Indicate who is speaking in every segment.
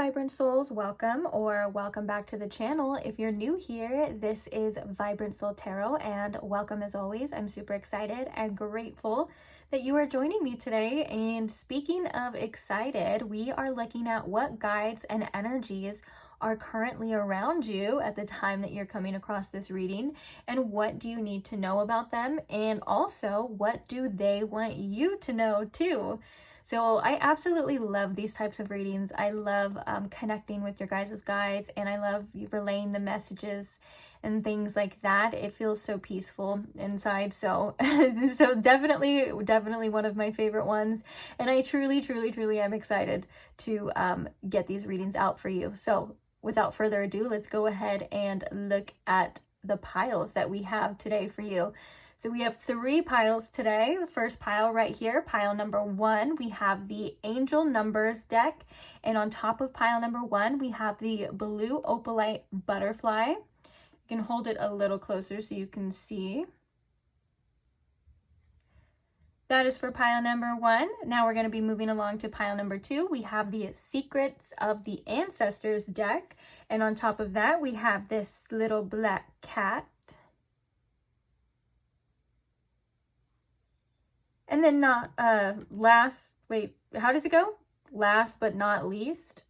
Speaker 1: Vibrant Souls, welcome or welcome back to the channel. If you're new here, this is Vibrant Soul Tarot, and welcome as always. I'm super excited and grateful that you are joining me today. And speaking of excited, we are looking at what guides and energies are currently around you at the time that you're coming across this reading, and what do you need to know about them, and also what do they want you to know too. So I absolutely love these types of readings. I love connecting with your guys' guides, and I love relaying the messages and things like that. It feels so peaceful inside. So so definitely one of my favorite ones. And I truly am excited to get these readings out for you. So without further ado, let's go ahead and look at the piles that we have today for you. So we have 3 piles today. The first pile right here, pile number 1, we have the Angel Numbers deck. And on top of pile number 1, we have the Blue Opalite Butterfly. You can hold it a little closer so you can see. That is for pile number 1. Now we're going to be moving along to pile number 2. We have the Secrets of the Ancestors deck. And on top of that, we have this little black cat. And then how does it go? Last but not least,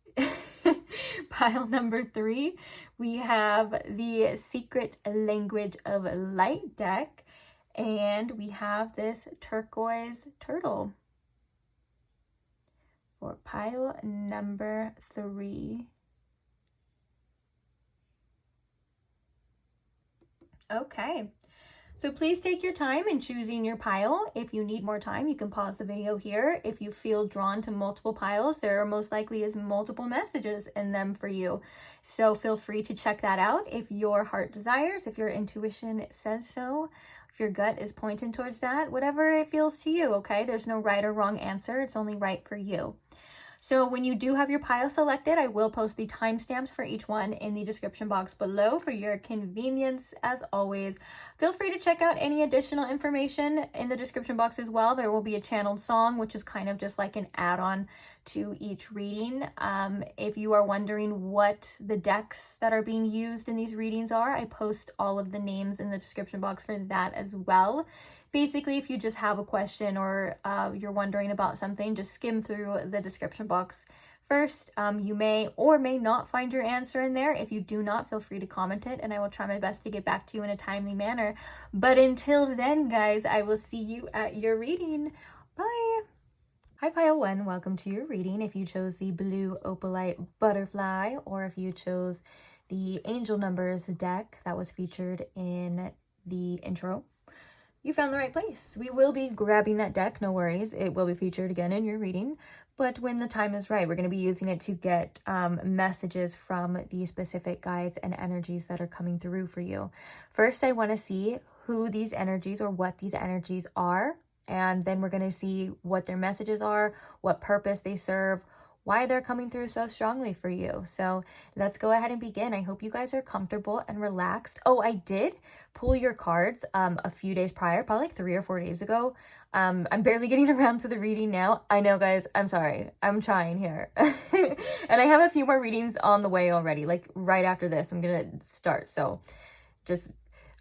Speaker 1: pile number 3, we have the Secret Language of Light deck, and we have this turquoise turtle for pile number 3. Okay. So please take your time in choosing your pile. If you need more time, you can pause the video here. If you feel drawn to multiple piles, there most likely is multiple messages in them for you. So feel free to check that out if your heart desires, if your intuition says so, if your gut is pointing towards that, whatever it feels to you, okay? There's no right or wrong answer. It's only right for you. So when you do have your pile selected, I will post the timestamps for each one in the description box below for your convenience. As always, feel free to check out any additional information in the description box as well. There will be a channeled song, which is kind of just like an add-on to each reading. If you are wondering what the decks that are being used in these readings are, I post all of the names in the description box for that as well. Basically, if you just have a question or you're wondering about something, just skim through the description box first. You may or may not find your answer in there. If you do not, feel free to comment it, and I will try my best to get back to you in a timely manner. But until then, guys, I will see you at your reading. Bye! Hi, pile 1. Welcome to your reading. If you chose the Blue Opalite Butterfly, or if you chose the Angel Numbers deck that was featured in the intro, you found the right place. We will be grabbing that deck, no worries. It will be featured again in your reading, but when the time is right, we're going to be using it to get messages from the specific guides and energies that are coming through for you. First, I want to see who these energies or what these energies are, and then we're going to see what their messages are, what purpose they serve, why they're coming through so strongly for you. So let's go ahead and begin. I hope you guys are comfortable and relaxed. Oh, I did pull your cards a few days prior, probably like 3 or 4 days ago. I'm barely getting around to the reading now. I know, guys, I'm sorry. I'm trying here. And I have a few more readings on the way already. Like right after this, I'm gonna start. So just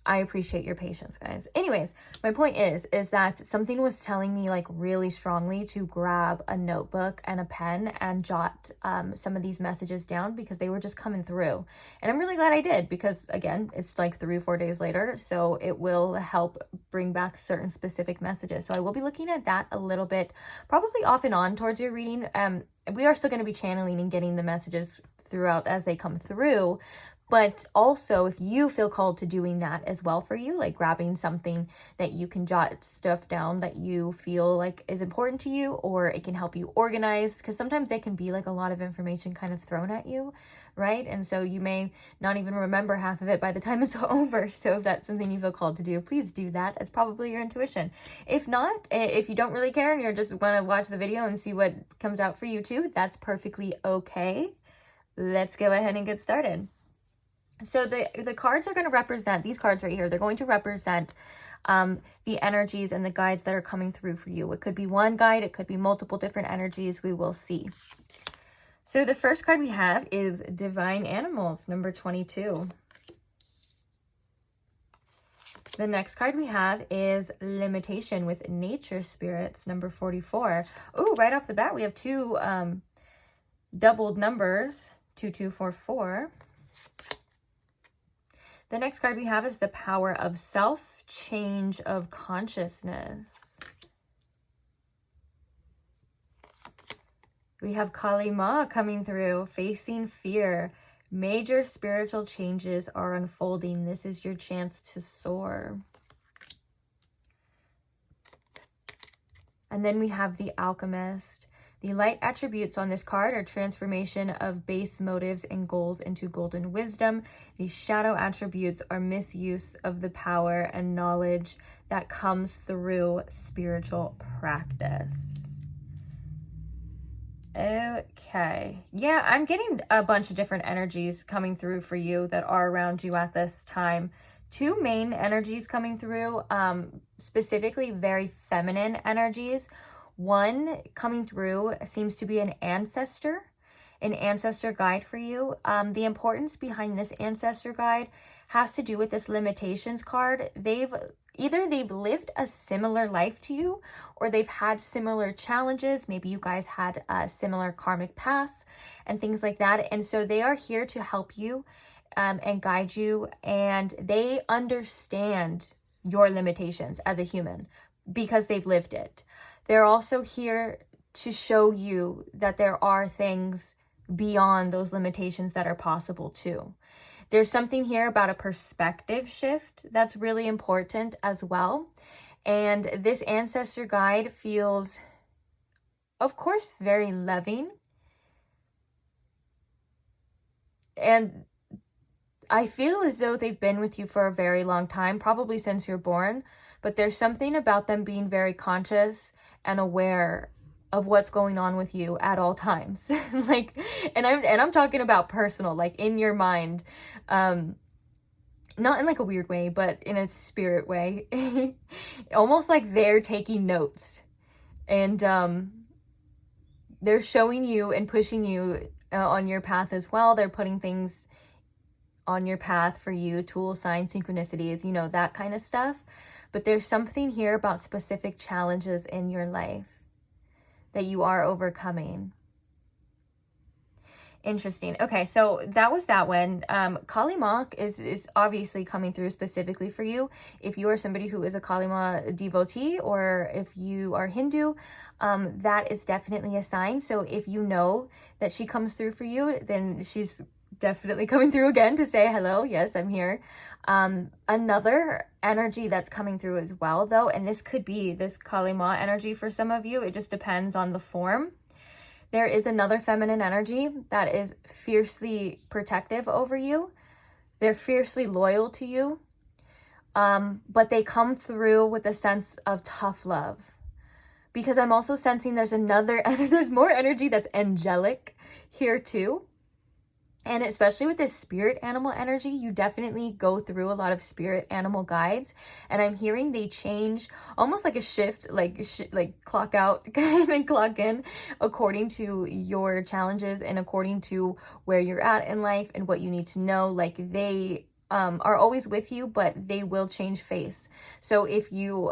Speaker 1: I appreciate your patience, guys. Anyways, my point is that something was telling me like really strongly to grab a notebook and a pen and jot some of these messages down, because they were just coming through. And I'm really glad I did, because again, it's like 3 or 4 days later, so it will help bring back certain specific messages. So I will be looking at that a little bit, probably off and on towards your reading. We are still going to be channeling and getting the messages throughout as they come through. But also, if you feel called to doing that as well for you, like grabbing something that you can jot stuff down that you feel like is important to you, or it can help you organize, because sometimes they can be like a lot of information kind of thrown at you, right? And so you may not even remember half of it by the time it's over. So if that's something you feel called to do, please do that. It's probably your intuition. If not, if you don't really care and you just want to watch the video and see what comes out for you too, that's perfectly okay. Let's go ahead and get started. So the cards are going to represent, these cards right here, they're going to represent the energies and the guides that are coming through for you. It could be one guide, it could be multiple different energies, we will see. So the first card we have is Divine Animals, number 22. The next card we have is Limitation with Nature Spirits, number 44. Oh, right off the bat, we have two doubled numbers, 2244. The next card we have is the Power of Self, Change of Consciousness. We have Kali Ma coming through, Facing Fear. Major spiritual changes are unfolding. This is your chance to soar. And then we have the Alchemist. The light attributes on this card are transformation of base motives and goals into golden wisdom. The shadow attributes are misuse of the power and knowledge that comes through spiritual practice. Okay. Yeah, I'm getting a bunch of different energies coming through for you that are around you at this time. Two main energies coming through, specifically very feminine energies. One coming through seems to be an ancestor guide for you. The importance behind this ancestor guide has to do with this limitations card. Either they've lived a similar life to you, or they've had similar challenges. Maybe you guys had similar karmic paths and things like that. And so they are here to help you and guide you. And they understand your limitations as a human because they've lived it. They're also here to show you that there are things beyond those limitations that are possible too. There's something here about a perspective shift that's really important as well. And this ancestor guide feels, of course, very loving. And I feel as though they've been with you for a very long time, probably since you're born. But there's something about them being very conscious and aware of what's going on with you at all times. Like, and I'm talking about personal, like in your mind, not in like a weird way, but in a spirit way. Almost like they're taking notes, and they're showing you and pushing you on your path as well. They're putting things on your path for you, tools, signs, synchronicities, you know, that kind of stuff. But there's something here about specific challenges in your life that you are overcoming. Interesting. Okay, so that was that one. Kali Ma is obviously coming through specifically for you. If you are somebody who is a Kali Ma devotee, or if you are Hindu, that is definitely a sign. So if you know that she comes through for you, then she's definitely coming through again to say hello. Yes, I'm here. Another energy that's coming through as well, though, and this could be this Kali Ma energy for some of you. It just depends on the form. There is another feminine energy that is fiercely protective over you. They're fiercely loyal to you, but they come through with a sense of tough love. Because I'm also sensing there's more energy that's angelic here too. And especially with this spirit animal energy, you definitely go through a lot of spirit animal guides. And I'm hearing they change almost like a shift, like clock out and clock in according to your challenges and according to where you're at in life and what you need to know. Like they are always with you, but they will change face. So if you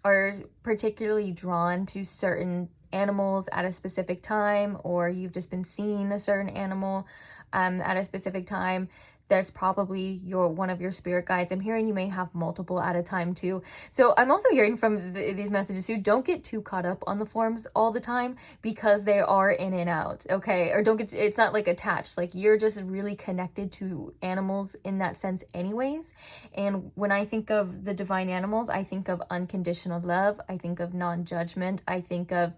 Speaker 1: are particularly drawn to certain animals at a specific time, or you've just been seeing a certain animal at a specific time, that's probably one of your spirit guides. I'm hearing you may have multiple at a time too. So I'm also hearing from these messages too, don't get too caught up on the forms all the time, because they are in and out, okay? Or it's not like attached, like you're just really connected to animals in that sense anyways. And when I think of the divine animals, I think of unconditional love, I think of non-judgment, I think of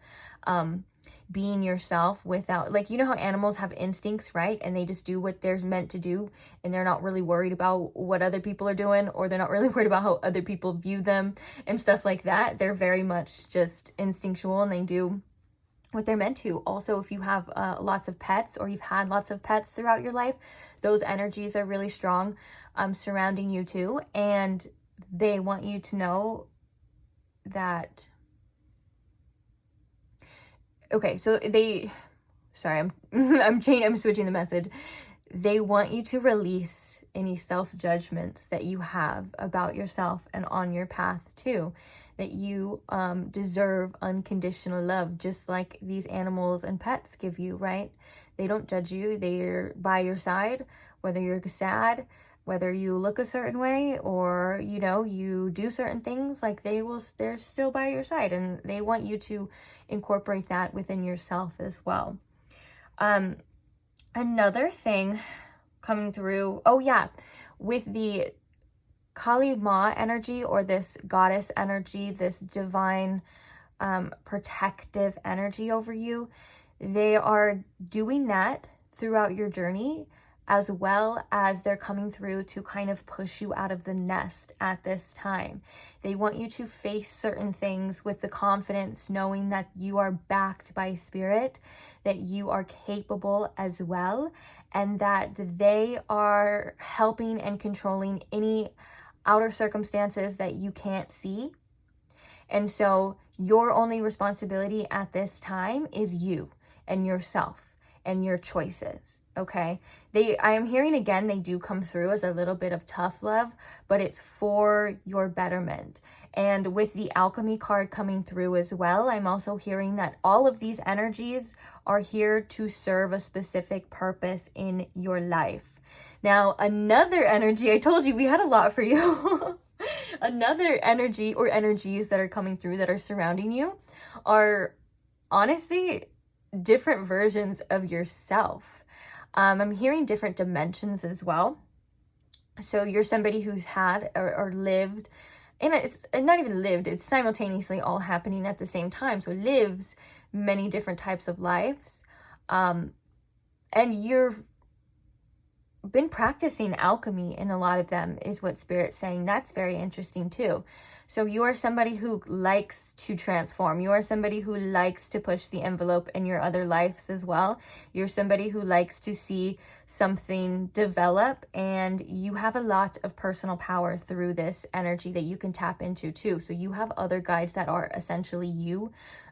Speaker 1: being yourself without, like, you know how animals have instincts, right? And they just do what they're meant to do, and they're not really worried about what other people are doing, or they're not really worried about how other people view them and stuff like that. They're very much just instinctual, and they do what they're meant to. Also, if you have lots of pets, or you've had lots of pets throughout your life, those energies are really strong surrounding you too, and they want you to know that. Okay, so sorry, I'm switching the message. They want you to release any self-judgments that you have about yourself and on your path too, that you deserve unconditional love, just like these animals and pets give you, right? They don't judge you. They're by your side, whether you're sad, whether you look a certain way, or, you know, you do certain things, like they're still by your side, and they want you to incorporate that within yourself as well. Another thing coming through, oh yeah, with the Kali Ma energy, or this goddess energy, this divine protective energy over you, they are doing that throughout your journey, as well as they're coming through to kind of push you out of the nest at this time. They want you to face certain things with the confidence, knowing that you are backed by spirit, that you are capable as well, and that they are helping and controlling any outer circumstances that you can't see. And so your only responsibility at this time is you and yourself and your choices, okay? I am hearing again, they do come through as a little bit of tough love, but it's for your betterment. And with the alchemy card coming through as well, I'm also hearing that all of these energies are here to serve a specific purpose in your life. Now, another energy, I told you we had a lot for you. Another energy, or energies that are coming through that are surrounding you, are honestly different versions of yourself. I'm hearing different dimensions as well. So you're somebody who's had or lived, and it's not even lived, it's simultaneously all happening at the same time. So lives many different types of lives. And you've been practicing alchemy in a lot of them, is what Spirit's saying. That's very interesting too. So you are somebody who likes to transform. You are somebody who likes to push the envelope in your other lives as well. You're somebody who likes to see something develop, and you have a lot of personal power through this energy that you can tap into too. So you have other guides that are essentially you.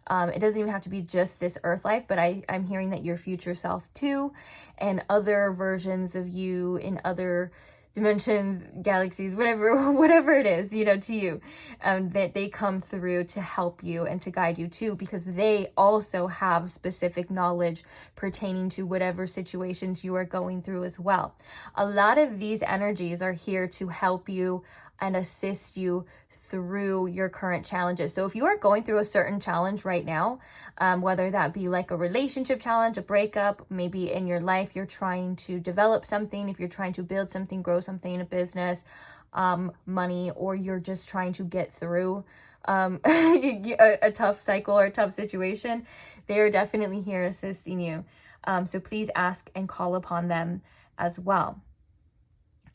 Speaker 1: It doesn't even have to be just this earth life, but I'm hearing that your future self too, and other versions of you in other dimensions, galaxies, whatever it is, you know, to you, that they come through to help you and to guide you too, because they also have specific knowledge pertaining to whatever situations you are going through as well. A lot of these energies are here to help you and assist you through your current challenges. So if you are going through a certain challenge right now, whether that be like a relationship challenge, a breakup, maybe in your life you're trying to develop something, if you're trying to build something, grow something in a business, money, or you're just trying to get through a tough cycle or a tough situation, they are definitely here assisting you. So please ask and call upon them as well.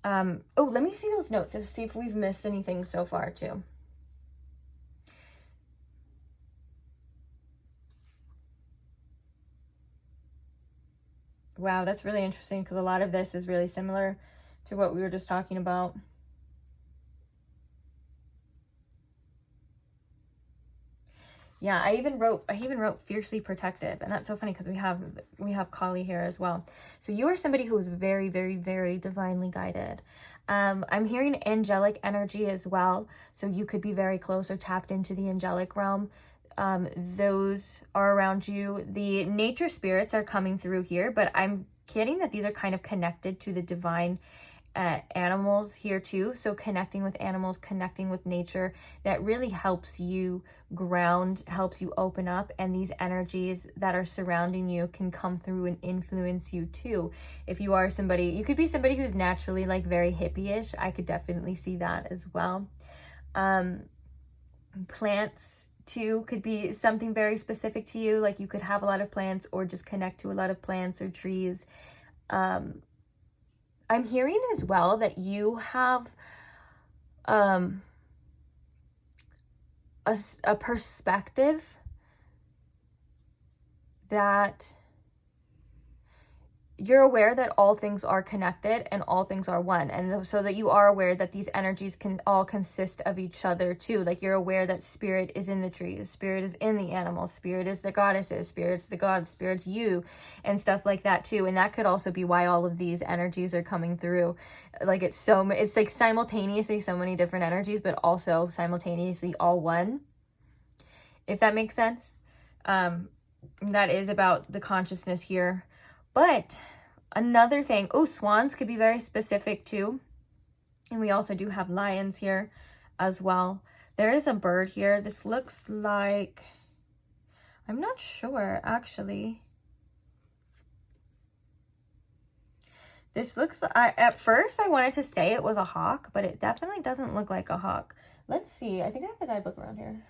Speaker 1: Oh, let me see those notes to see if we've missed anything so far too. Wow, that's really interesting, because a lot of this is really similar to what we were just talking about. Yeah, I even wrote fiercely protective, and that's so funny because we have Kali here as well. So you are somebody who is very, very, very divinely guided. I'm hearing angelic energy as well. So you could be very close or tapped into the angelic realm. Those are around you. The nature spirits are coming through here, but I'm getting that these are kind of connected to the divine animals here too. So connecting with animals, connecting with nature, that really helps you ground, helps you open up, and these energies that are surrounding you can come through and influence you too. If you are somebody, you could be somebody who's naturally like very hippie-ish. I could definitely see that as well. Plants too could be something very specific to you, like you could have a lot of plants or just connect to a lot of plants or trees. I'm hearing as well that you have a perspective that you're aware that all things are connected and all things are one. And so that you are aware that these energies can all consist of each other too. Like you're aware that spirit is in the trees, spirit is in the animals, spirit is the goddesses, spirit's the gods, spirit's you, and stuff like that too. And that could also be why all of these energies are coming through. Like it's like simultaneously so many different energies, but also simultaneously all one, if that makes sense. That is about the consciousness here. But another thing, swans could be very specific too. And we also do have lions here as well. There is a bird here. This looks like, I'm not sure actually. This looks, at first I wanted to say it was a hawk, but it definitely doesn't look like a hawk. Let's see. I think I have the guidebook around here.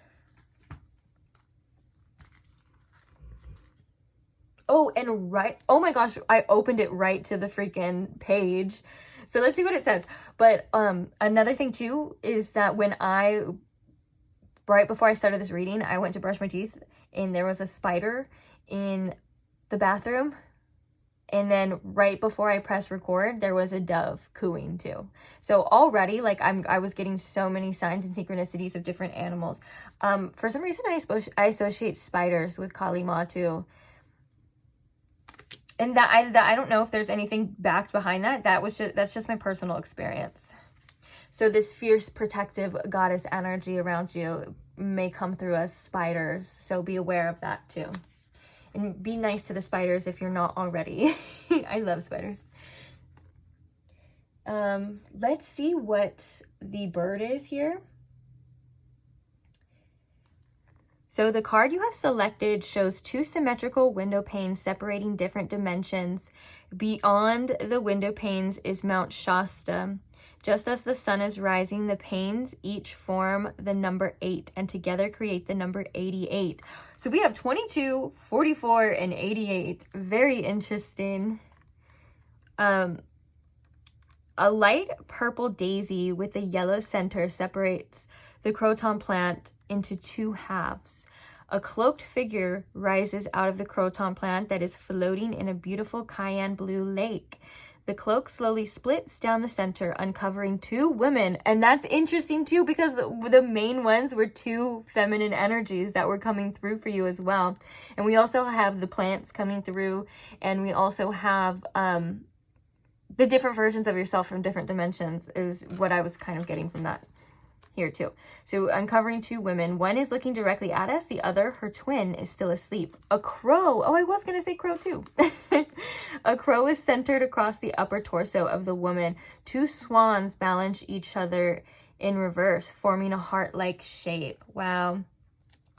Speaker 1: Oh, and oh my gosh, I opened it right to the freaking page. So let's see what it says. But another thing too is that right before I started this reading, I went to brush my teeth and there was a spider in the bathroom. And then right before I pressed record, there was a dove cooing too. So already, like I was getting so many signs and synchronicities of different animals. For some reason, I associate spiders with Kali Ma too. And that I don't know if there's anything backed behind that. That's just my personal experience. So this fierce protective goddess energy around you may come through as spiders. So be aware of that too. And be nice to the spiders if you're not already. I love spiders. Let's see what the bird is here. So the card you have selected shows two symmetrical window panes separating different dimensions. Beyond the window panes is Mount Shasta. Just as the sun is rising, the panes each form the number 8 and together create the number 88. So we have 22, 44, and 88. Very interesting. A light purple daisy with a yellow center separates the croton plant into two halves. A cloaked figure rises out of the croton plant that is floating in a beautiful cayenne blue lake. The cloak slowly splits down the center, uncovering two women. And that's interesting too, because the main ones were two feminine energies that were coming through for you as well. And we also have the plants coming through, and we also have the different versions of yourself from different dimensions is what I was kind of getting from that here too. So uncovering two women. One is looking directly at us. The other, her twin, is still asleep. A crow. Oh, I was going to say crow too. A crow is centered across the upper torso of the woman. Two swans balance each other in reverse, forming a heart-like shape. Wow.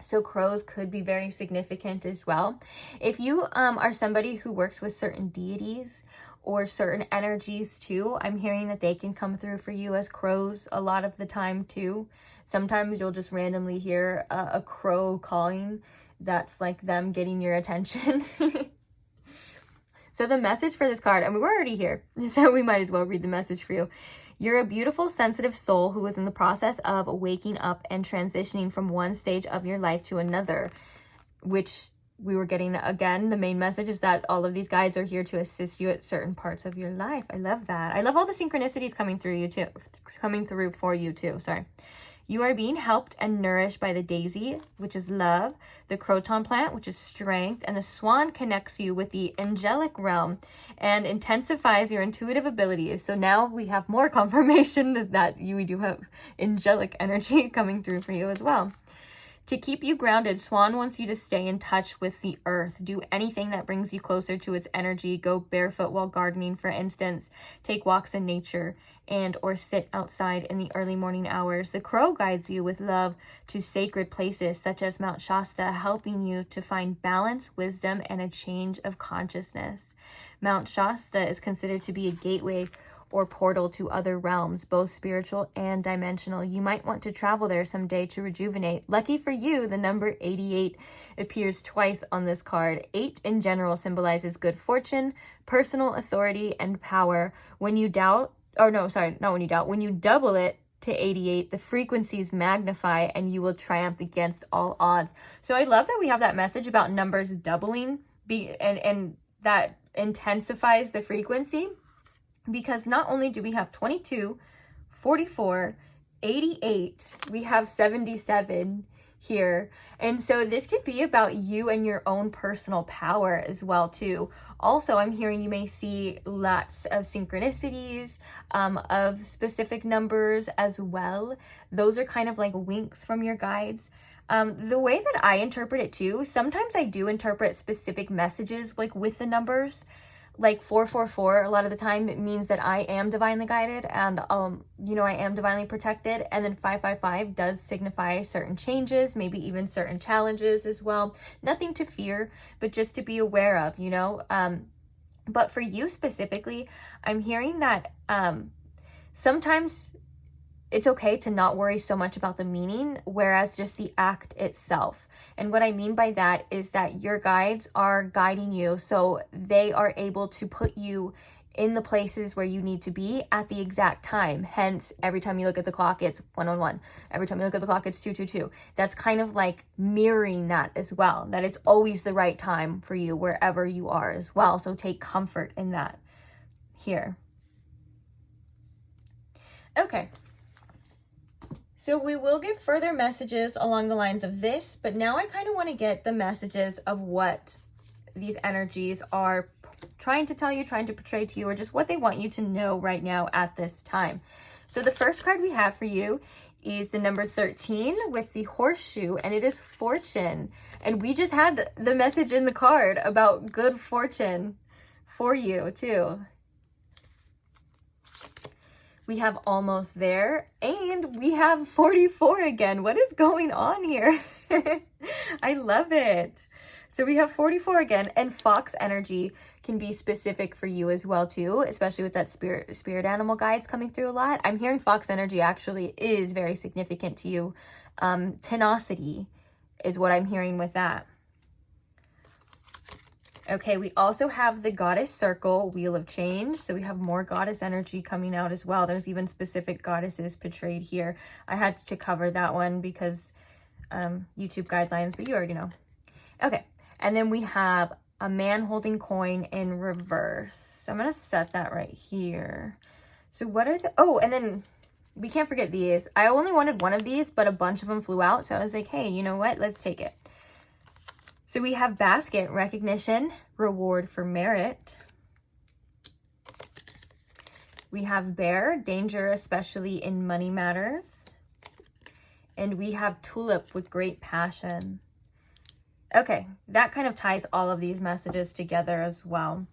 Speaker 1: So crows could be very significant as well. If you are somebody who works with certain deities or certain energies too, I'm hearing that they can come through for you as crows a lot of the time too. Sometimes you'll just randomly hear a crow calling. That's like them getting your attention. So the message for this card, and we're already here, so we might as well read the message for you. You're a beautiful, sensitive soul who is in the process of waking up and transitioning from one stage of your life to another, which we were getting again. The main message is that all of these guides are here to assist you at certain parts of your life. I love that. I love all the synchronicities coming through for you too. Sorry. You are being helped and nourished by the daisy, which is love, the croton plant, which is strength, and the swan connects you with the angelic realm and intensifies your intuitive abilities. So now we have more confirmation that we do have angelic energy coming through for you as well. To keep you grounded, Swan wants you to stay in touch with the earth. Do anything that brings you closer to its energy. Go barefoot while gardening, for instance. Take walks in nature or sit outside in the early morning hours. The crow guides you with love to sacred places such as Mount Shasta, helping you to find balance, wisdom, and a change of consciousness. Mount Shasta is considered to be a gateway or portal to other realms, both spiritual and dimensional. You might want to travel there someday to rejuvenate. Lucky for you, the number 88 appears twice on this card. 8 in general symbolizes good fortune, personal authority, and power. When you doubt, when you double it to 88, the frequencies magnify and you will triumph against all odds. So I love that we have that message about numbers doubling and that intensifies the frequency, because not only do we have 22, 44, 88, we have 77 here. And so this could be about you and your own personal power as well too. Also, I'm hearing you may see lots of synchronicities of specific numbers as well. Those are kind of like winks from your guides. The way that I interpret it too, sometimes I do interpret specific messages like with the numbers. Like 444, a lot of the time it means that I am divinely guided and, you know, I am divinely protected. And then 555 does signify certain changes, maybe even certain challenges as well. Nothing to fear, but just to be aware of, you know. But for you specifically, I'm hearing that sometimes it's okay to not worry so much about the meaning, whereas just the act itself. And what I mean by that is that your guides are guiding you, so they are able to put you in the places where you need to be at the exact time. Hence, every time you look at the clock, it's 111. Every time you look at the clock, it's 222. That's kind of like mirroring that as well, that it's always the right time for you wherever you are as well. So take comfort in that here. Okay. So we will get further messages along the lines of this, but now I kind of want to get the messages of what these energies are trying to tell you, trying to portray to you, or just what they want you to know right now at this time. So the first card we have for you is the number 13 with the horseshoe, and it is fortune. And we just had the message in the card about good fortune for you too. We have almost there, and we have 44 again. What is going on here? I love it. So we have 44 again, and fox energy can be specific for you as well too, especially with that spirit animal guides coming through a lot. I'm hearing fox energy actually is very significant to you. Tenacity is what I'm hearing with that. Okay, we also have the goddess circle, wheel of change. So we have more goddess energy coming out as well. There's even specific goddesses portrayed here. I had to cover that one because YouTube guidelines, but you already know. Okay, and then we have a man holding coin in reverse. So I'm going to set that right here. So what are the, oh, and then we can't forget these. I only wanted one of these, but a bunch of them flew out. So I was like, hey, you know what? Let's take it. So we have basket, recognition, reward for merit. We have bear, danger, especially in money matters. And we have tulip with great passion. Okay, that kind of ties all of these messages together as well.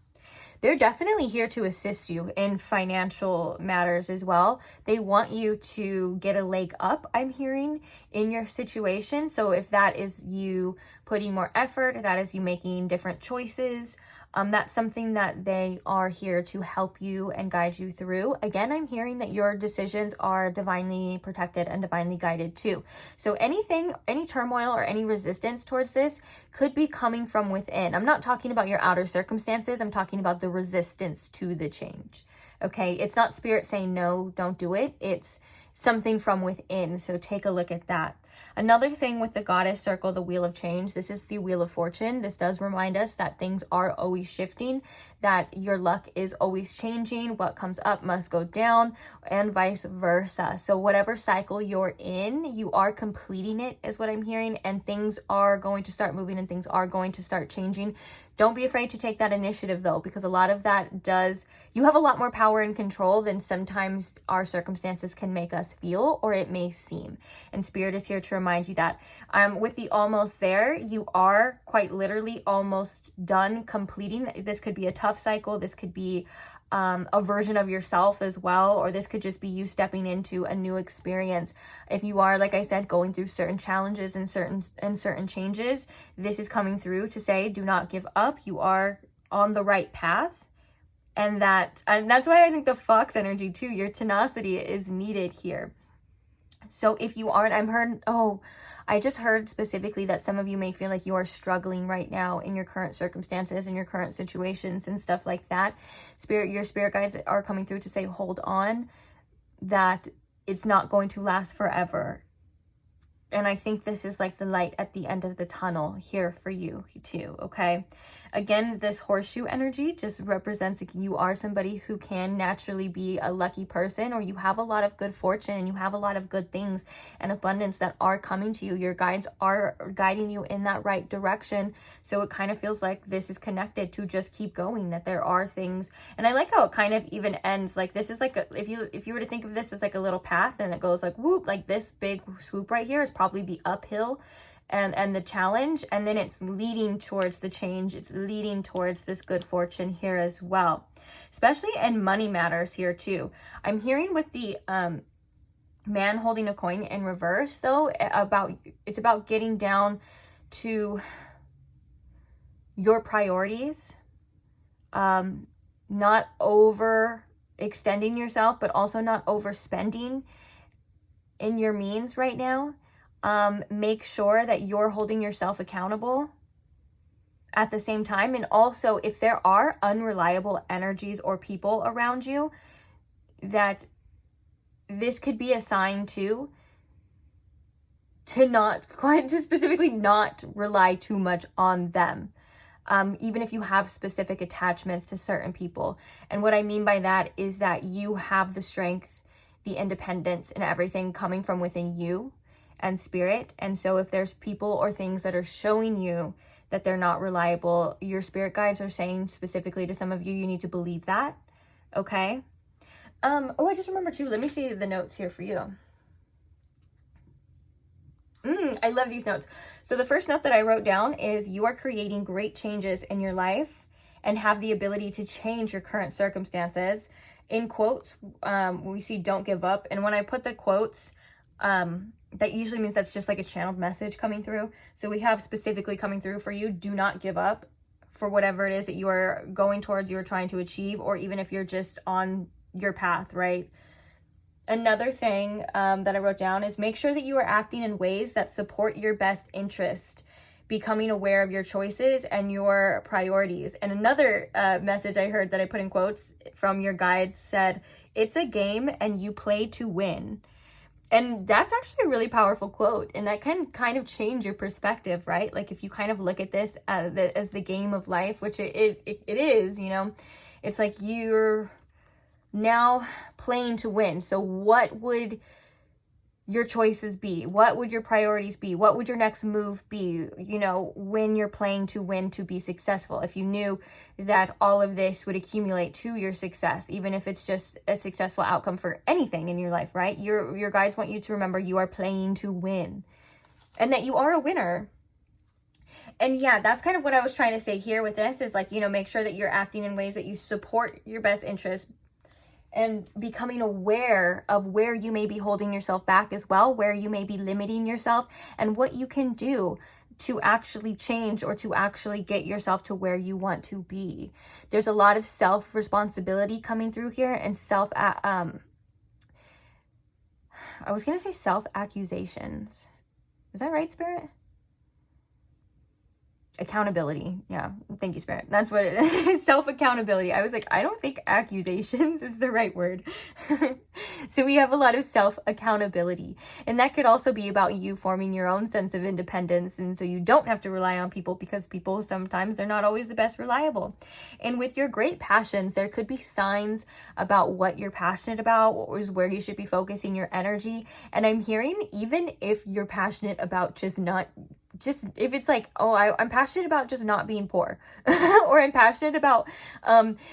Speaker 1: They're definitely here to assist you in financial matters as well. They want you to get a leg up, I'm hearing, in your situation. So if that is you putting more effort, that is you making different choices, that's something that they are here to help you and guide you through. Again, I'm hearing that your decisions are divinely protected and divinely guided too. So anything, any turmoil or any resistance towards this could be coming from within. I'm not talking about your outer circumstances. I'm talking about the resistance to the change. Okay, it's not spirit saying no, don't do it. It's something from within. So take a look at that. Another thing with the goddess circle, the wheel of change, this is the wheel of fortune. This does remind us that things are always shifting, that your luck is always changing. What comes up must go down, and vice versa. So whatever cycle you're in, you are completing it, is what I'm hearing, and things are going to start moving and things are going to start changing. Don't be afraid to take that initiative though, because a lot of that does, you have a lot more power and control than sometimes our circumstances can make us feel, or it may seem. And spirit is here to remind you that with the almost there, you are quite literally almost done completing. This could be a tough cycle. This could be a version of yourself as well, or this could just be you stepping into a new experience. If you are, like I said, going through certain challenges and certain changes, this is coming through to say, do not give up. You are on the right path. And that's why I think the fox energy too, your tenacity is needed here. So if you aren't, I just heard specifically that some of you may feel like you are struggling right now in your current circumstances and your current situations and stuff like that. Your spirit guides are coming through to say, hold on, that it's not going to last forever. And I think this is like the light at the end of the tunnel here for you too, okay? Again, this horseshoe energy just represents like you are somebody who can naturally be a lucky person, or you have a lot of good fortune and you have a lot of good things and abundance that are coming to you. Your guides are guiding you in that right direction. So it kind of feels like this is connected to just keep going, that there are things. And I like how it kind of even ends like this is like if you were to think of this as like a little path, and it goes like whoop, like this big swoop right here is probably the uphill and the challenge, and then it's leading towards the change. It's leading towards this good fortune here as well, especially in money matters here too. I'm hearing with the man holding a coin in reverse though, it's about getting down to your priorities, not over extending yourself, but also not overspending in your means right now. Make sure that you're holding yourself accountable at the same time. And also, if there are unreliable energies or people around you, that this could be a sign to specifically not rely too much on them. Even if you have specific attachments to certain people. And what I mean by that is that you have the strength, the independence, and everything coming from within you and spirit. And so if there's people or things that are showing you that they're not reliable, your spirit guides are saying specifically to some of you, you need to believe that. Okay. Oh, I just remember too, let me see the notes here for you. I love these notes. So the first note that I wrote down is you are creating great changes in your life and have the ability to change your current circumstances. In quotes, we see don't give up. And when I put the quotes, that usually means that's just like a channeled message coming through. So we have specifically coming through for you, do not give up for whatever it is that you are going towards, you're trying to achieve, or even if you're just on your path, right? Another thing that I wrote down is make sure that you are acting in ways that support your best interest, becoming aware of your choices and your priorities. And another message I heard that I put in quotes from your guides said, it's a game and you play to win. And that's actually a really powerful quote. And that can kind of change your perspective, right? Like if you kind of look at this as the game of life, which it is, you know, it's like you're now playing to win. So what would your choices be? What would your priorities be? What would your next move be, you know, when you're playing to win to be successful? If you knew that all of this would accumulate to your success, even if it's just a successful outcome for anything in your life, right? Your guides want you to remember you are playing to win and that you are a winner. And yeah, that's kind of what I was trying to say here with this is like, you know, make sure that you're acting in ways that you support your best interest, and becoming aware of where you may be holding yourself back as well, where you may be limiting yourself, and what you can do to actually change or to actually get yourself to where you want to be. There's a lot of self-responsibility coming through here, and I was going to say self-accusations. Is that right, Spirit? Accountability. Yeah. Thank you, Spirit. That's what it is. Self-accountability. I was like, I don't think accusations is the right word. So we have a lot of self-accountability. And that could also be about you forming your own sense of independence. And so you don't have to rely on people, because people sometimes they're not always the best reliable. And with your great passions, there could be signs about what you're passionate about, or is where you should be focusing your energy. And I'm hearing, even if you're passionate about if it's like, oh, I'm passionate about just not being poor, or I'm passionate about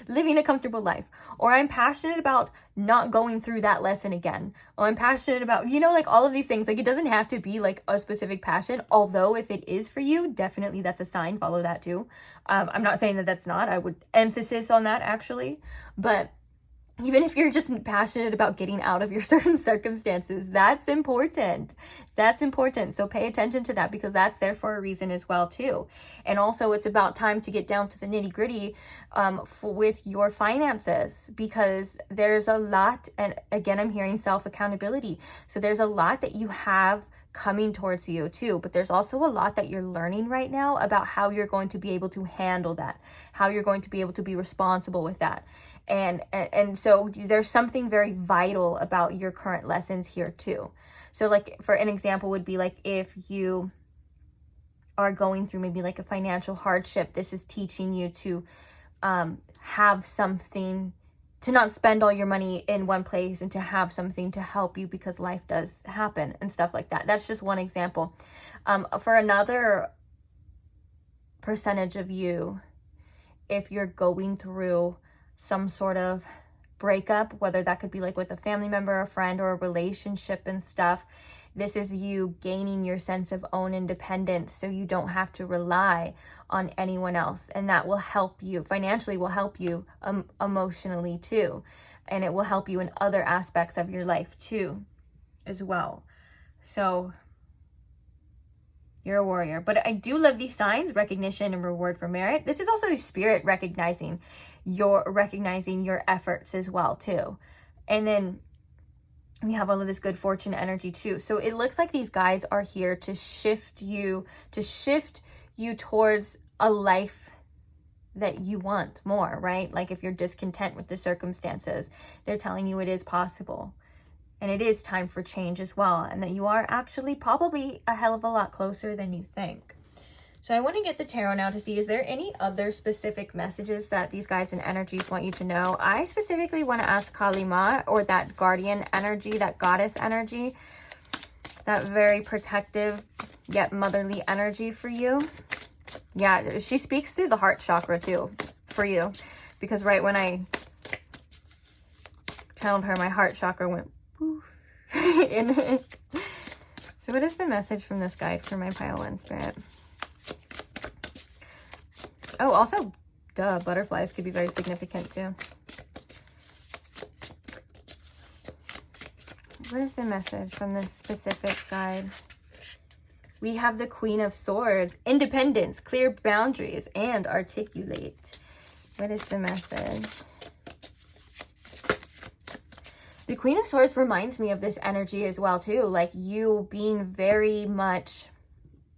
Speaker 1: living a comfortable life, or I'm passionate about not going through that lesson again, or I'm passionate about, you know, like all of these things. Like it doesn't have to be like a specific passion, although if it is for you, definitely that's a sign. Follow that too. I'm not saying that that's not. I would emphasis on that actually, but even if you're just passionate about getting out of your certain circumstances, that's important. That's important. So pay attention to that, because that's there for a reason as well too. And also it's about time to get down to the nitty gritty with your finances, because there's a lot. And again, I'm hearing self-accountability. So there's a lot that you have coming towards you too, but there's also a lot that you're learning right now about how you're going to be able to handle that, how you're going to be able to be responsible with that. And so there's something very vital about your current lessons here too. So like for an example would be like if you are going through maybe like a financial hardship, this is teaching you to have something, to not spend all your money in one place and to have something to help you because life does happen and stuff like that. That's just one example. For another percentage of you, if you're going through some sort of breakup, whether that could be like with a family member, a friend, or a relationship and stuff, this is you gaining your sense of own independence so you don't have to rely on anyone else. And that will help you financially, will help you emotionally too. And it will help you in other aspects of your life too, as well. So you're a warrior. But I do love these signs: recognition and reward for merit. This is also spirit recognizing your efforts as well too. And then we have all of this good fortune energy too. So it looks like these guides are here to shift you towards a life that you want more, right? Like if you're discontent with the circumstances, they're telling you it is possible. And it is time for change as well. And that you are actually probably a hell of a lot closer than you think. So I want to get the tarot now to see, is there any other specific messages that these guides and energies want you to know? I specifically want to ask Kali Ma, or that guardian energy, that goddess energy, that very protective yet motherly energy for you. Yeah, she speaks through the heart chakra too for you. Because right when I channeled her, my heart chakra went poof. So what is the message from this guide for my pile one spirit? Oh, also, duh, butterflies could be very significant too. What is the message from this specific guide? We have the Queen of Swords: independence, clear boundaries, and articulate. What is the message? The Queen of Swords reminds me of this energy as well too, like you being very much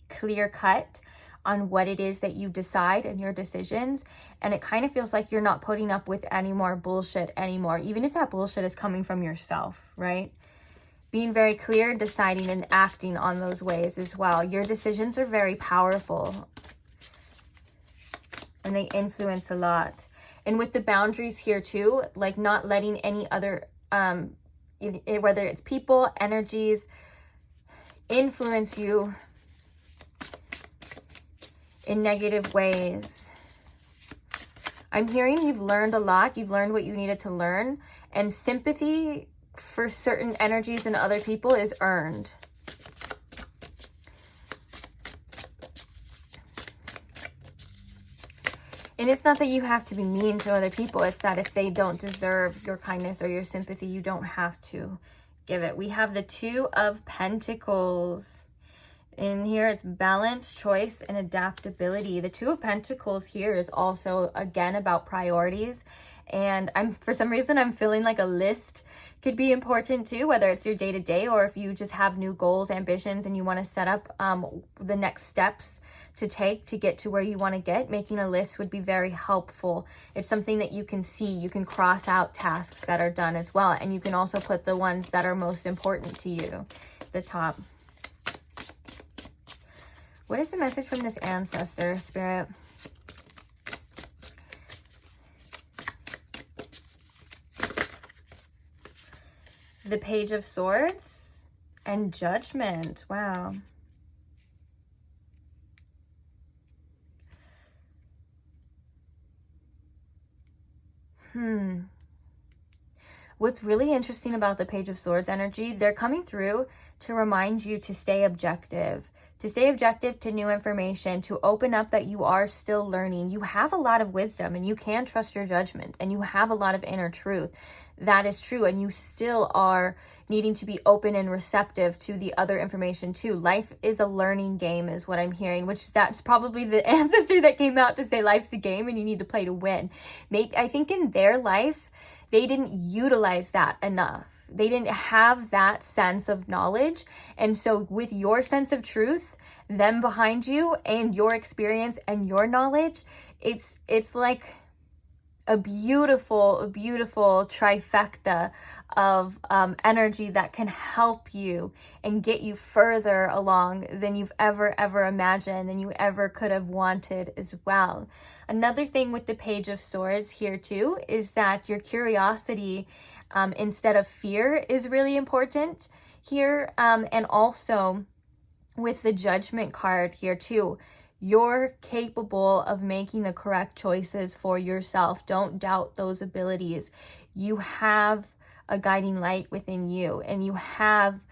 Speaker 1: clear-cut on what it is that you decide and your decisions. And it kind of feels like you're not putting up with any more bullshit anymore, even if that bullshit is coming from yourself, right? Being very clear, deciding and acting on those ways as well. Your decisions are very powerful and they influence a lot. And with the boundaries here too, like not letting any other, whether it's people, energies, influence you in negative ways. I'm hearing you've learned a lot. You've learned what you needed to learn. And sympathy for certain energies and other people is earned. And it's not that you have to be mean to other people. It's that if they don't deserve your kindness or your sympathy, you don't have to give it. We have the Two of Pentacles. In here, it's balance, choice, and adaptability. The Two of Pentacles here is also, again, about priorities. And for some reason, I'm feeling like a list could be important too, whether it's your day-to-day or if you just have new goals, ambitions, and you want to set up the next steps to take to get to where you want to get. Making a list would be very helpful. It's something that you can see. You can cross out tasks that are done as well. And you can also put the ones that are most important to you at the top. What is the message from this ancestor spirit? The Page of Swords and Judgment. Wow. What's really interesting about the Page of Swords energy, they're coming through to remind you to stay objective. To stay objective to new information, to open up that you are still learning. You have a lot of wisdom and you can trust your judgment and you have a lot of inner truth. That is true. And you still are needing to be open and receptive to the other information too. Life is a learning game is what I'm hearing, which that's probably the ancestor that came out to say life's a game and you need to play to win. I think in their life, they didn't utilize that enough. They didn't have that sense of knowledge. And so with your sense of truth, them behind you and your experience and your knowledge, it's like a beautiful trifecta of energy that can help you and get you further along than you've ever imagined, than you ever could have wanted as well. Another thing with the Page of Swords here too is that your curiosity instead of fear is really important here, and also with the Judgment card here too, you're capable of making the correct choices for yourself. Don't doubt those abilities. You have a guiding light within you, and you have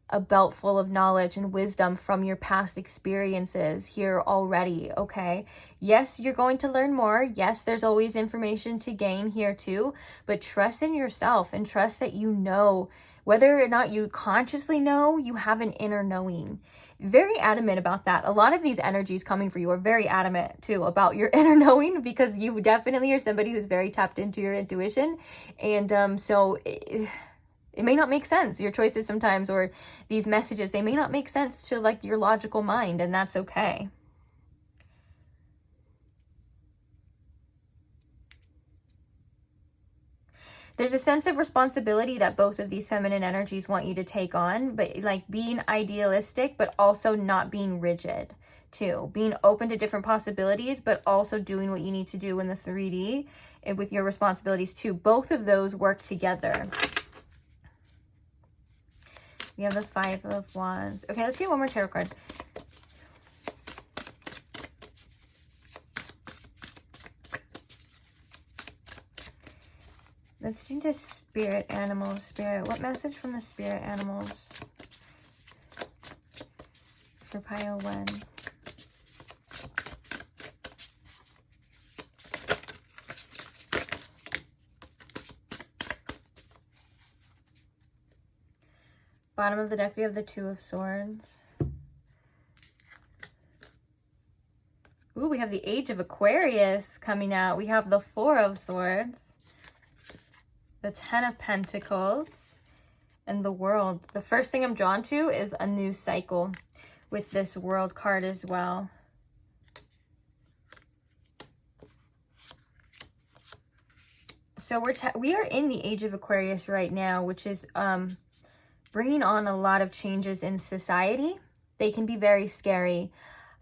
Speaker 1: a belt full of knowledge and wisdom from your past experiences here already, okay? Yes, you're going to learn more. Yes, there's always information to gain here too, but trust in yourself and trust that you know. Whether or not you consciously know, you have an inner knowing. Very adamant about that. A lot of these energies coming for you are very adamant too about your inner knowing, because you definitely are somebody who's very tapped into your intuition. And so it may not make sense. Your choices sometimes, or these messages, they may not make sense to like your logical mind, and that's okay. There's a sense of responsibility that both of these feminine energies want you to take on, but like being idealistic, but also not being rigid too. Being open to different possibilities, but also doing what you need to do in the 3D and with your responsibilities too. Both of those work together. We have the 5 of Wands. Okay, let's get one more tarot card. Let's do the spirit animals. Spirit, what message from the spirit animals for pile 1? Bottom of the deck, we have the 2 of Swords. Ooh, we have the Age of Aquarius coming out. We have the 4 of Swords, the 10 of Pentacles, and the World. The first thing I'm drawn to is a new cycle with this World card as well. So we are in the Age of Aquarius right now, which is bringing on a lot of changes in society. They can be very scary.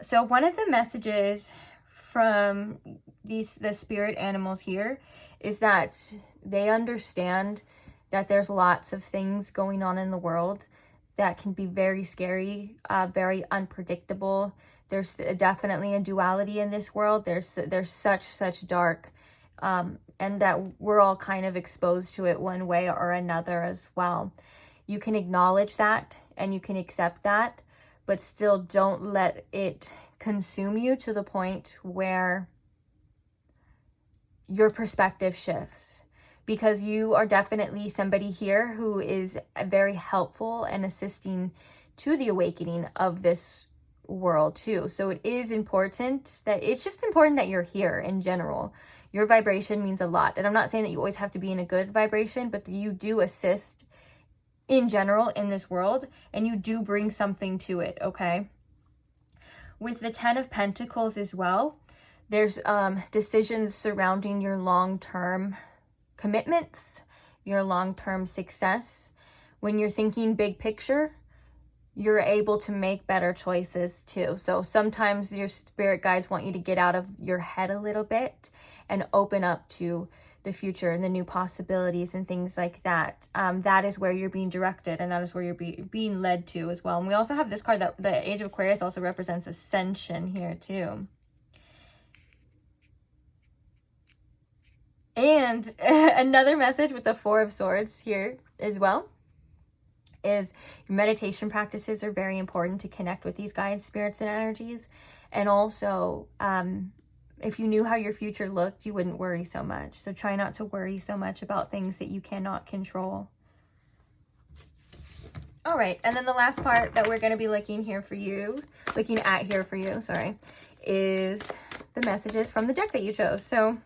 Speaker 1: So one of the messages from the spirit animals here is that they understand that there's lots of things going on in the world that can be very scary, very unpredictable. There's definitely a duality in this world. There's such dark, and that we're all kind of exposed to it one way or another as well. You can acknowledge that and you can accept that, but still don't let it consume you to the point where your perspective shifts, because you are definitely somebody here who is very helpful and assisting to the awakening of this world too. So it is important that it's just important that you're here in general. Your vibration means a lot. And I'm not saying that you always have to be in a good vibration, but you do assist in general in this world, and you do bring something to it, okay? With the 10 of Pentacles as well, there's decisions surrounding your long-term commitments, your long-term success. When you're thinking big picture, you're able to make better choices too. So sometimes your spirit guides want you to get out of your head a little bit and open up to the future and the new possibilities and things like that. That is where you're being directed, and that is where you're being led to as well. And we also have this card that the Age of Aquarius also represents ascension here too. And another message with the 4 of Swords here as well is your meditation practices are very important to connect with these guides, spirits, and energies. And also, if you knew how your future looked, you wouldn't worry so much. So try not to worry so much about things that you cannot control. All right, and then the last part that we're going to be looking at here for you, is the messages from the deck that you chose. So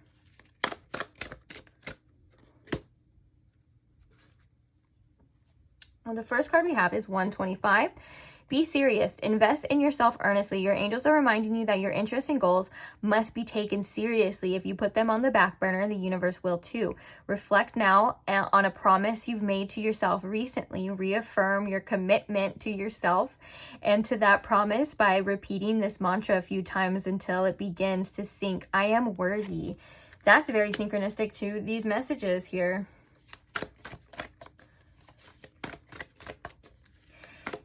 Speaker 1: well, the first card we have is 125. Be serious. Invest in yourself earnestly. Your angels are reminding you that your interests and goals must be taken seriously. If you put them on the back burner, the universe will too. Reflect now on a promise you've made to yourself recently. Reaffirm your commitment to yourself and to that promise by repeating this mantra a few times until it begins to sink. I am worthy. That's very synchronistic to these messages here.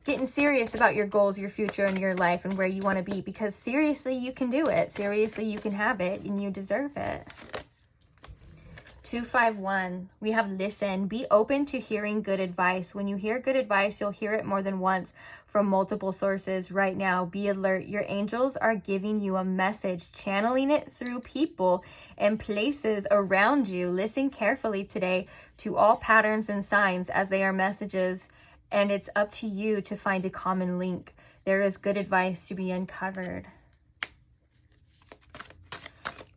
Speaker 1: Getting serious about your goals, your future, and your life and where you want to be, because seriously, you can do it. Seriously, you can have it and you deserve it. 251, we have listen. Be open to hearing good advice. When you hear good advice, you'll hear it more than once from multiple sources right now. Be alert. Your angels are giving you a message, channeling it through people and places around you. Listen carefully today to all patterns and signs as they are messages, and it's up to you to find a common link. There is good advice to be uncovered.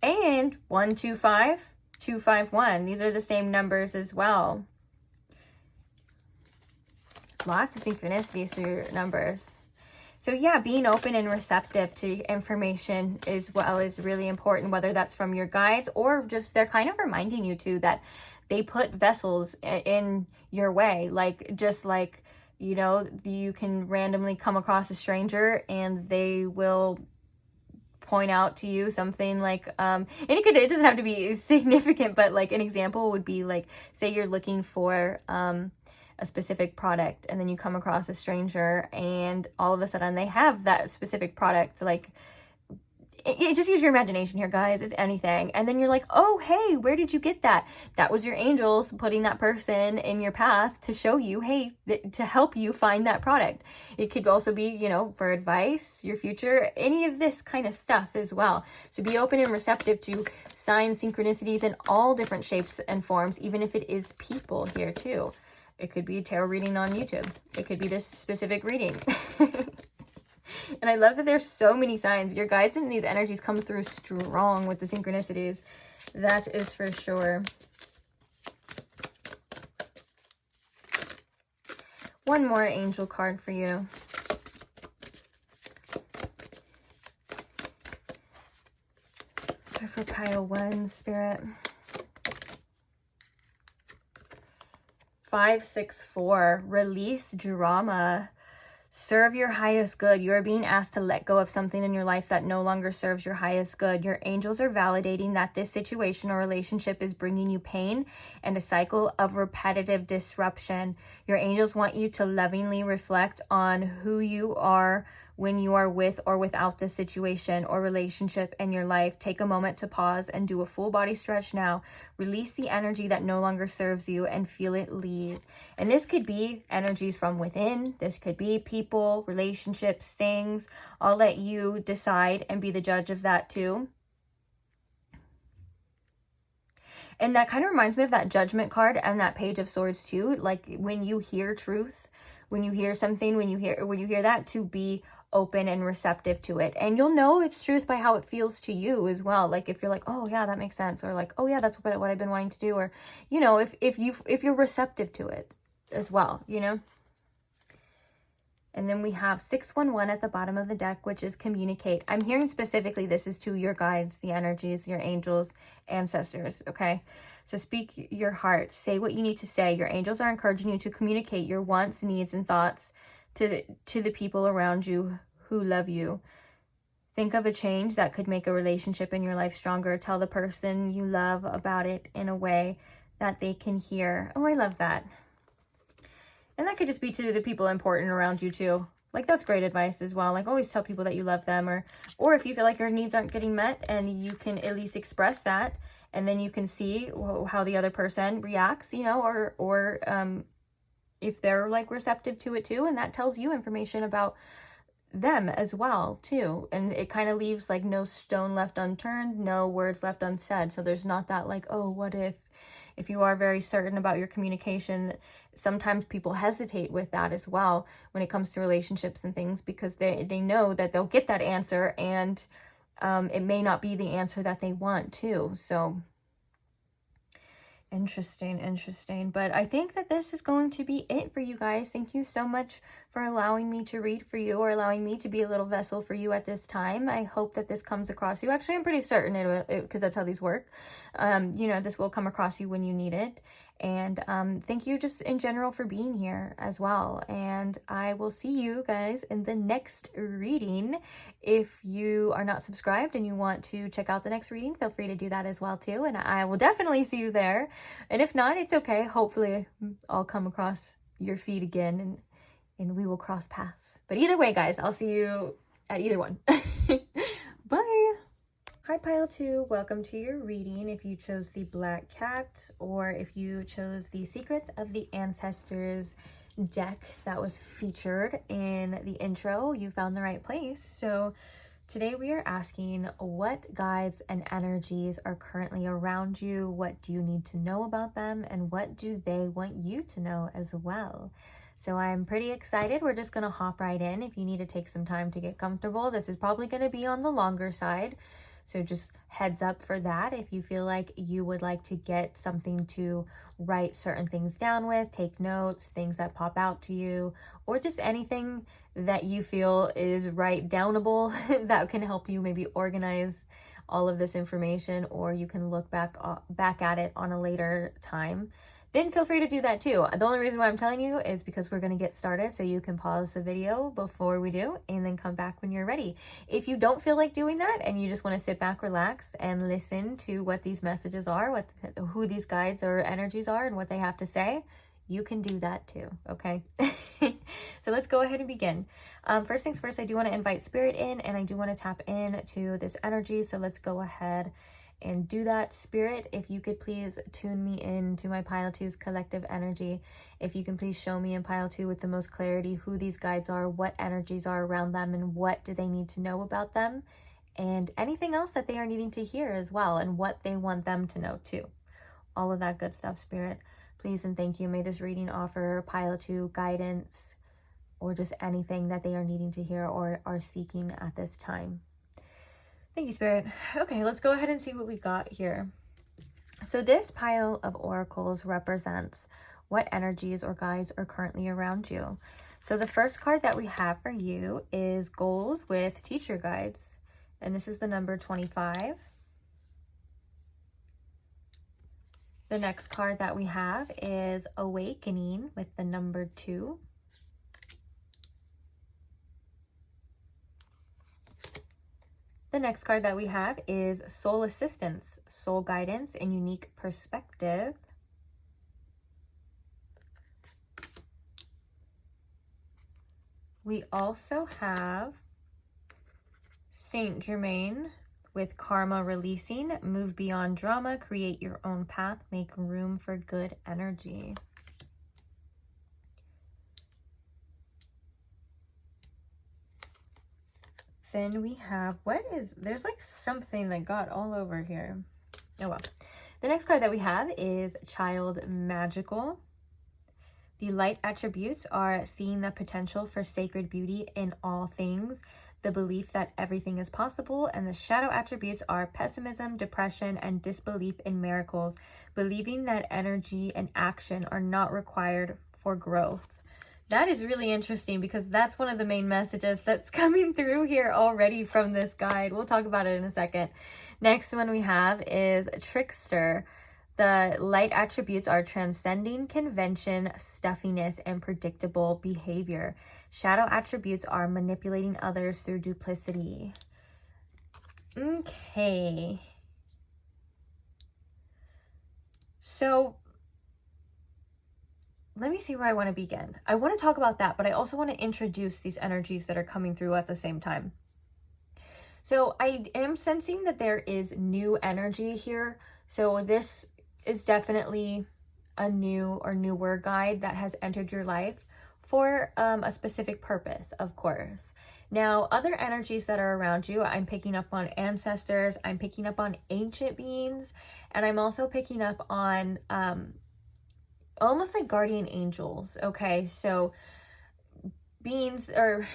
Speaker 1: And 125, 251. These are the same numbers as well. Lots of synchronicities through numbers. So yeah, being open and receptive to information as well is really important, whether that's from your guides or just they're kind of reminding you too that they put vessels in your way. Like, just like, you know, you can randomly come across a stranger and they will point out to you something like, and it doesn't have to be significant, but like an example would be like, say you're looking for, a specific product, and then you come across a stranger and all of a sudden they have that specific product. Like, just use your imagination here, guys. It's anything. And then you're like, oh, hey, where did you get that? That was your angels putting that person in your path to show you, hey, to help you find that product. It could also be, you know, for advice, your future, any of this kind of stuff as well. So be open and receptive to signs, synchronicities in all different shapes and forms, even if it is people here too. It could be tarot reading on YouTube. It could be this specific reading. And I love that there's so many signs. Your guides and these energies come through strong with the synchronicities. That is for sure. One more angel card for you. For pile 1, Spirit. 564, release drama. Serve your highest good. You are being asked to let go of something in your life that no longer serves your highest good. Your angels are validating that this situation or relationship is bringing you pain and a cycle of repetitive disruption. Your angels want you to lovingly reflect on who you are when you are with or without this situation or relationship in your life. Take a moment to pause and do a full body stretch now. Release the energy that no longer serves you and feel it leave. And this could be energies from within. This could be people, relationships, things. I'll let you decide and be the judge of that too. And that kind of reminds me of that Judgment card and that Page of Swords too. Like, when you hear truth, when you hear something, when you hear that, to be open and receptive to it. And you'll know it's truth by how it feels to you as well. Like, if you're like, oh yeah, that makes sense, or like, oh yeah, that's what I've been wanting to do, or, you know, if you're receptive to it as well, you know. And then we have 611 at the bottom of the deck, which is communicate. I'm hearing specifically this is to your guides, the energies, your angels, ancestors, okay? So speak your heart. Say what you need to say. Your angels are encouraging you to communicate your wants, needs, and thoughts to the people around you who love you. Think of a change that could make a relationship in your life stronger. Tell the person you love about it in a way that they can hear. Oh, I love that. And that could just be to the people important around you too. Like, that's great advice as well. Like, always tell people that you love them, or if you feel like your needs aren't getting met, and you can at least express that, and then you can see how the other person reacts, you know, or if they're like receptive to it too, and that tells you information about them as well too. And it kind of leaves like no stone left unturned, no words left unsaid. So there's not that like, oh, what if you are very certain about your communication. Sometimes people hesitate with that as well when it comes to relationships and things, because they know that they'll get that answer, and it may not be the answer that they want too. So Interesting. But I think that this is going to be it for you guys. Thank you so much for allowing me to read for you, or allowing me to be a little vessel for you at this time. I hope that this comes across you. Actually, I'm pretty certain it will, because that's how these work. You know, this will come across you when you need it. And thank you just in general for being here as well. And I will see you guys in the next reading. If you are not subscribed and you want to check out the next reading, feel free to do that as well too. And I will definitely see you there. And if not, it's okay. Hopefully I'll come across your feed again and we will cross paths. But either way, guys, I'll see you at either one. Bye. Hi, Pile 2. Welcome to your reading. If you chose the Black Cat, or if you chose the Secrets of the Ancestors deck that was featured in the intro, you found the right place. So today we are asking, what guides and energies are currently around you? What do you need to know about them? And what do they want you to know as well? So I'm pretty excited. We're just going to hop right in. If you need to take some time to get comfortable, this is probably going to be on the longer side. So just heads up for that. If you feel like you would like to get something to write certain things down with, take notes, things that pop out to you, or just anything that you feel is write downable that can help you maybe organize all of this information, or you can look back at it on a later time, then feel free to do that too. The only reason why I'm telling you is because we're going to get started, so you can pause the video before we do and then come back when you're ready. If you don't feel like doing that and you just want to sit back, relax, and listen to what these messages are, who these guides or energies are and what they have to say, you can do that too, okay? So let's go ahead and begin. First things first, I do want to invite Spirit in, and I do want to tap into this energy, so let's go ahead and do that. Spirit, if you could please tune me in to my Pile 2's collective energy. If you can please show me in Pile 2 with the most clarity who these guides are, what energies are around them, and what do they need to know about them, and anything else that they are needing to hear as well, and what they want them to know too. All of that good stuff, Spirit. Please and thank you. May this reading offer Pile 2 guidance, or just anything that they are needing to hear or are seeking at this time. Thank you, Spirit. Okay, let's go ahead and see what we got here. So this pile of oracles represents what energies or guides are currently around you. So the first card that we have for you is Goals with Teacher Guides, and this is the number 25. The next card that we have is Awakening with the number 2. The next card that we have is Soul Assistance, Soul Guidance, and Unique Perspective. We also have Saint Germain with Karma Releasing, Move Beyond Drama, Create Your Own Path, Make Room for Good Energy. Then we have, there's like something that got all over here. Oh well. The next card that we have is Child Magical. The light attributes are seeing the potential for sacred beauty in all things, the belief that everything is possible, and the shadow attributes are pessimism, depression, and disbelief in miracles, believing that energy and action are not required for growth. That is really interesting, because that's one of the main messages that's coming through here already from this guide. We'll talk about it in a second. Next one we have is Trickster. The light attributes are transcending convention, stuffiness, and predictable behavior. Shadow attributes are manipulating others through duplicity. Okay. So let me see where I want to begin. I want to talk about that, but I also want to introduce these energies that are coming through at the same time. So I am sensing that there is new energy here. So this is definitely a new or newer guide that has entered your life for a specific purpose, of course. Now, other energies that are around you, I'm picking up on ancestors, I'm picking up on ancient beings, and I'm also picking up on almost like guardian angels. Okay, so beings or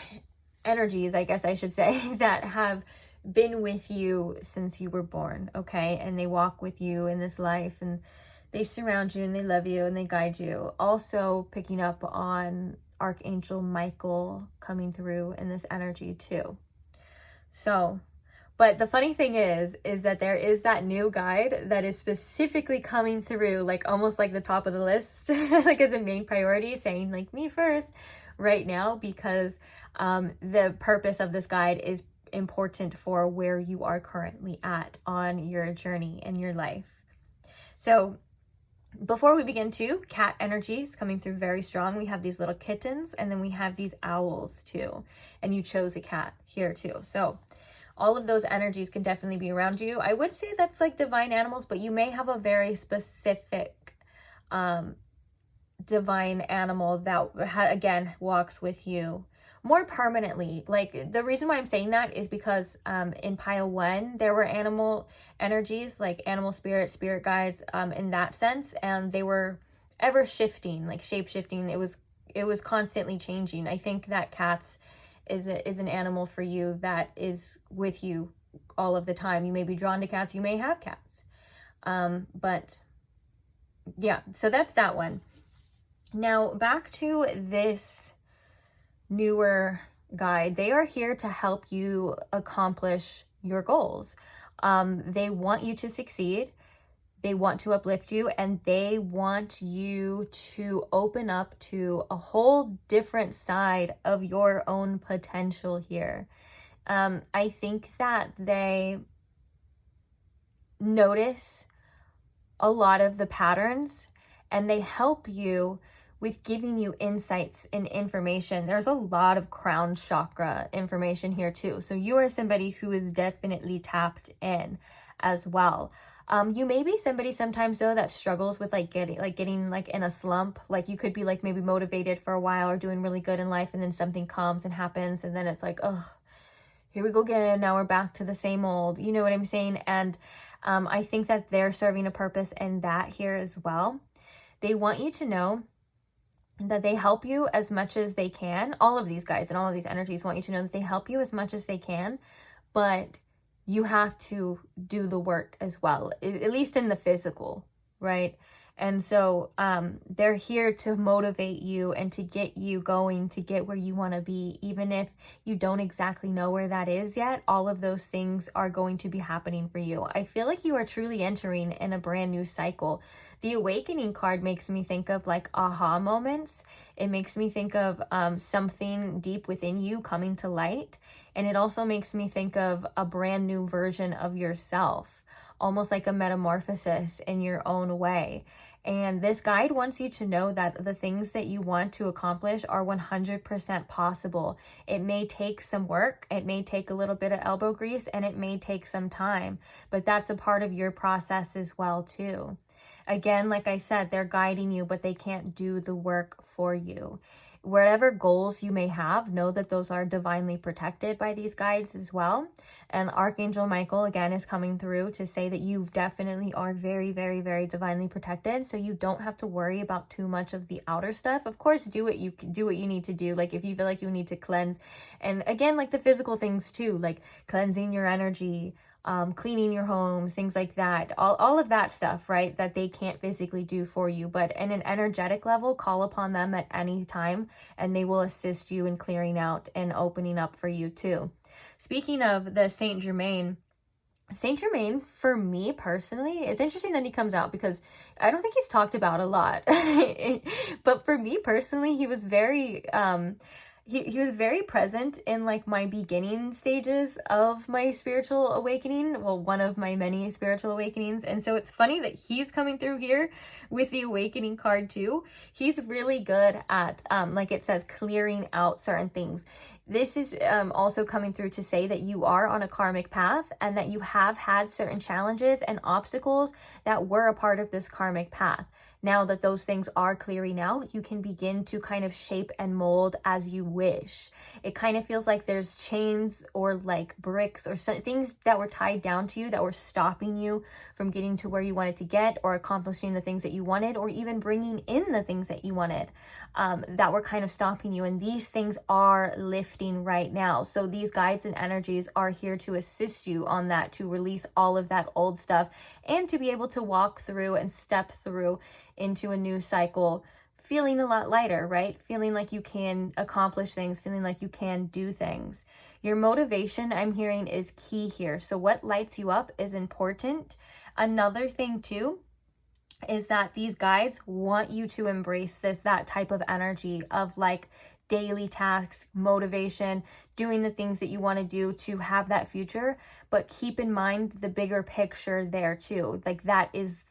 Speaker 1: energies, I guess I should say, that have been with you since you were born, okay, and they walk with you in this life, and They surround you and they love you and they guide you. Also picking up on Archangel Michael coming through in this energy too. So, but the funny thing is that there is that new guide that is specifically coming through, like almost like the top of the list, like as a main priority, saying like me first right now, because the purpose of this guide is important for where you are currently at on your journey in your life. So before we begin too, cat energy is coming through very strong. We have these little kittens and then we have these owls too. And you chose a cat here too. So all of those energies can definitely be around you. I would say that's like divine animals, but you may have a very specific divine animal that, again, walks with you more permanently. Like the reason why I'm saying that is because in pile 1, there were animal energies, like animal spirits, spirit guides, in that sense. And they were ever shifting, like shape shifting. It was constantly changing. I think that cats is an animal for you that is with you all of the time. You may be drawn to cats, you may have cats. But yeah, so that's that one. Now back to this newer guide. They are here to help you accomplish your goals. They want you to succeed. They want to uplift you, and they want you to open up to a whole different side of your own potential here. I think that they notice a lot of the patterns, and they help you with giving you insights and information. There's a lot of crown chakra information here too. So you are somebody who is definitely tapped in as well. You may be somebody sometimes though that struggles with getting in a slump. Like you could be like maybe motivated for a while or doing really good in life, and then something comes and happens, and then it's like, oh, here we go again. Now we're back to the same old. You know what I'm saying? And I think that they're serving a purpose in that here as well. They want you to know that they help you as much as they can. All of these guys and all of these energies want you to know that they help you as much as they can, but you have to do the work as well, at least in the physical, right? And so they're here to motivate you and to get you going, to get where you want to be. Even if you don't exactly know where that is yet, all of those things are going to be happening for you. I feel like you are truly entering in a brand new cycle. The awakening card makes me think of like aha moments. It makes me think of something deep within you coming to light. And it also makes me think of a brand new version of yourself, almost like a metamorphosis in your own way. And this guide wants you to know that the things that you want to accomplish are 100% possible. It may take some work, it may take a little bit of elbow grease, and it may take some time, but that's a part of your process as well too. Again, like I said, they're guiding you, but they can't do the work for you. Whatever goals you may have, know that those are divinely protected by these guides as well. And Archangel Michael, again, is coming through to say that you definitely are very, very, very divinely protected. So you don't have to worry about too much of the outer stuff. Of course, do what you need to do. Like if you feel like you need to cleanse. And again, like the physical things too, like cleansing your energy, cleaning your homes, things like that, all of that stuff, right, that they can't physically do for you. But in an energetic level, call upon them at any time and they will assist you in clearing out and opening up for you too. Speaking of the Saint Germain, for me personally, it's interesting that he comes out because I don't think he's talked about a lot. But for me personally, he was very he was very present in like my beginning stages of my spiritual awakening. Well, one of my many spiritual awakenings. And so it's funny that he's coming through here with the awakening card too. He's really good at, like it says, clearing out certain things. This is also coming through to say that you are on a karmic path and that you have had certain challenges and obstacles that were a part of this karmic path. now that those things are clearing out, you can begin to kind of shape and mold as you wish. It kind of feels like there's chains or like bricks or things that were tied down to you that were stopping you from getting to where you wanted to get, or accomplishing the things that you wanted, or even bringing in the things that you wanted, that were kind of stopping you. And these things are lifting right now. So these guides and energies are here to assist you on that, to release all of that old stuff and to be able to walk through and step through into a new cycle feeling a lot lighter, right? Feeling like you can accomplish things, feeling like you can do things. Your motivation, I'm hearing, is key here. So what lights you up is important. Another thing too is that these guides want you to embrace that type of energy of like daily tasks, motivation, doing the things that you want to do to have that future, but keep in mind the bigger picture there too. Like that is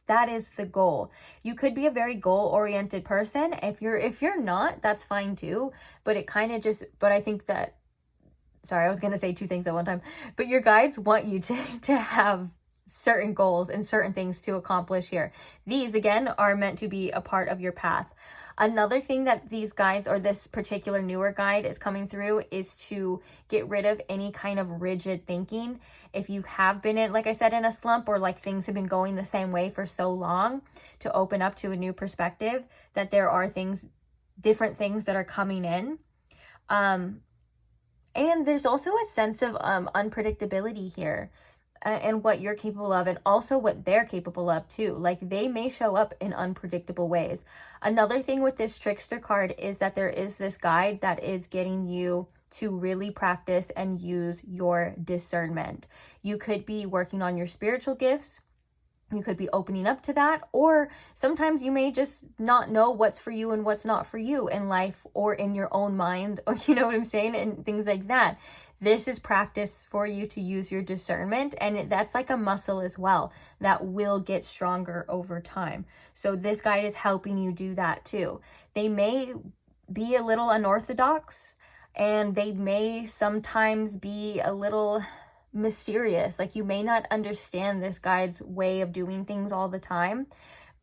Speaker 1: the goal. You could be a very goal-oriented person. If you're not, that's fine too, but it kind of just, but I think that, sorry, I was going to say two things at one time, but your guides want you to have certain goals and certain things to accomplish here. These again are meant to be a part of your path. Another thing that these guides, or this particular newer guide, is coming through is to get rid of any kind of rigid thinking. If you have been in, like I said, in a slump, or like things have been going the same way for so long, to open up to a new perspective, that there are different things that are coming in. And there's also a sense of unpredictability here. And what you're capable of, and also what they're capable of too. Like they may show up in unpredictable ways. Another thing with this trickster card is that there is this guide that is getting you to really practice and use your discernment. You could be working on your spiritual gifts. You could be opening up to that, or sometimes you may just not know what's for you and what's not for you in life, or in your own mind, or you know what I'm saying, and things like that. This is practice for you to use your discernment, and that's like a muscle as well that will get stronger over time. So this guide is helping you do that too. They may be a little unorthodox, and they may sometimes be a little mysterious. Like you may not understand this guide's way of doing things all the time,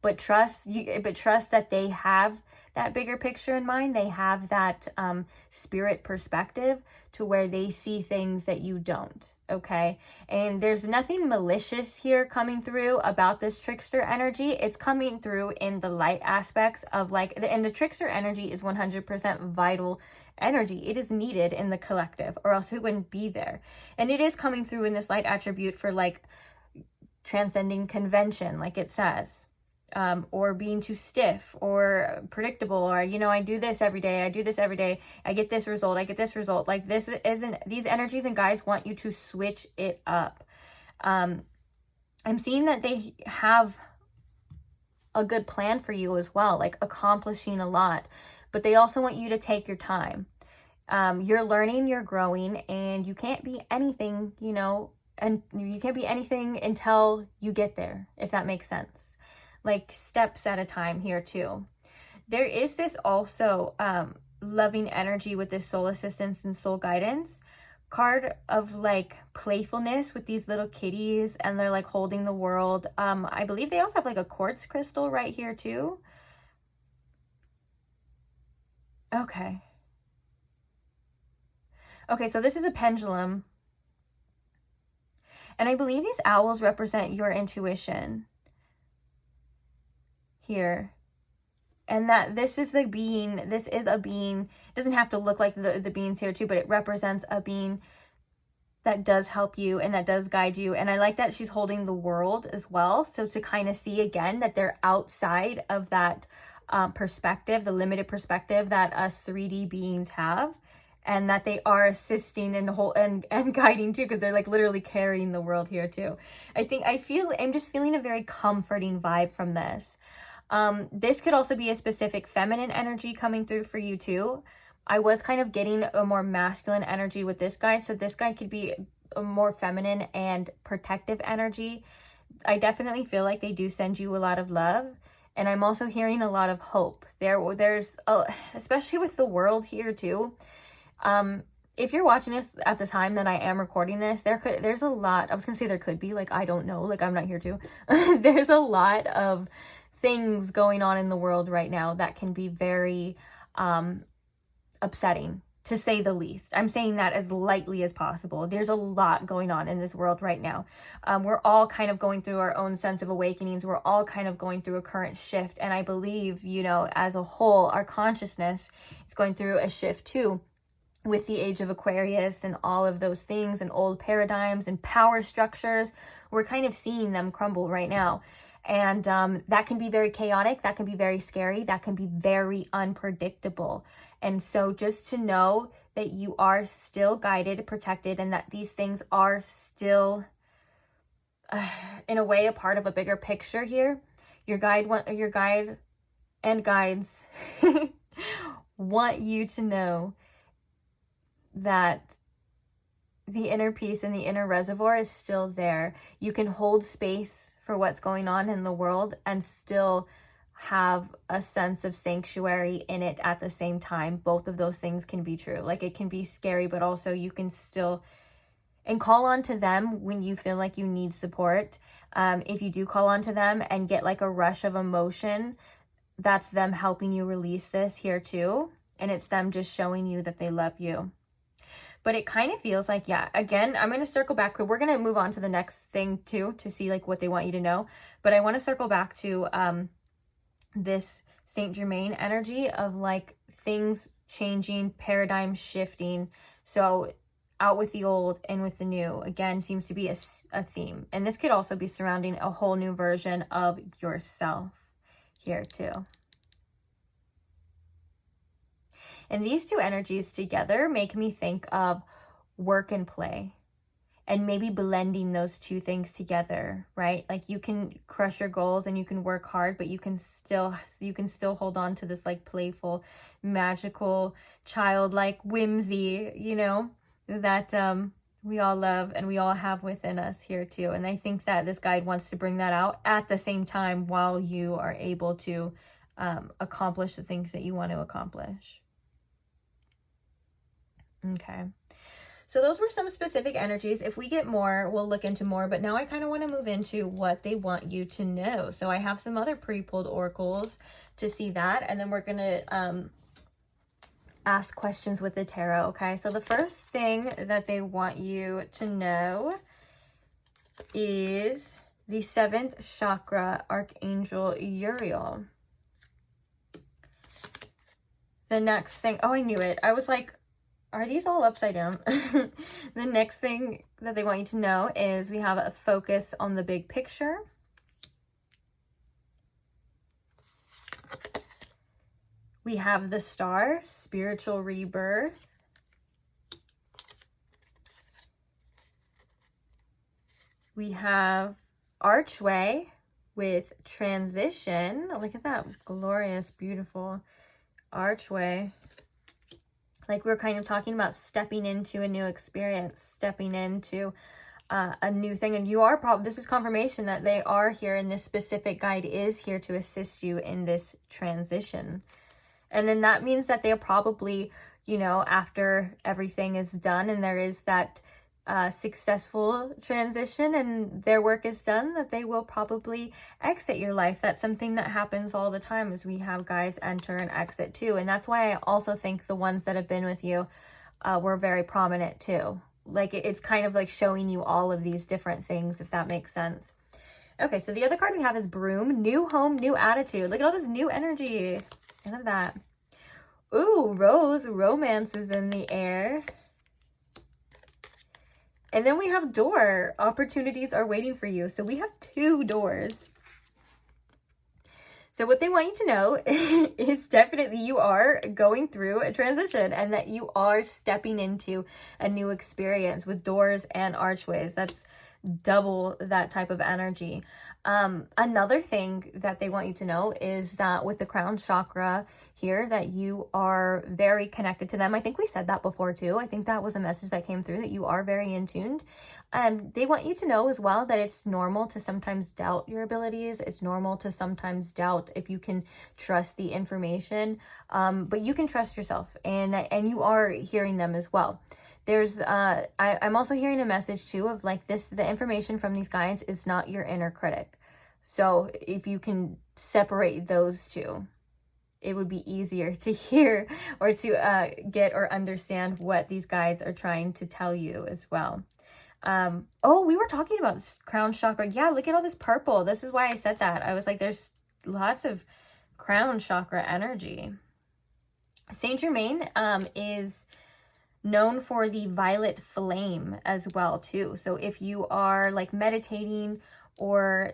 Speaker 1: but trust that they have that bigger picture in mind. They have that spirit perspective to where they see things that you don't. Okay. And there's nothing malicious here coming through about this trickster energy. It's coming through in the light aspects of like, and the trickster energy is 100% vital energy. It is needed in the collective, or else it wouldn't be there. And it is coming through in this light attribute for like transcending convention, like it says, or being too stiff or predictable, or, you know, I do this every day, I get this result, Like this isn't, these energies and guides want you to switch it up. I'm seeing that they have a good plan for you as well, like accomplishing a lot, but they also want you to take your time. You're learning, you're growing, and you can't be anything, you know, and you can't be anything until you get there, if that makes sense. Like steps at a time here too. There is this also loving energy with this soul assistance and soul guidance card of like playfulness with these little kitties, and they're like holding the world. I believe they also have like a quartz crystal right here too. Okay, so this is a pendulum, and I believe these owls represent your intuition here, and that this is a being, it doesn't have to look like the beings here too, but it represents a being that does help you and that does guide you. And I like that she's holding the world as well, so to kind of see again that they're outside of that perspective, the limited perspective that us 3D beings have, and that they are assisting and guiding too, because they're like literally carrying the world here too. I'm just feeling a very comforting vibe from this. This could also be a specific feminine energy coming through for you too. I was kind of getting a more masculine energy with this guide, so this guide could be a more feminine and protective energy. I definitely feel like they do send you a lot of love, and I'm also hearing a lot of hope. There's especially with the world here too. If you're watching this at the time that I am recording this, there's a lot, I was gonna say there could be, like, I don't know, like I'm not here to. There's a lot of things going on in the world right now that can be very upsetting, to say the least. I'm saying that as lightly as possible. There's a lot going on in this world right now. We're all kind of going through our own sense of awakenings. We're all kind of going through a current shift. And I believe, you know, as a whole, our consciousness is going through a shift too, with the age of Aquarius and all of those things and old paradigms and power structures. We're kind of seeing them crumble right now. And that can be very chaotic. That can be very scary. That can be very unpredictable. And so just to know that you are still guided, protected, and that these things are still, in a way, a part of a bigger picture here. Your guide and guides want you to know that the inner peace and the inner reservoir is still there. You can hold space for what's going on in the world and still have a sense of sanctuary in it at the same time. Both of those things can be true. Like, it can be scary, but also you can still, and call on to them when you feel like you need support. If you do call on to them and get like a rush of emotion, that's them helping you release this here too. And it's them just showing you that they love you. But it kind of feels like, yeah, again, I'm going to circle back. We're going to move on to the next thing too, to see like what they want you to know. But I want to circle back to this Saint Germain energy of like things changing, paradigm shifting. So out with the old and with the new, again, seems to be a theme. And this could also be surrounding a whole new version of yourself here too. And these two energies together make me think of work and play, and maybe blending those two things together, right? Like, you can crush your goals and you can work hard, but you can still hold on to this like playful, magical, childlike whimsy, you know, that we all love and we all have within us here too. And I think that this guide wants to bring that out at the same time while you are able to accomplish the things that you want to accomplish. Okay, so those were some specific energies. If we get more, we'll look into more, but now I kind of want to move into what they want you to know. So I have some other pre-pulled oracles to see that, and then we're going to ask questions with the tarot, okay? So the first thing that they want you to know is the 7th chakra, Archangel Uriel. The next thing, oh, I knew it. I was like, are these all upside down? The next thing that they want you to know is we have a focus on the big picture. We have the star, spiritual rebirth. We have archway with transition. Look at that glorious, beautiful archway. Like, we're kind of talking about stepping into a new experience, stepping into a new thing. And you are probably, this is confirmation that they are here, and this specific guide is here to assist you in this transition. And then that means that they'll probably, you know, after everything is done and there is that successful transition and their work is done, that they will probably exit your life. That's something that happens all the time, as we have guides enter and exit too. And that's why I also think the ones that have been with you were very prominent too. Like, it's kind of like showing you all of these different things, if that makes sense. Okay, so the other card we have is Broom, new home, new attitude. Look at all this new energy. I love that. Ooh, Rose, romance is in the air. And then we have Door, opportunities are waiting for you. So we have 2 doors. So what they want you to know is definitely you are going through a transition, and that you are stepping into a new experience with doors and archways. That's double that type of energy. Another thing that they want you to know is that with the crown chakra here, that you are very connected to them. I think we said that before too. I think that was a message that came through, that you are very in tuned. They want you to know as well that it's normal to sometimes doubt your abilities. It's normal to sometimes doubt if you can trust the information, but you can trust yourself, and you are hearing them as well. There's I'm also hearing a message too of like this, the information from these guides is not your inner critic. So if you can separate those two. It would be easier to hear or to get or understand what these guides are trying to tell you as well. Oh, we were talking about crown chakra. Yeah, look at all this purple. This is why I said that. I was like, there's lots of crown chakra energy. Saint Germain is known for the violet flame as well too. So if you are like meditating, or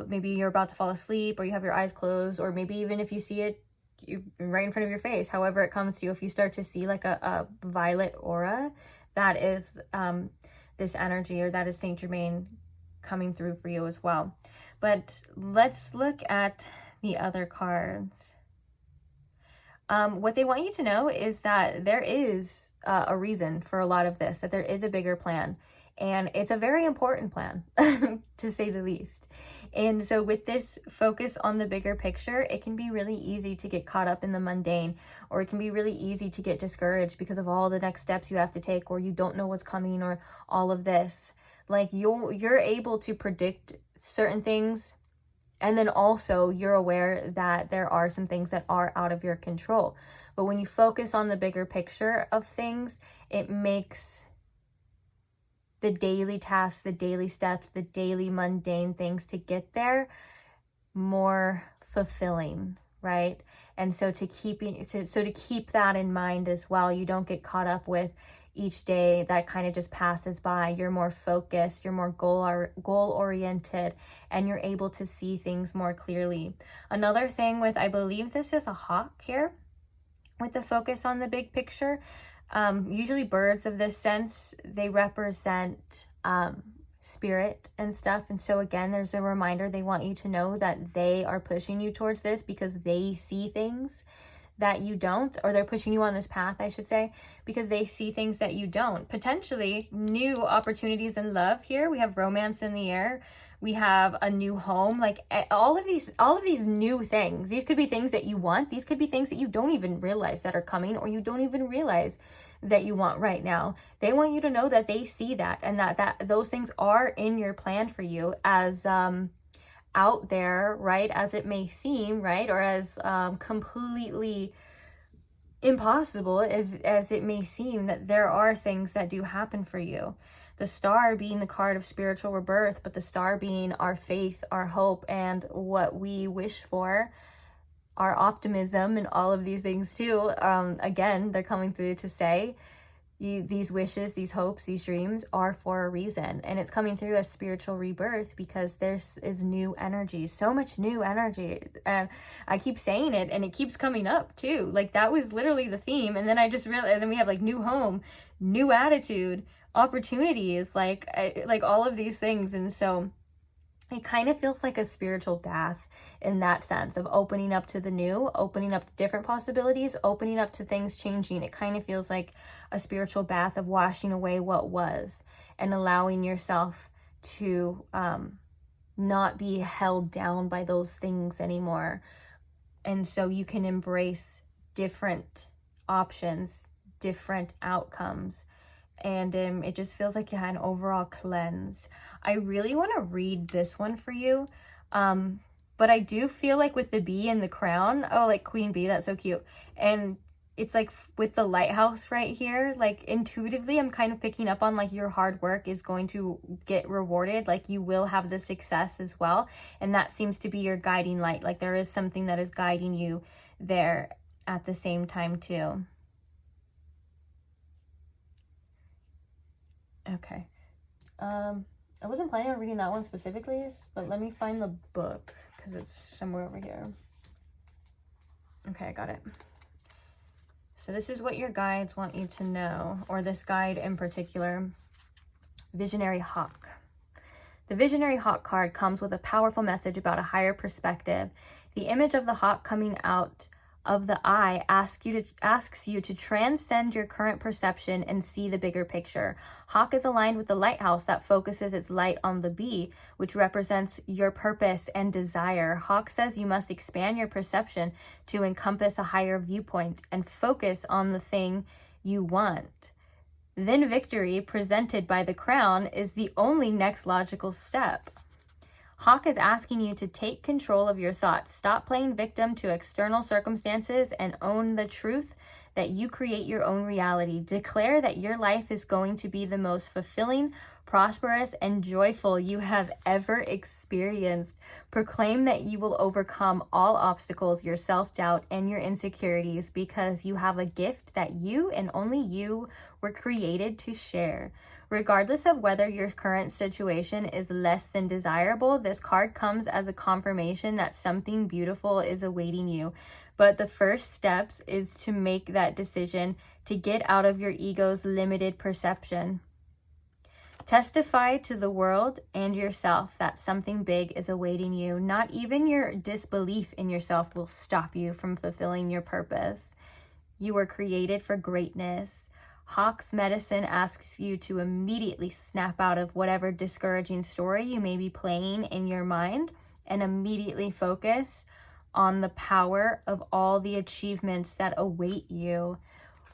Speaker 1: maybe you're about to fall asleep, or you have your eyes closed, or maybe even if you see it right in front of your face, however it comes to you, if you start to see like a violet aura, that is this energy, or that is Saint Germain coming through for you as well. But let's look at the other cards. What they want you to know is that there is a reason for a lot of this, that there is a bigger plan, and it's a very important plan to say the least. And so with this focus on the bigger picture, it can be really easy to get caught up in the mundane, or it can be really easy to get discouraged because of all the next steps you have to take, or you don't know what's coming, or all of this. Like you're able to predict certain things, and then also you're aware that there are some things that are out of your control. But when you focus on the bigger picture of things, it makes the daily tasks, the daily steps, the daily mundane things to get there more fulfilling, right? And so to keep that in mind as well, you don't get caught up with each day that kind of just passes by. You're more focused, you're more goal oriented, and you're able to see things more clearly. Another thing with, I believe this is a hawk here, with the focus on the big picture. Usually birds of this sense, they represent spirit and stuff. And so again, there's a reminder. They want you to know that they are pushing you towards this because they see things that you don't, or they're pushing you on this path, I should say, because they see things that you don't. Potentially new opportunities in love here. We have romance in the air. We have a new home, like all of these new things. These could be things that you want. These could be things that you don't even realize that are coming, or you don't even realize that you want right now. They want you to know that they see that, and that those things are in your plan for you, as out there, right, as it may seem, right, or as completely impossible as it may seem, that there are things that do happen for you. The star being the card of spiritual rebirth, but the star being our faith, our hope, and what we wish for, our optimism, and all of these things too. Again, they're coming through to say these wishes, these hopes, these dreams are for a reason, and it's coming through as spiritual rebirth because there is new energy, so much new energy. And I keep saying it, and it keeps coming up too. Like that was literally the theme, and then I just realized, and then we have like new home, new attitude, opportunities, like all of these things. And so it kind of feels like a spiritual bath in that sense of opening up to the new, opening up to different possibilities, opening up to things changing. It kind of feels like a spiritual bath of washing away what was and allowing yourself to not be held down by those things anymore. And so you can embrace different options, different outcomes. And it just feels like you had an overall cleanse. I really want to read this one for you. But I do feel like with the bee and the crown, oh, like queen bee, that's so cute. And it's like with the lighthouse right here, like intuitively, I'm kind of picking up on like your hard work is going to get rewarded. Like you will have the success as well. And that seems to be your guiding light. Like there is something that is guiding you there at the same time too. Okay. I wasn't planning on reading that one specifically, but let me find the book because it's somewhere over here. Okay, I got it. So this is what your guides want you to know, or this guide in particular. Visionary Hawk. The Visionary Hawk card comes with a powerful message about a higher perspective. The image of the hawk coming out of the eye asks you to transcend your current perception and see the bigger picture. Hawk is aligned with the lighthouse that focuses its light on the bee, which represents your purpose and desire. Hawk says you must expand your perception to encompass a higher viewpoint and focus on the thing you want. Then victory, presented by the crown, is the only next logical step. Hawk is asking you to take control of your thoughts. Stop playing victim to external circumstances and own the truth that you create your own reality. Declare that your life is going to be the most fulfilling, prosperous, and joyful you have ever experienced. Proclaim that you will overcome all obstacles, your self-doubt, and your insecurities because you have a gift that you and only you were created to share. Regardless of whether your current situation is less than desirable, this card comes as a confirmation that something beautiful is awaiting you. But the first steps is to make that decision to get out of your ego's limited perception. Testify to the world and yourself that something big is awaiting you. Not even your disbelief in yourself will stop you from fulfilling your purpose. You were created for greatness. Hawk's medicine asks you to immediately snap out of whatever discouraging story you may be playing in your mind and immediately focus on the power of all the achievements that await you.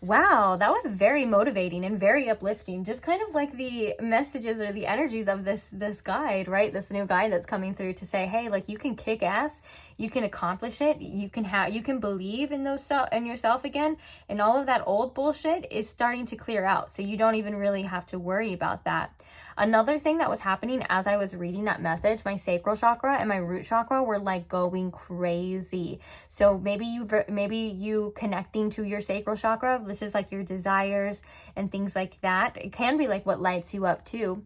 Speaker 1: Wow, that was very motivating and very uplifting. Just kind of like the messages or the energies of this guide, right? This new guide that's coming through to say, hey, like, you can kick ass, you can accomplish it, you can believe in yourself again, and all of that old bullshit is starting to clear out. So you don't even really have to worry about that. Another thing that was happening as I was reading that message, my sacral chakra and my root chakra were like going crazy. So maybe you connecting to your sacral chakra, which is like your desires and things like that. It can be like what lights you up too.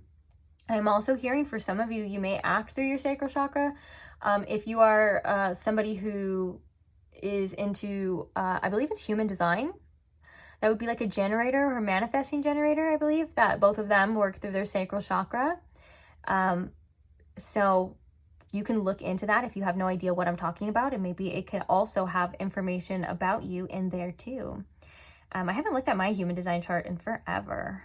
Speaker 1: I'm also hearing for some of you, you may act through your sacral chakra. If you are somebody who is into, I believe it's human design, that would be like a generator or a manifesting generator, I believe, that both of them work through their sacral chakra. So you can look into that if you have no idea what I'm talking about, and maybe it can also have information about you in there too. I haven't looked at my human design chart in forever.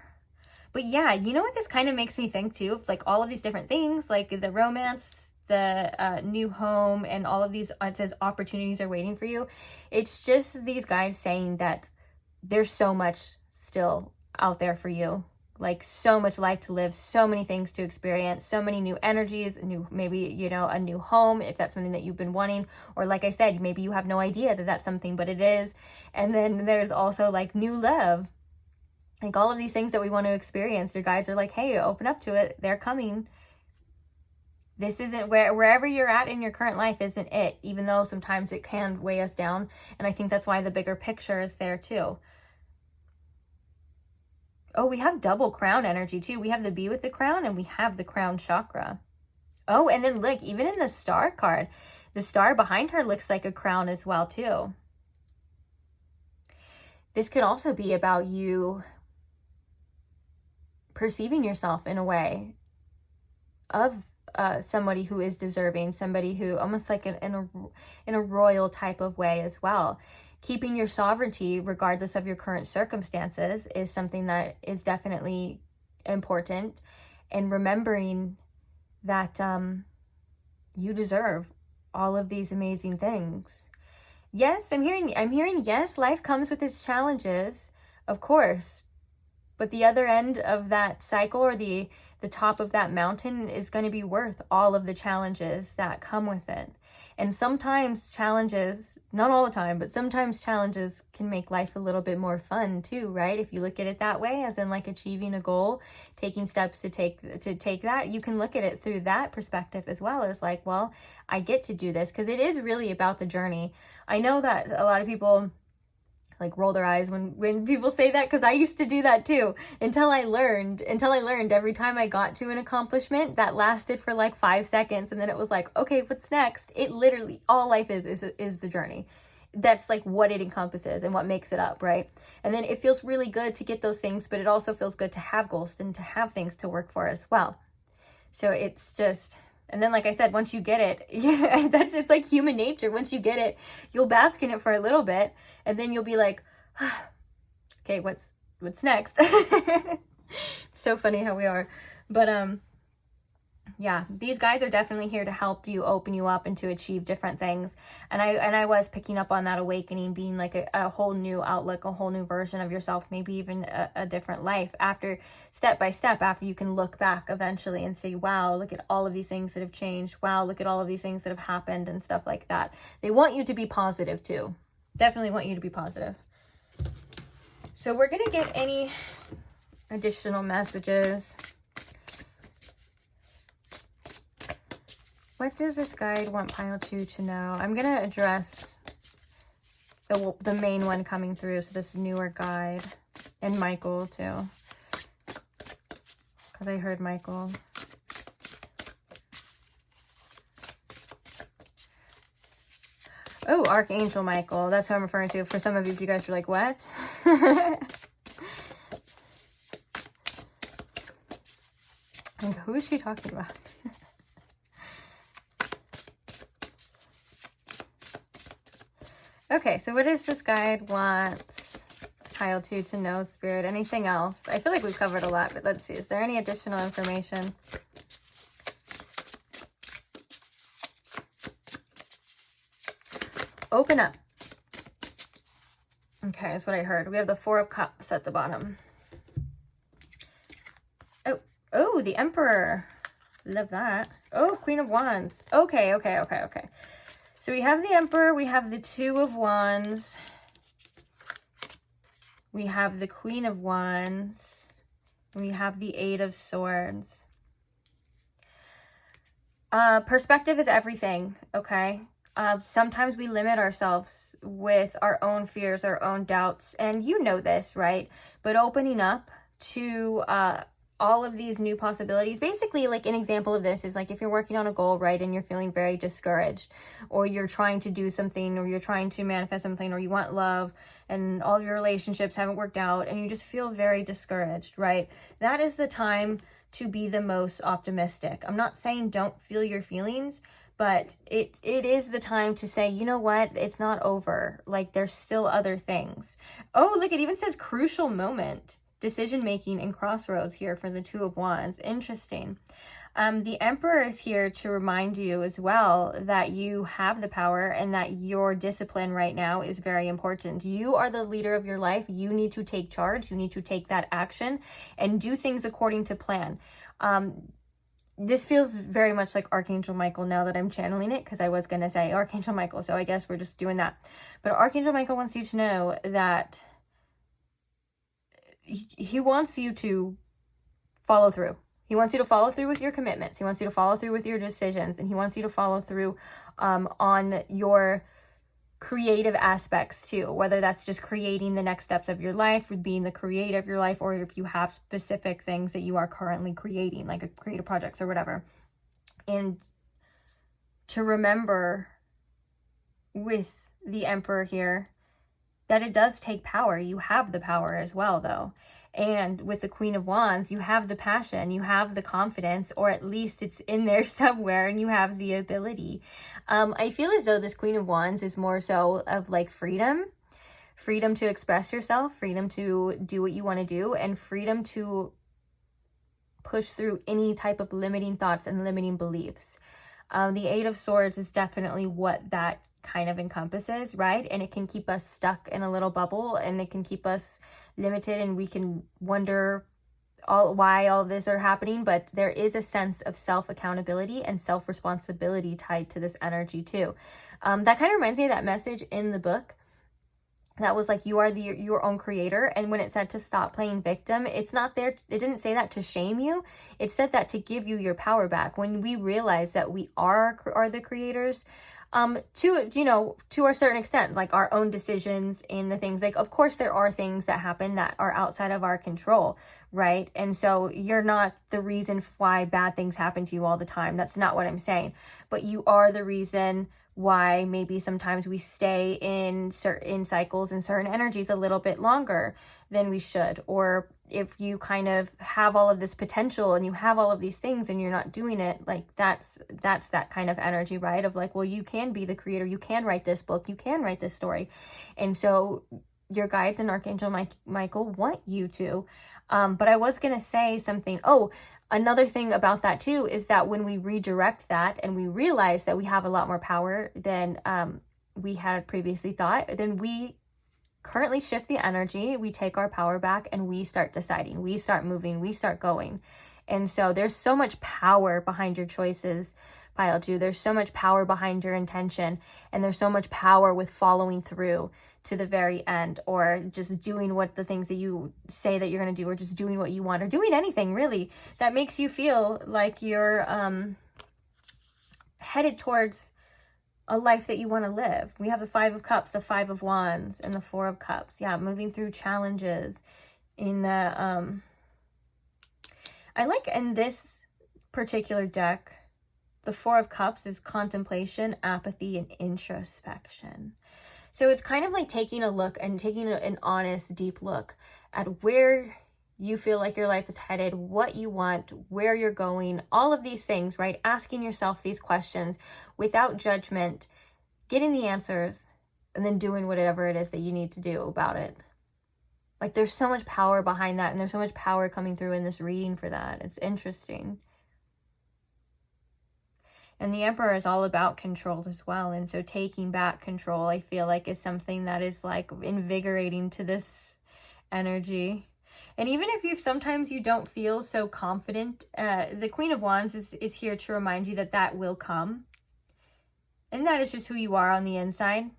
Speaker 1: But yeah, you know what this kind of makes me think too? Of like all of these different things, like the romance, the new home, and all of these, it says opportunities are waiting for you. It's just these guides saying that there's so much still out there for you. Like so much life to live, so many things to experience, so many new energies, maybe, a new home, if that's something that you've been wanting. Or like I said, maybe you have no idea that that's something, but it is. And then there's also like new love. Like all of these things that we want to experience, your guides are like, hey, open up to it. They're coming. This isn't wherever you're at in your current life isn't it, even though sometimes it can weigh us down. And I think that's why the bigger picture is there too. Oh, we have double crown energy too. We have the bee with the crown and we have the crown chakra. Oh, and then look, even in the star card, the star behind her looks like a crown as well too. This could also be about you perceiving yourself in a way of somebody who is deserving, somebody who almost like in a royal type of way as well. Keeping your sovereignty regardless of your current circumstances is something that is definitely important, and remembering that you deserve all of these amazing things. Yes, I'm hearing yes, life comes with its challenges, of course, but the other end of that cycle, or the top of that mountain, is going to be worth all of the challenges that come with it. And sometimes challenges, not all the time, but sometimes challenges can make life a little bit more fun too, right? If you look at it that way, as in like achieving a goal, taking steps to take that, you can look at it through that perspective as well, as like, well, I get to do this, because it is really about the journey. I know that a lot of people like roll their eyes when people say that, because I used to do that too, until I learned every time I got to an accomplishment that lasted for like 5 seconds, and then it was like, okay, what's next? It literally, all life is the journey. That's like what it encompasses and what makes it up, right? And then it feels really good to get those things, but it also feels good to have goals and to have things to work for as well. So it's just, and then like I said, once you get it, it's like human nature. Once you get it, you'll bask in it for a little bit, and then you'll be like, okay, what's next? So funny how we are. But Yeah, these guys are definitely here to help you, open you up, and to achieve different things. And I was picking up on that awakening being like a whole new outlook, a whole new version of yourself, maybe even a different life after, step by step, after you can look back eventually and say, wow, look at all of these things that have changed. Wow, look at all of these things that have happened and stuff like that. They want you to be positive too. Definitely want you to be positive. So we're going to get any additional messages. What does this guide want pile 2 to know? I'm going to address the main one coming through, so this newer guide, and Michael too, because I heard Michael. Oh, Archangel Michael. That's what I'm referring to. For some of you guys are like, what? And who is she talking about? Okay, so what does this guide want pile 2 to know, Spirit? Anything else? I feel like we've covered a lot, but let's see. Is there any additional information? Open up. Okay, that's what I heard. We have the 4 of Cups at the bottom. Oh, the Emperor. Love that. Oh, Queen of Wands. Okay. So we have the Emperor, we have the 2 of Wands, we have the Queen of Wands, we have the 8 of Swords. Perspective is everything, okay? Sometimes we limit ourselves with our own fears, our own doubts, and you know this, right? But opening up to all of these new possibilities. Basically, like an example of this is like if you're working on a goal, right, and you're feeling very discouraged, or you're trying to do something, or you're trying to manifest something, or you want love and all your relationships haven't worked out and you just feel very discouraged, right? That is the time to be the most optimistic. I'm not saying don't feel your feelings, but it is the time to say, you know what, it's not over. Like there's still other things. Oh, look, it even says crucial moment. Decision-making and crossroads here for the 2 of Wands. Interesting. The Emperor is here to remind you as well that you have the power and that your discipline right now is very important. You are the leader of your life. You need to take charge. You need to take that action and do things according to plan. This feels very much like Archangel Michael now that I'm channeling it, because I was going to say Archangel Michael, so I guess we're just doing that. But Archangel Michael wants you to know that he wants you to follow through. He wants you to follow through with your commitments. He wants you to follow through with your decisions. And he wants you to follow through on your creative aspects too. Whether that's just creating the next steps of your life, with being the creator of your life, or if you have specific things that you are currently creating, like a creative projects or whatever. And to remember with the Emperor here, that it does take power. You have the power as well, though. And with the Queen of Wands, you have the passion, you have the confidence, or at least it's in there somewhere, and you have the ability. I feel as though this Queen of Wands is more so of like freedom to express yourself, freedom to do what you want to do, and freedom to push through any type of limiting thoughts and limiting beliefs. The 8 of Swords is definitely what that kind of encompasses, right? And it can keep us stuck in a little bubble, and it can keep us limited, and we can wonder why all this are happening. But there is a sense of self-accountability and self-responsibility tied to this energy too. That kind of reminds me of that message in the book that was like, you are your own creator. And when it said to stop playing victim, it's not there, it didn't say that to shame you. It said that to give you your power back. When we realize that we are the creators, to a certain extent, like our own decisions and the things, like, of course there are things that happen that are outside of our control, right? And so you're not the reason why bad things happen to you all the time. That's not what I'm saying. But you are the reason why maybe sometimes we stay in certain cycles and certain energies a little bit longer than we should. Or if you kind of have all of this potential and you have all of these things and you're not doing it, like that's that kind of energy, right? Of like, well, you can be the creator, you can write this book, you can write this story. And so your guides and Archangel Michael want you to. But I was going to say something. Oh, another thing about that too is that when we redirect that and we realize that we have a lot more power than we had previously thought, then we currently shift the energy, we take our power back, and we start deciding, we start moving, we start going. And so there's so much power behind your choices, pile 2. There's so much power behind your intention, and there's so much power with following through to the very end, or just doing what the things that you say that you're going to do, or just doing what you want, or doing anything really that makes you feel like you're headed towards a life that you want to live. We have the 5 of Cups, the 5 of Wands, and the 4 of Cups. Yeah, moving through challenges in the I like in this particular deck, the 4 of Cups is contemplation, apathy, and introspection. So it's kind of like taking a look and taking an honest, deep look at where you feel like your life is headed, what you want, where you're going, all of these things, right? Asking yourself these questions without judgment, getting the answers, and then doing whatever it is that you need to do about it. Like, there's so much power behind that, and there's so much power coming through in this reading for that. It's interesting. And the Emperor is all about control as well. And so taking back control, I feel like, is something that is like invigorating to this energy. And even if sometimes you don't feel so confident, the Queen of Wands is here to remind you that that will come. And that is just who you are on the inside.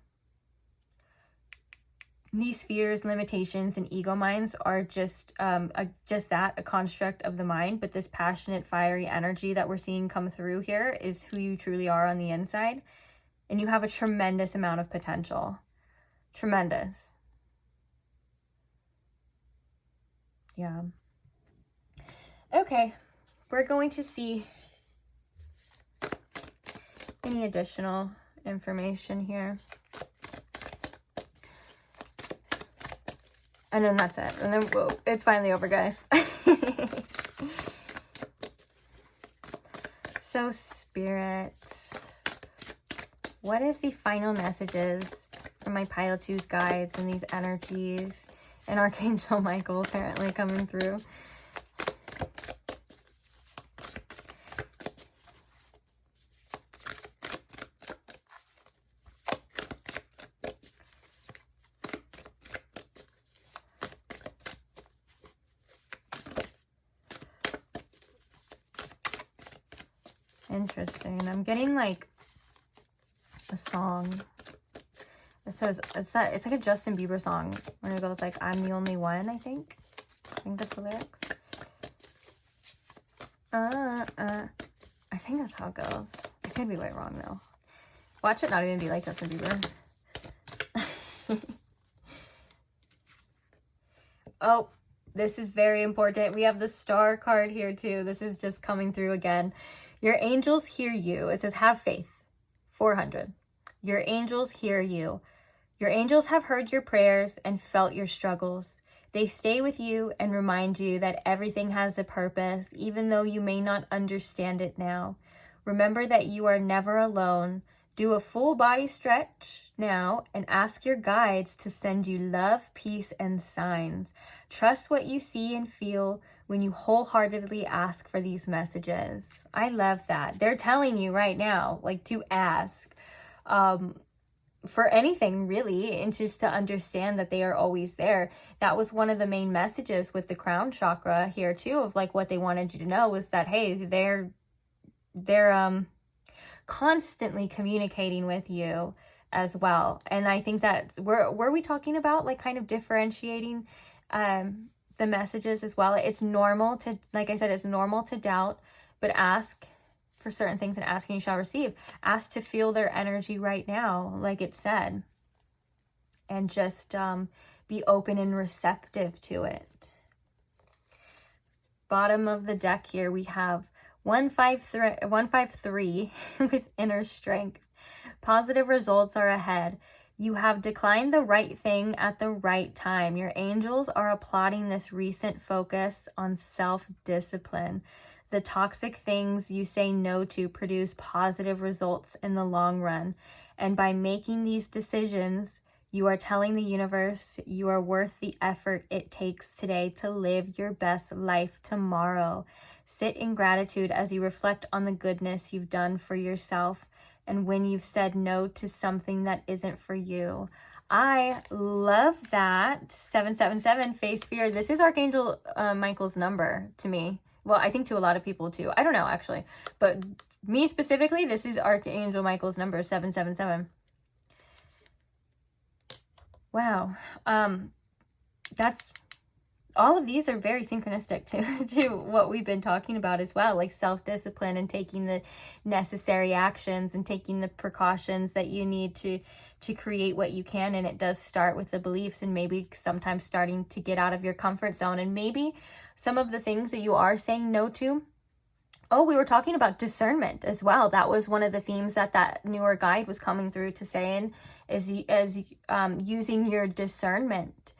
Speaker 1: These fears, limitations, and ego minds are just that, a construct of the mind. But this passionate, fiery energy that we're seeing come through here is who you truly are on the inside. And you have a tremendous amount of potential. Tremendous. Yeah. Okay, we're going to see any additional information here. And then that's it. And then, whoa, it's finally over, guys. So, Spirit, what is the final messages from my pile 2's guides and these energies? And Archangel Michael apparently coming through. Interesting. I'm getting like a song. It says, it's like a Justin Bieber song when it goes like, I'm the only one, I think. I think that's the lyrics. I think that's how it goes. I could be way wrong though. Watch it not even be like Justin Bieber. Oh, this is very important. We have the Star card here too. This is just coming through again. Your angels hear you. It says, have faith. 400. Your angels hear you. Your angels have heard your prayers and felt your struggles. They stay with you and remind you that everything has a purpose, even though you may not understand it now. Remember that you are never alone. Do a full body stretch now and ask your guides to send you love, peace, and signs. Trust what you see and feel when you wholeheartedly ask for these messages. I love that. They're telling you right now, like, to ask for anything really, and just to understand that they are always there. That was one of the main messages with the crown chakra here too, of like what they wanted you to know was that, hey, they're constantly communicating with you as well. And I think that were we talking about like kind of differentiating the messages as well. It's normal to, like I said, it's normal to doubt, but ask for certain things, and ask and you shall receive. Ask to feel their energy right now, like it said, and just be open and receptive to it. Bottom of the deck here, we have 153 with inner strength. Positive results are ahead. You have declined the right thing at the right time. Your angels are applauding this recent focus on self-discipline. The toxic things you say no to produce positive results in the long run. And by making these decisions, You are telling the universe you are worth the effort it takes today to live your best life tomorrow. Sit in gratitude as you reflect on the goodness you've done for yourself and when you've said no to something that isn't for you. I love that. 777, face fear. This is Archangel Michael's number to me. Well, I think to a lot of people too. I don't know, actually. But me specifically, this is Archangel Michael's number, 777. Wow. That's, all of these are very synchronistic to what we've been talking about as well, like self-discipline and taking the necessary actions and taking the precautions that you need to create what you can. And it does start with the beliefs, and maybe sometimes starting to get out of your comfort zone, and maybe some of the things that you are saying no to. Oh, we were talking about discernment as well. That was one of the themes that newer guide was coming through to saying, is using your discernment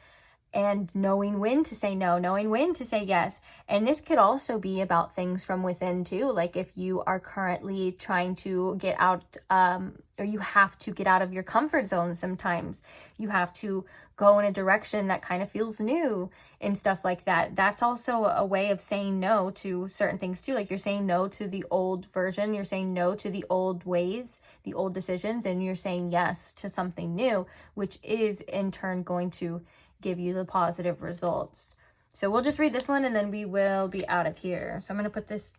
Speaker 1: and knowing when to say no, knowing when to say yes. And this could also be about things from within too. Like if you are currently trying to get out, or you have to get out of your comfort zone sometimes. You have to go in a direction that kind of feels new and stuff like that. That's also a way of saying no to certain things too. Like you're saying no to the old version. You're saying no to the old ways, the old decisions, and you're saying yes to something new, which is in turn going to give you the positive results. So we'll just read this one and then we will be out of here. So I'm going to put this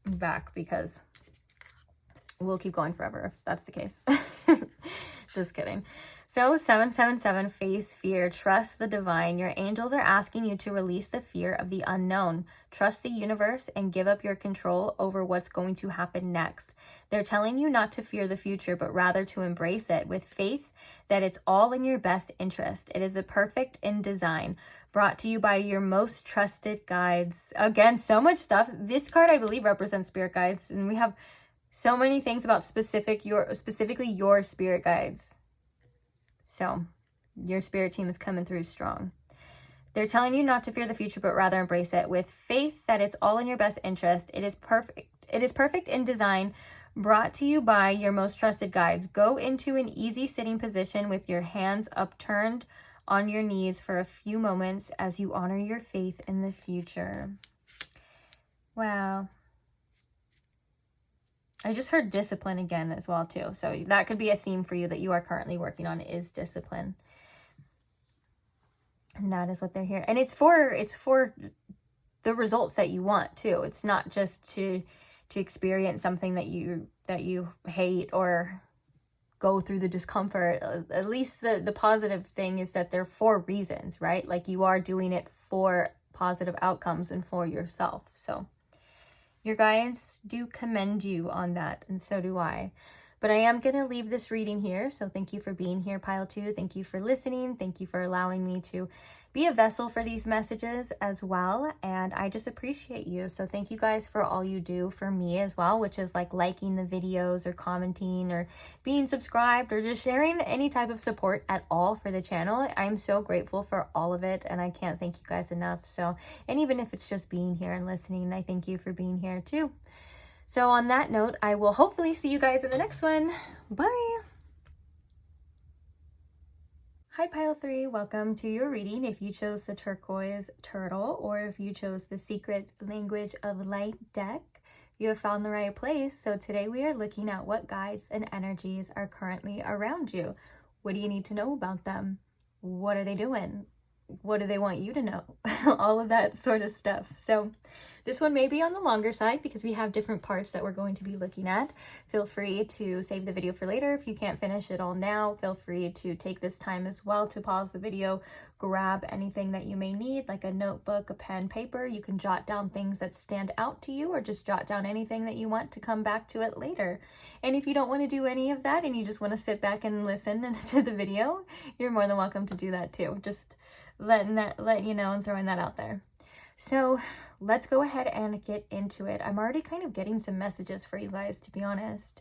Speaker 1: back because we'll keep going forever if that's the case. Just kidding. So 777, face fear, trust the divine. Your angels are asking you to release the fear of the unknown. Trust the universe and give up your control over what's going to happen next. They're telling you not to fear the future, but rather to embrace it with faith that it's all in your best interest. It is a perfect in design, brought to you by your most trusted guides. Again, so much stuff. This card, I believe, represents spirit guides, and we have so many things about specifically your spirit guides. So your spirit team is coming through strong. They're telling you not to fear the future, but rather embrace it with faith that it's all in your best interest. It is perfect in design, brought to you by your most trusted guides. Go into an easy sitting position with your hands upturned on your knees for a few moments as you honor your faith in the future. Wow. I just heard discipline again as well too. So that could be a theme for you that you are currently working on, is discipline. And that is what they're here. And it's for the results that you want too. It's not just to experience something that you hate or go through the discomfort. At least the positive thing is that they're for reasons, right? Like you are doing it for positive outcomes and for yourself. So your guides do commend you on that, and so do I. But I am going to leave this reading here. So thank you for being here, Pile 2. Thank you for listening. Thank you for allowing me to be a vessel for these messages as well. And I just appreciate you. So thank you guys for all you do for me as well, which is like liking the videos or commenting or being subscribed or just sharing any type of support at all for the channel. I'm so grateful for all of it, and I can't thank you guys enough. So, and even if it's just being here and listening, I thank you for being here too. So on that note, I will hopefully see you guys in the next one. Bye. Hi, Pile 3. Welcome to your reading. If you chose the turquoise turtle or if you chose the secret language of light deck, you have found the right place. So today we are looking at what guides and energies are currently around you. What do you need to know about them? What are they doing? What do they want you to know? All of that sort of stuff. So this one may be on the longer side because we have different parts that we're going to be looking at. Feel free to save the video for later. If you can't finish it all now, feel free to take this time as well to pause the video, grab anything that you may need, like a notebook, a pen, paper. You can jot down things that stand out to you, or just jot down anything that you want to come back to it later. And if you don't want to do any of that and you just want to sit back and listen to the video, you're more than welcome to do that too. Just let you know and throwing that out there. So let's go ahead and get into it. I'm already kind of getting some messages for you guys, to be honest,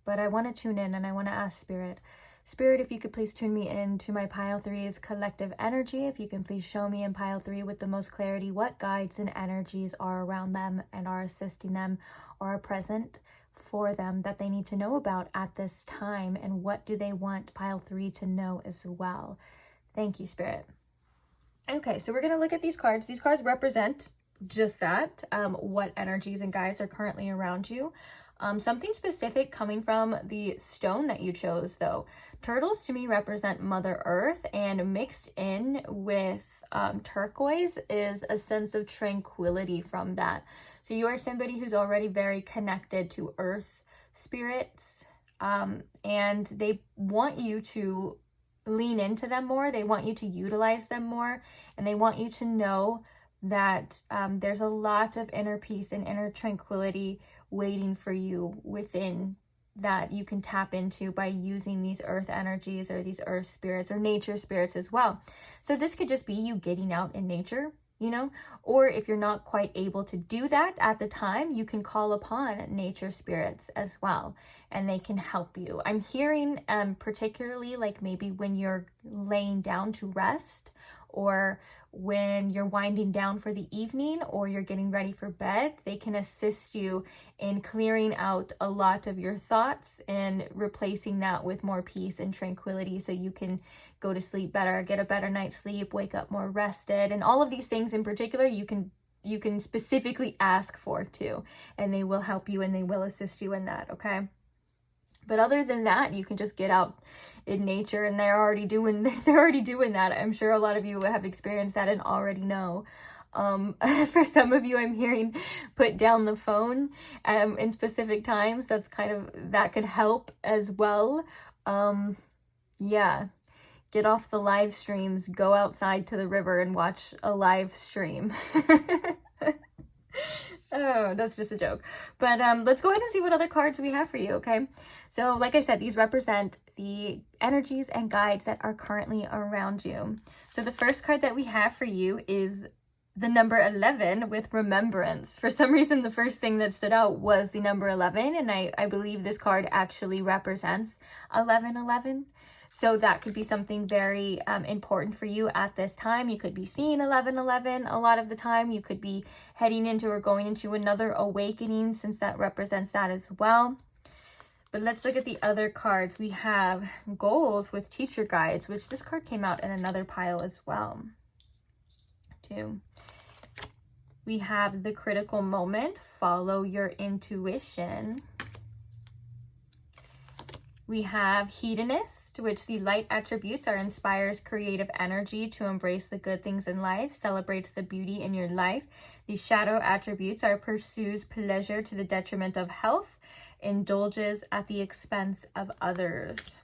Speaker 1: but I want to tune in and I want to ask Spirit, if you could please tune me into my Pile 3's collective energy. If you can please show me in Pile 3 with the most clarity what guides and energies are around them and are assisting them or are present for them that they need to know about at this time, and what do they want pile 3 to know as well? Thank you, Spirit. Okay, so we're going to look at these cards. These cards represent just that, what energies and guides are currently around you. Something specific coming from the stone that you chose, though. Turtles to me represent Mother Earth, and mixed in with turquoise is a sense of tranquility from that. So you are somebody who's already very connected to earth spirits, and they want you to lean into them more. They want you to utilize them more, and they want you to know that there's a lot of inner peace and inner tranquility waiting for you within that you can tap into by using these earth energies or these earth spirits or nature spirits as well. So this could just be you getting out in nature, you know, or if you're not quite able to do that at the time, you can call upon nature spirits as well, and they can help you. I'm hearing particularly like maybe when you're laying down to rest, or when you're winding down for the evening, or you're getting ready for bed, they can assist you in clearing out a lot of your thoughts and replacing that with more peace and tranquility, so you can go to sleep better, get a better night's sleep, wake up more rested, and all of these things in particular you can specifically ask for too, and they will help you and they will assist you in that, okay? But other than that, you can just get out in nature, and they're already doing that. I'm sure a lot of you have experienced that and already know. For some of you, I'm hearing put down the phone in specific times. That could help as well. Yeah, get off the live streams, go outside to the river and watch a live stream. Oh, that's just a joke. But let's go ahead and see what other cards we have for you, okay? So like I said, these represent the energies and guides that are currently around you. So the first card that we have for you is the number 11 with remembrance. For some reason, the first thing that stood out was the number 11, and I believe this card actually represents 1111. So that could be something very important for you at this time. You could be seeing 1111 a lot of the time. You could be heading into or going into another awakening, since that represents that as well. But let's look at the other cards. We have goals with teacher guides, which this card came out in another pile as well, too. We have the critical moment, follow your intuition. We have hedonist, which the light attributes are inspires creative energy to embrace the good things in life, celebrates the beauty in your life. The shadow attributes are pursues pleasure to the detriment of health, indulges at the expense of others.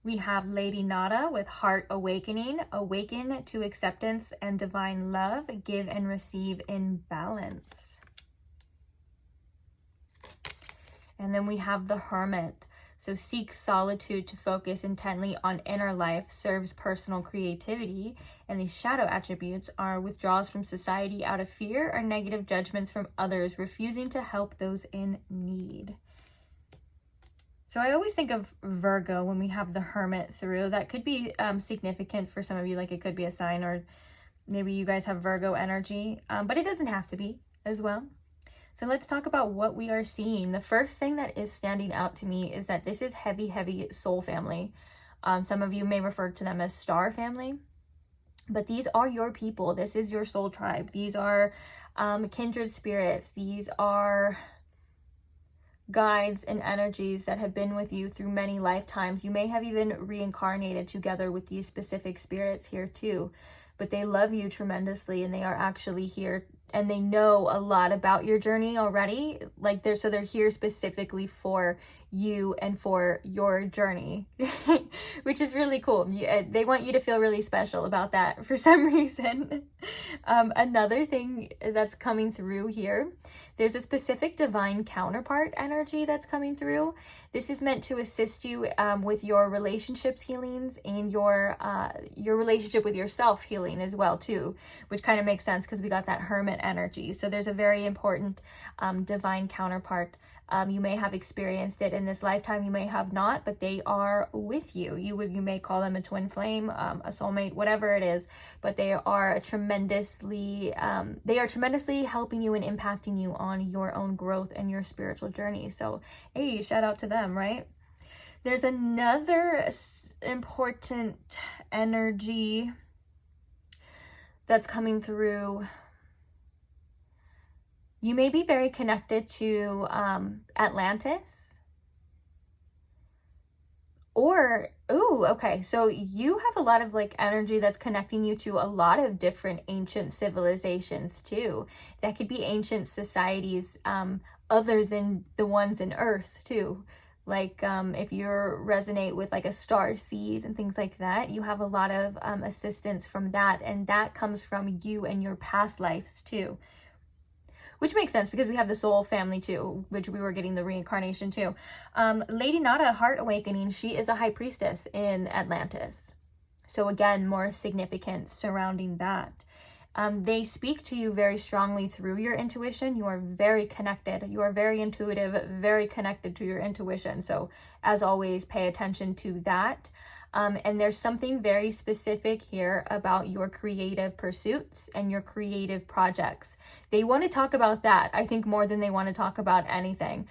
Speaker 1: We have Lady Nada with heart awakening, awaken to acceptance and divine love, give and receive in balance. And then we have the Hermit. So seek solitude to focus intently on inner life, serves personal creativity. And the shadow attributes are withdrawals from society out of fear or negative judgments from others, refusing to help those in need. So I always think of Virgo when we have the Hermit through. That could be significant for some of you, like it could be a sign, or maybe you guys have Virgo energy, but it doesn't have to be as well. So let's talk about what we are seeing. The first thing that is standing out to me is that this is heavy, heavy soul family. Some of you may refer to them as star family, but these are your people. This is your soul tribe. These are kindred spirits. These are guides and energies that have been with you through many lifetimes. You may have even reincarnated together with these specific spirits here too, but they love you tremendously, and they are actually here, and they know a lot about your journey already. Like they're here specifically for you and for your journey, which is really cool. They want you to feel really special about that for some reason. Another thing that's coming through here, there's a specific divine counterpart energy that's coming through. This is meant to assist you with your relationships healings and your relationship with yourself healing as well too, which kind of makes sense because we got that Hermit energy. So there's a very important divine counterpart You may have experienced it in this lifetime, you may have not, but they are with you. You may call them a twin flame, a soulmate, whatever it is, but they are tremendously helping you and impacting you on your own growth and your spiritual journey. So, hey, shout out to them, right? There's another important energy that's coming through. You may be very connected to Atlantis. Or, okay, so you have a lot of like energy that's connecting you to a lot of different ancient civilizations too. That could be ancient societies other than the ones in Earth too. Like if you resonate with like a star seed and things like that, you have a lot of assistance from that, and that comes from you and your past lives too. Which makes sense because we have the soul family too, which we were getting the reincarnation too. Lady Nada, Heart Awakening, she is a high priestess in Atlantis. So again, more significance surrounding that. They speak to you very strongly through your intuition. You are very connected. You are very intuitive, very connected to your intuition. So as always, pay attention to that. And there's something very specific here about your creative pursuits and your creative projects. They want to talk about that, I think, more than they want to talk about anything.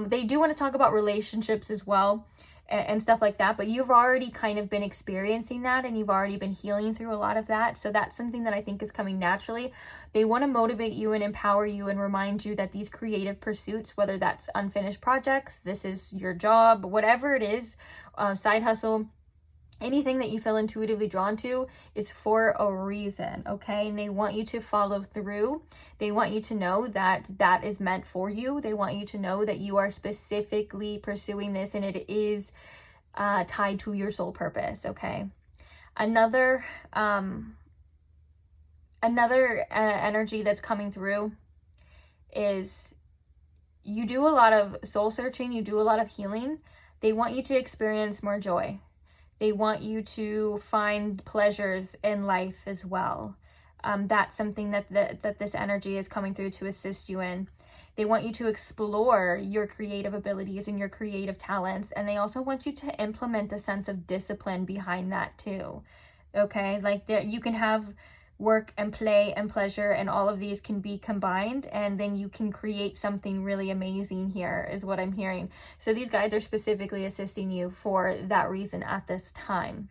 Speaker 1: They do want to talk about relationships as well and stuff like that, but you've already kind of been experiencing that, and you've already been healing through a lot of that. So that's something that I think is coming naturally. They want to motivate you and empower you and remind you that these creative pursuits, whether that's unfinished projects, this is your job, whatever it is, side hustle, anything that you feel intuitively drawn to, it's for a reason, okay? And they want you to follow through. They want you to know that that is meant for you. They want you to know that you are specifically pursuing this, and it is tied to your soul purpose, okay? Another energy that's coming through is you do a lot of soul searching, you do a lot of healing. They want you to experience more joy. They want you to find pleasures in life as well. That's something that this energy is coming through to assist you in. They want you to explore your creative abilities and your creative talents. And they also want you to implement a sense of discipline behind that too. Okay, like you can have work and play and pleasure, and all of these can be combined, and then you can create something really amazing here, is what I'm hearing. So these guides are specifically assisting you for that reason at this time.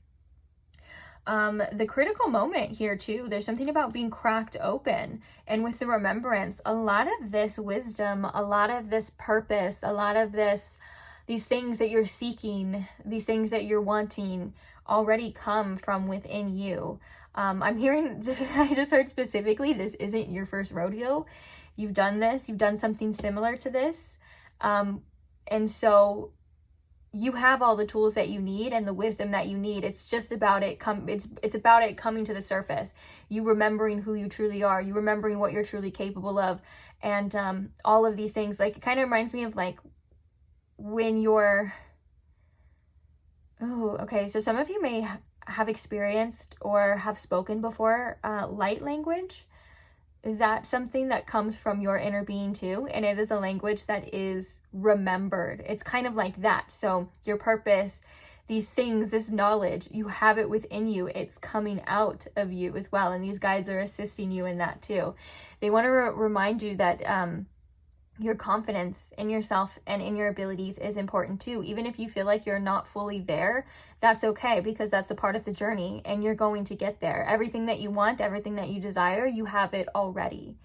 Speaker 1: The critical moment here too, there's something about being cracked open, and with the remembrance, a lot of this wisdom, a lot of this purpose, a lot of these things that you're seeking, these things that you're wanting already come from within you. I'm hearing, I just heard specifically, this isn't your first rodeo. You've done this, you've done something similar to this. And so you have all the tools that you need and the wisdom that you need. It's just about it's about it coming to the surface. You remembering who you truly are, you remembering what you're truly capable of. And all of these things, like, it kind of reminds me of like when you're, so some of you may have experienced or have spoken before light language. That's something that comes from your inner being too, and it is a language that is remembered. It's kind of like that. So your purpose, these things, this knowledge, you have it within you. It's coming out of you as well, and these guides are assisting you in that too. They want to remind you that your confidence in yourself and in your abilities is important too. Even if you feel like you're not fully there, that's okay, because that's a part of the journey, and you're going to get there. Everything that you want, everything that you desire, you have it already.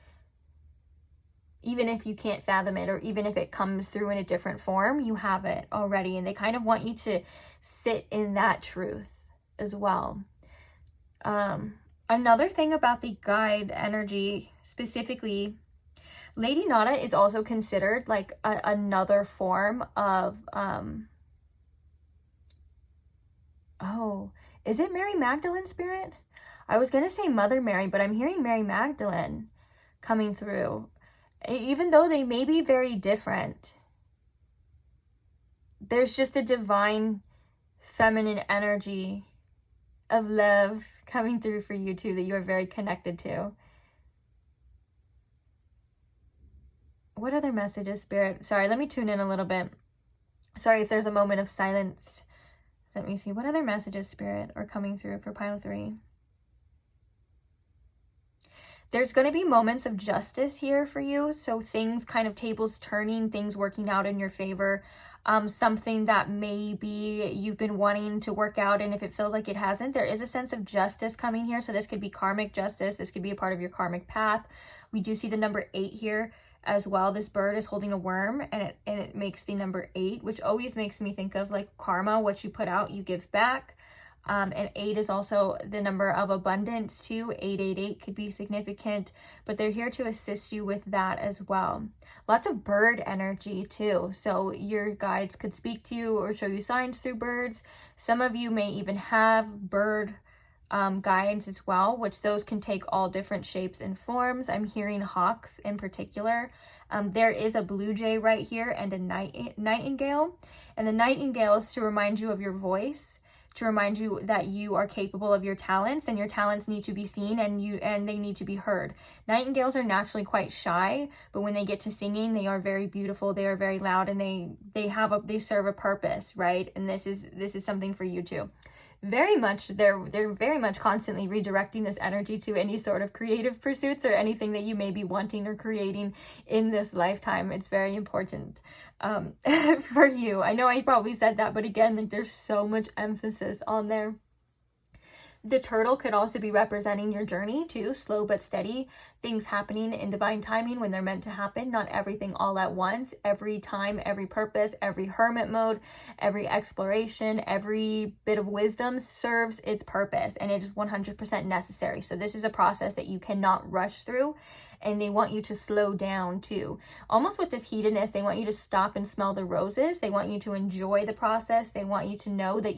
Speaker 1: Even if you can't fathom it, or even if it comes through in a different form, you have it already. And they kind of want you to sit in that truth as well. Another thing about the guide energy specifically, Lady Nada is also considered like another form of, is it Mary Magdalene spirit? I was going to say Mother Mary, but I'm hearing Mary Magdalene coming through. Even though they may be very different, there's just a divine feminine energy of love coming through for you too, that you are very connected to. What other messages, Spirit? Sorry, let me tune in a little bit. Sorry if there's a moment of silence. Let me see. What other messages, Spirit, are coming through for pile 3? There's going to be moments of justice here for you. So things kind of tables turning, things working out in your favor. Something that maybe you've been wanting to work out, and if it feels like it hasn't, there is a sense of justice coming here. So this could be karmic justice. This could be a part of your karmic path. We do see the number 8 here as well. This bird is holding a worm, and it makes the number 8, which always makes me think of like karma. What you put out, you give back. And 8 is also the number of abundance too. 888 could be significant, but they're here to assist you with that as well. Lots of bird energy too. So your guides could speak to you or show you signs through birds. Some of you may even have bird guides as well, which those can take all different shapes and forms. I'm hearing hawks in particular. There is a blue jay right here and a nightingale. And the nightingale is to remind you of your voice, to remind you that you are capable of your talents, and your talents need to be seen, and they need to be heard. Nightingales are naturally quite shy, but when they get to singing, they are very beautiful, they are very loud, and they serve a purpose, right? And this is something for you too. Very much, they're very much constantly redirecting this energy to any sort of creative pursuits or anything that you may be wanting or creating in this lifetime. It's very important for you. I know I probably said that, but again, like, there's so much emphasis on there. The turtle could also be representing your journey too, slow but steady, things happening in divine timing when they're meant to happen, not everything all at once, every time, every purpose, every hermit mode, every exploration, every bit of wisdom serves its purpose, and it is 100% necessary. So this is a process that you cannot rush through, and they want you to slow down too. Almost with this heatedness, they want you to stop and smell the roses. They want you to enjoy the process. They want you to know that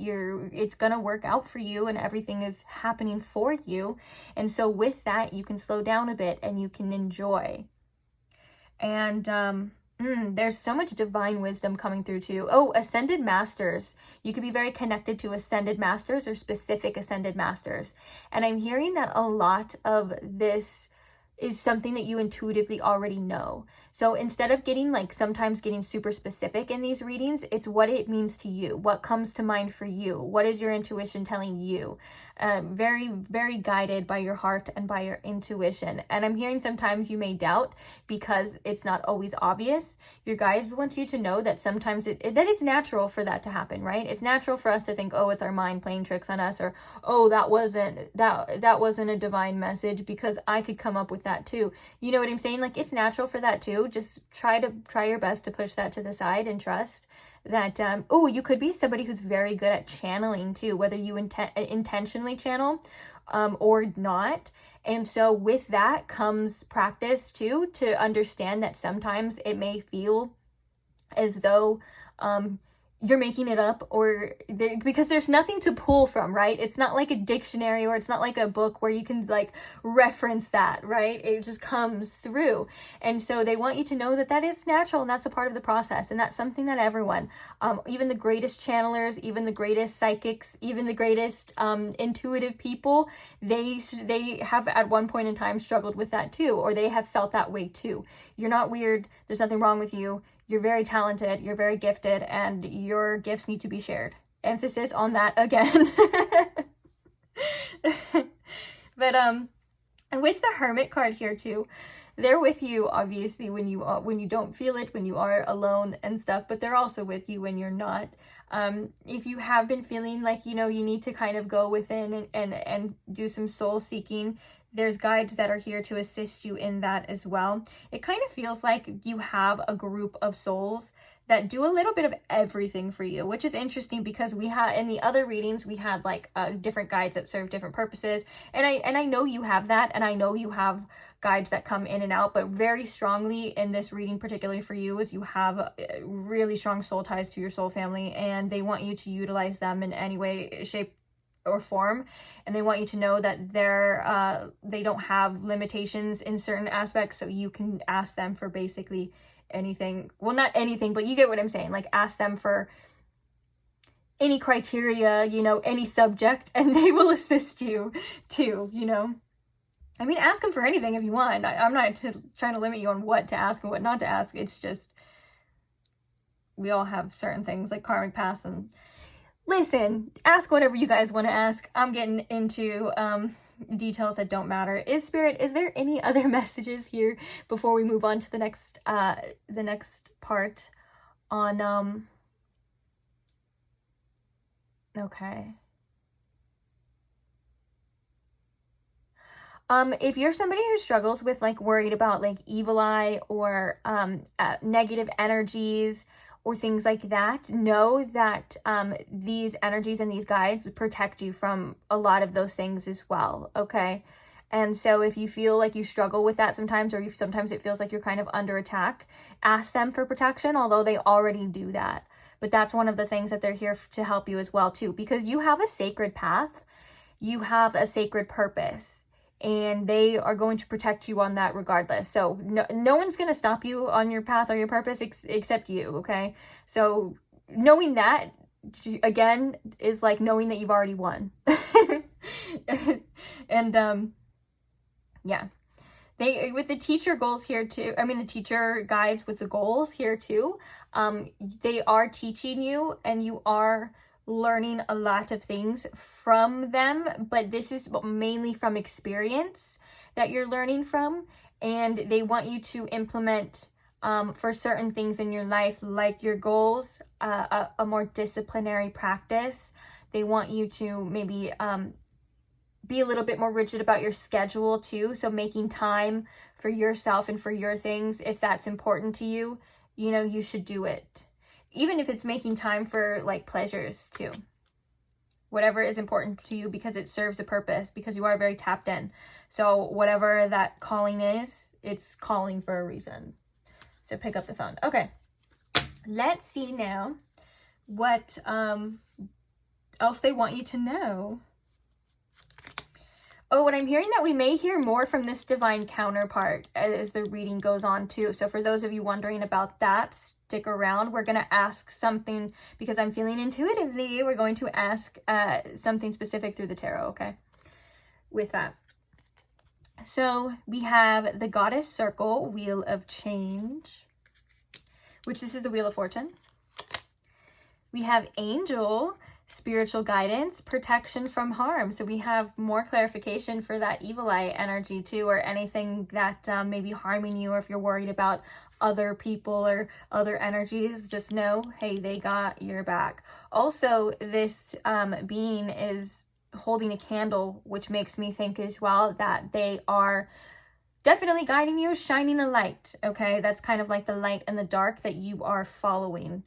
Speaker 1: it's gonna work out for you and everything is happening for you. And so with that, you can slow down a bit and you can enjoy. And there's so much divine wisdom coming through too. Oh, ascended masters. You could be very connected to ascended masters or specific ascended masters. And I'm hearing that a lot of this is something that you intuitively already know. So instead of sometimes getting super specific in these readings, it's what it means to you, what comes to mind for you, what is your intuition telling you. Very, very guided by your heart and by your intuition. And I'm hearing sometimes you may doubt because it's not always obvious. Your guide wants you to know that sometimes that it's natural for that to happen, right? It's natural for us to think, oh, it's our mind playing tricks on us, or oh, that wasn't a divine message, because I could come up with that too. You know what I'm saying? Like, it's natural for that too. Just try your best to push that to the side and trust that you could be somebody who's very good at channeling too, whether you intentionally channel or not. And so with that comes practice too, to understand that sometimes it may feel as though you're making it up, because there's nothing to pull from, right? It's not like a dictionary, or it's not like a book where you can like reference that, right? It just comes through. And so they want you to know that that is natural, and that's a part of the process, and that's something that everyone, even the greatest channelers, even the greatest psychics, even the greatest intuitive people, they have at one point in time struggled with that too, or they have felt that way too. You're not weird. There's nothing wrong with you. You're very talented, you're very gifted, and your gifts need to be shared. Emphasis on that again. But with the Hermit card here too, they're with you obviously when you don't feel it, when you are alone and stuff, but they're also with you when you're not. If you have been feeling like, you need to kind of go within and do some soul seeking, there's guides that are here to assist you in that as well. It kind of feels like you have a group of souls that do a little bit of everything for you, which is interesting because we had in the other readings, we had like different guides that serve different purposes. And I know you have that, and I know you have guides that come in and out, but very strongly in this reading, particularly for you, is you have really strong soul ties to your soul family, and they want you to utilize them in any way, shape, or form, and they want you to know that they don't have limitations in certain aspects, so you can ask them for basically anything. Well, not anything, but you get what I'm saying. Like, ask them for any criteria, any subject, and they will assist you too, I mean, ask them for anything if you want. I'm not trying to limit you on what to ask and what not to ask. It's just, we all have certain things like karmic past. And listen, ask whatever you guys want to ask. I'm getting into details that don't matter. Is there any other messages here before we move on to the next part on okay. If you're somebody who struggles with like worried about like evil eye or negative energies or things like that, know that these energies and these guides protect you from a lot of those things as well, okay? And so if you feel like you struggle with that sometimes, or sometimes it feels like you're kind of under attack, ask them for protection, although they already do that. But that's one of the things that they're here to help you as well too, because you have a sacred path, you have a sacred purpose, and they are going to protect you on that regardless. So no one's going to stop you on your path or your purpose except you, okay? So knowing that, again, is like knowing that you've already won. And yeah. They, with the teacher goals here too, I mean the teacher guides with the goals here too, they are teaching you and you are learning a lot of things from them, but this is mainly from experience that you're learning from, and they want you to implement for certain things in your life, like your goals, a more disciplinary practice. They want you to maybe be a little bit more rigid about your schedule too, so making time for yourself and for your things, if that's important to you, you know, you should do it. Even if it's making time for like pleasures too. Whatever is important to you, because it serves a purpose, because you are very tapped in. So whatever that calling is, it's calling for a reason. So pick up the phone. Okay. Let's see now what else they want you to know. Oh, and I'm hearing that we may hear more from this divine counterpart as the reading goes on too. So for those of you wondering about that, stick around. We're going to ask something, because I'm feeling intuitively, we're going to ask something specific through the tarot, okay? With that. So we have the Goddess Circle, Wheel of Change, which this is the Wheel of Fortune. We have Angel, spiritual guidance, protection from harm. So we have more clarification for that evil eye energy too, or anything that may be harming you, or if you're worried about other people or other energies, just know, hey, they got your back. Also, this being is holding a candle, which makes me think as well that they are definitely guiding you, shining a light, okay? That's kind of like the light and the dark that you are following.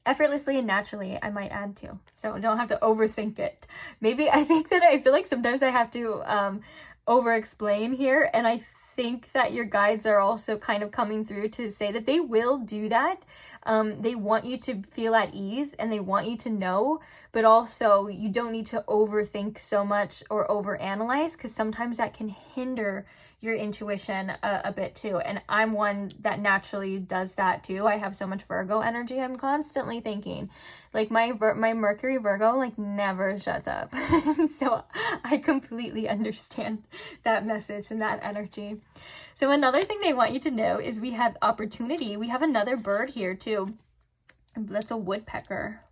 Speaker 1: Effortlessly and naturally, I might add to. So don't have to overthink it. Maybe I feel like sometimes I have to over-explain here, and I think that your guides are also kind of coming through to say that they will do that. They want you to feel at ease, and they want you to know, but also you don't need to overthink so much or overanalyze, because sometimes that can hinder your intuition a bit too. And I'm one that naturally does that too. I have so much Virgo energy. I'm constantly thinking, like my Mercury Virgo like never shuts up. So I completely understand that message and that energy. So another thing they want you to know is we have opportunity. We have another bird here too. That's a woodpecker.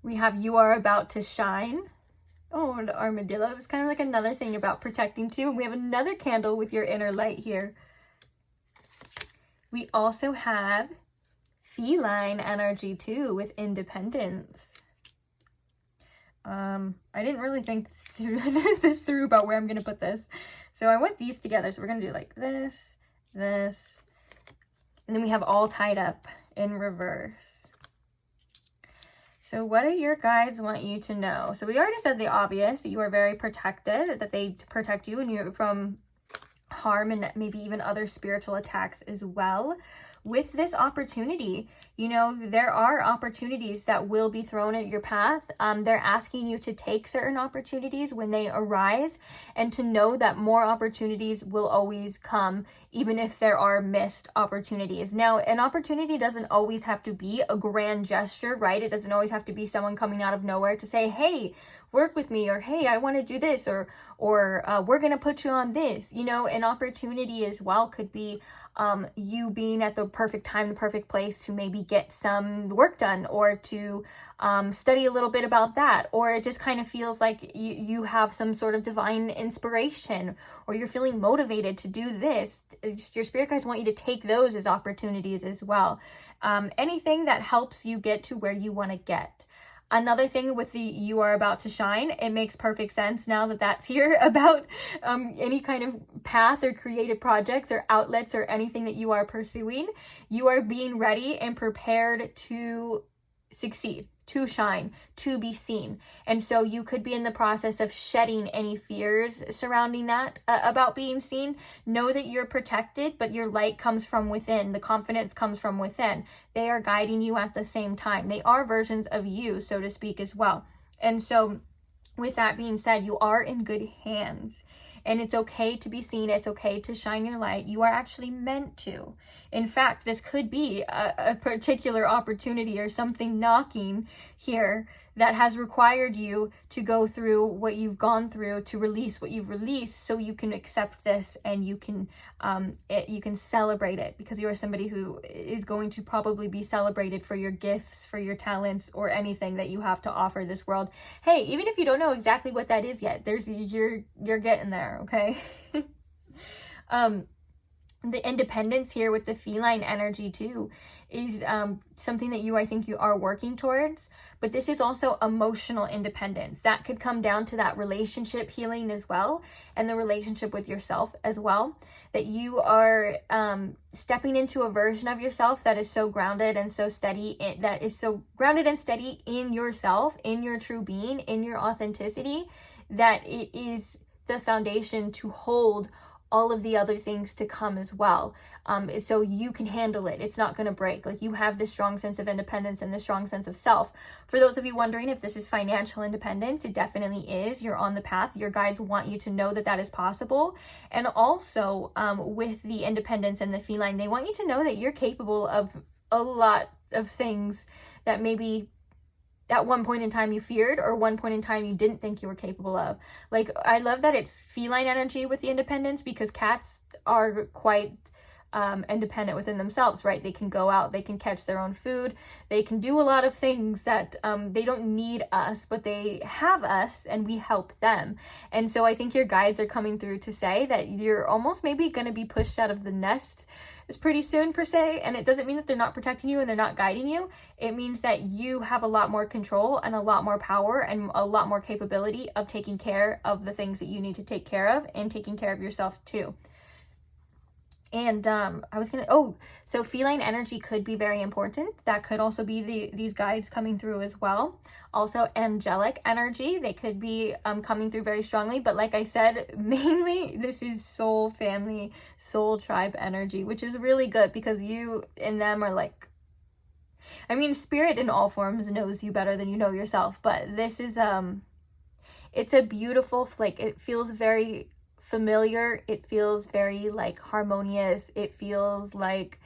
Speaker 1: We have you are about to shine. Oh, the armadillo. It's kind of like another thing about protecting too. And we have another candle with your inner light here. We also have feline energy too, with independence. I didn't really think this through about where I'm going to put this. So I want these together. So we're going to do like this, this, and then we have all tied up in reverse. So what do your guides want you to know? So we already said the obvious, that you are very protected, that they protect you and you from harm and maybe even other spiritual attacks as well. with this opportunity, you know, there are opportunities that will be thrown at your path. They're asking you to take certain opportunities when they arise, and to know that more opportunities will always come, even if there are missed opportunities. Now, an opportunity doesn't always have to be a grand gesture, right? It doesn't always have to be someone coming out of nowhere to say, hey, work with me, or hey, I want to do this, or we're going to put you on this. You know, an opportunity as well could be you being at the perfect time, the perfect place to maybe get some work done, or to study a little bit about that, or it just kind of feels like you have some sort of divine inspiration, or you're feeling motivated to do this. Your spirit guides want you to take those as opportunities as well. Anything that helps you get to where you want to get. Another thing with the you are about to shine, it makes perfect sense now that that's here, about any kind of path or creative projects or outlets or anything that you are pursuing. You are being ready and prepared to succeed, to shine, to be seen. And so you could be in the process of shedding any fears surrounding that, about being seen. Know that you're protected, but your light comes from within. The confidence comes from within. They are guiding you at the same time. They are versions of you, so to speak, as well. And so with that being said, you are in good hands. And it's okay to be seen. It's okay to shine your light. You are actually meant to. In fact, this could be a particular opportunity or something knocking here that has required you to go through what you've gone through, to release what you've released, so you can accept this and you can celebrate it, because you are somebody who is going to probably be celebrated for your gifts, for your talents, or anything that you have to offer this world. Hey, even if you don't know exactly what that is yet, you're getting there, okay? The independence here with the feline energy too is something that I think you are working towards, but this is also emotional independence. That could come down to that relationship healing as well, and the relationship with yourself as well, that you are stepping into a version of yourself that is so grounded and so steady, that is so grounded and steady in yourself, in your true being, in your authenticity, that it is the foundation to hold all of the other things to come as well. So you can handle it. It's not going to break. Like, you have this strong sense of independence and this strong sense of self. For those of you wondering if this is financial independence, it definitely is. You're on the path. Your guides want you to know that that is possible. And also with the independence and the feline, they want you to know that you're capable of a lot of things that maybe at one point in time you feared, or one point in time you didn't think you were capable of. Like, I love that it's feline energy with the independence, because cats are quite independent within themselves, right? They can go out, they can catch their own food, they can do a lot of things that they don't need us, but they have us and we help them. And so I think your guides are coming through to say that you're almost maybe going to be pushed out of the nest pretty soon, per se. And it doesn't mean that they're not protecting you and they're not guiding you. It means that you have a lot more control and a lot more power and a lot more capability of taking care of the things that you need to take care of, and taking care of yourself too. And so feline energy could be very important. That could also be these guides coming through as well. Also angelic energy, they could be coming through very strongly. But like I said, mainly this is soul family, soul tribe energy, which is really good, because you and them are like, I mean, spirit in all forms knows you better than you know yourself. But this is it's a beautiful flick. It feels very familiar. It feels very like harmonious. It feels like,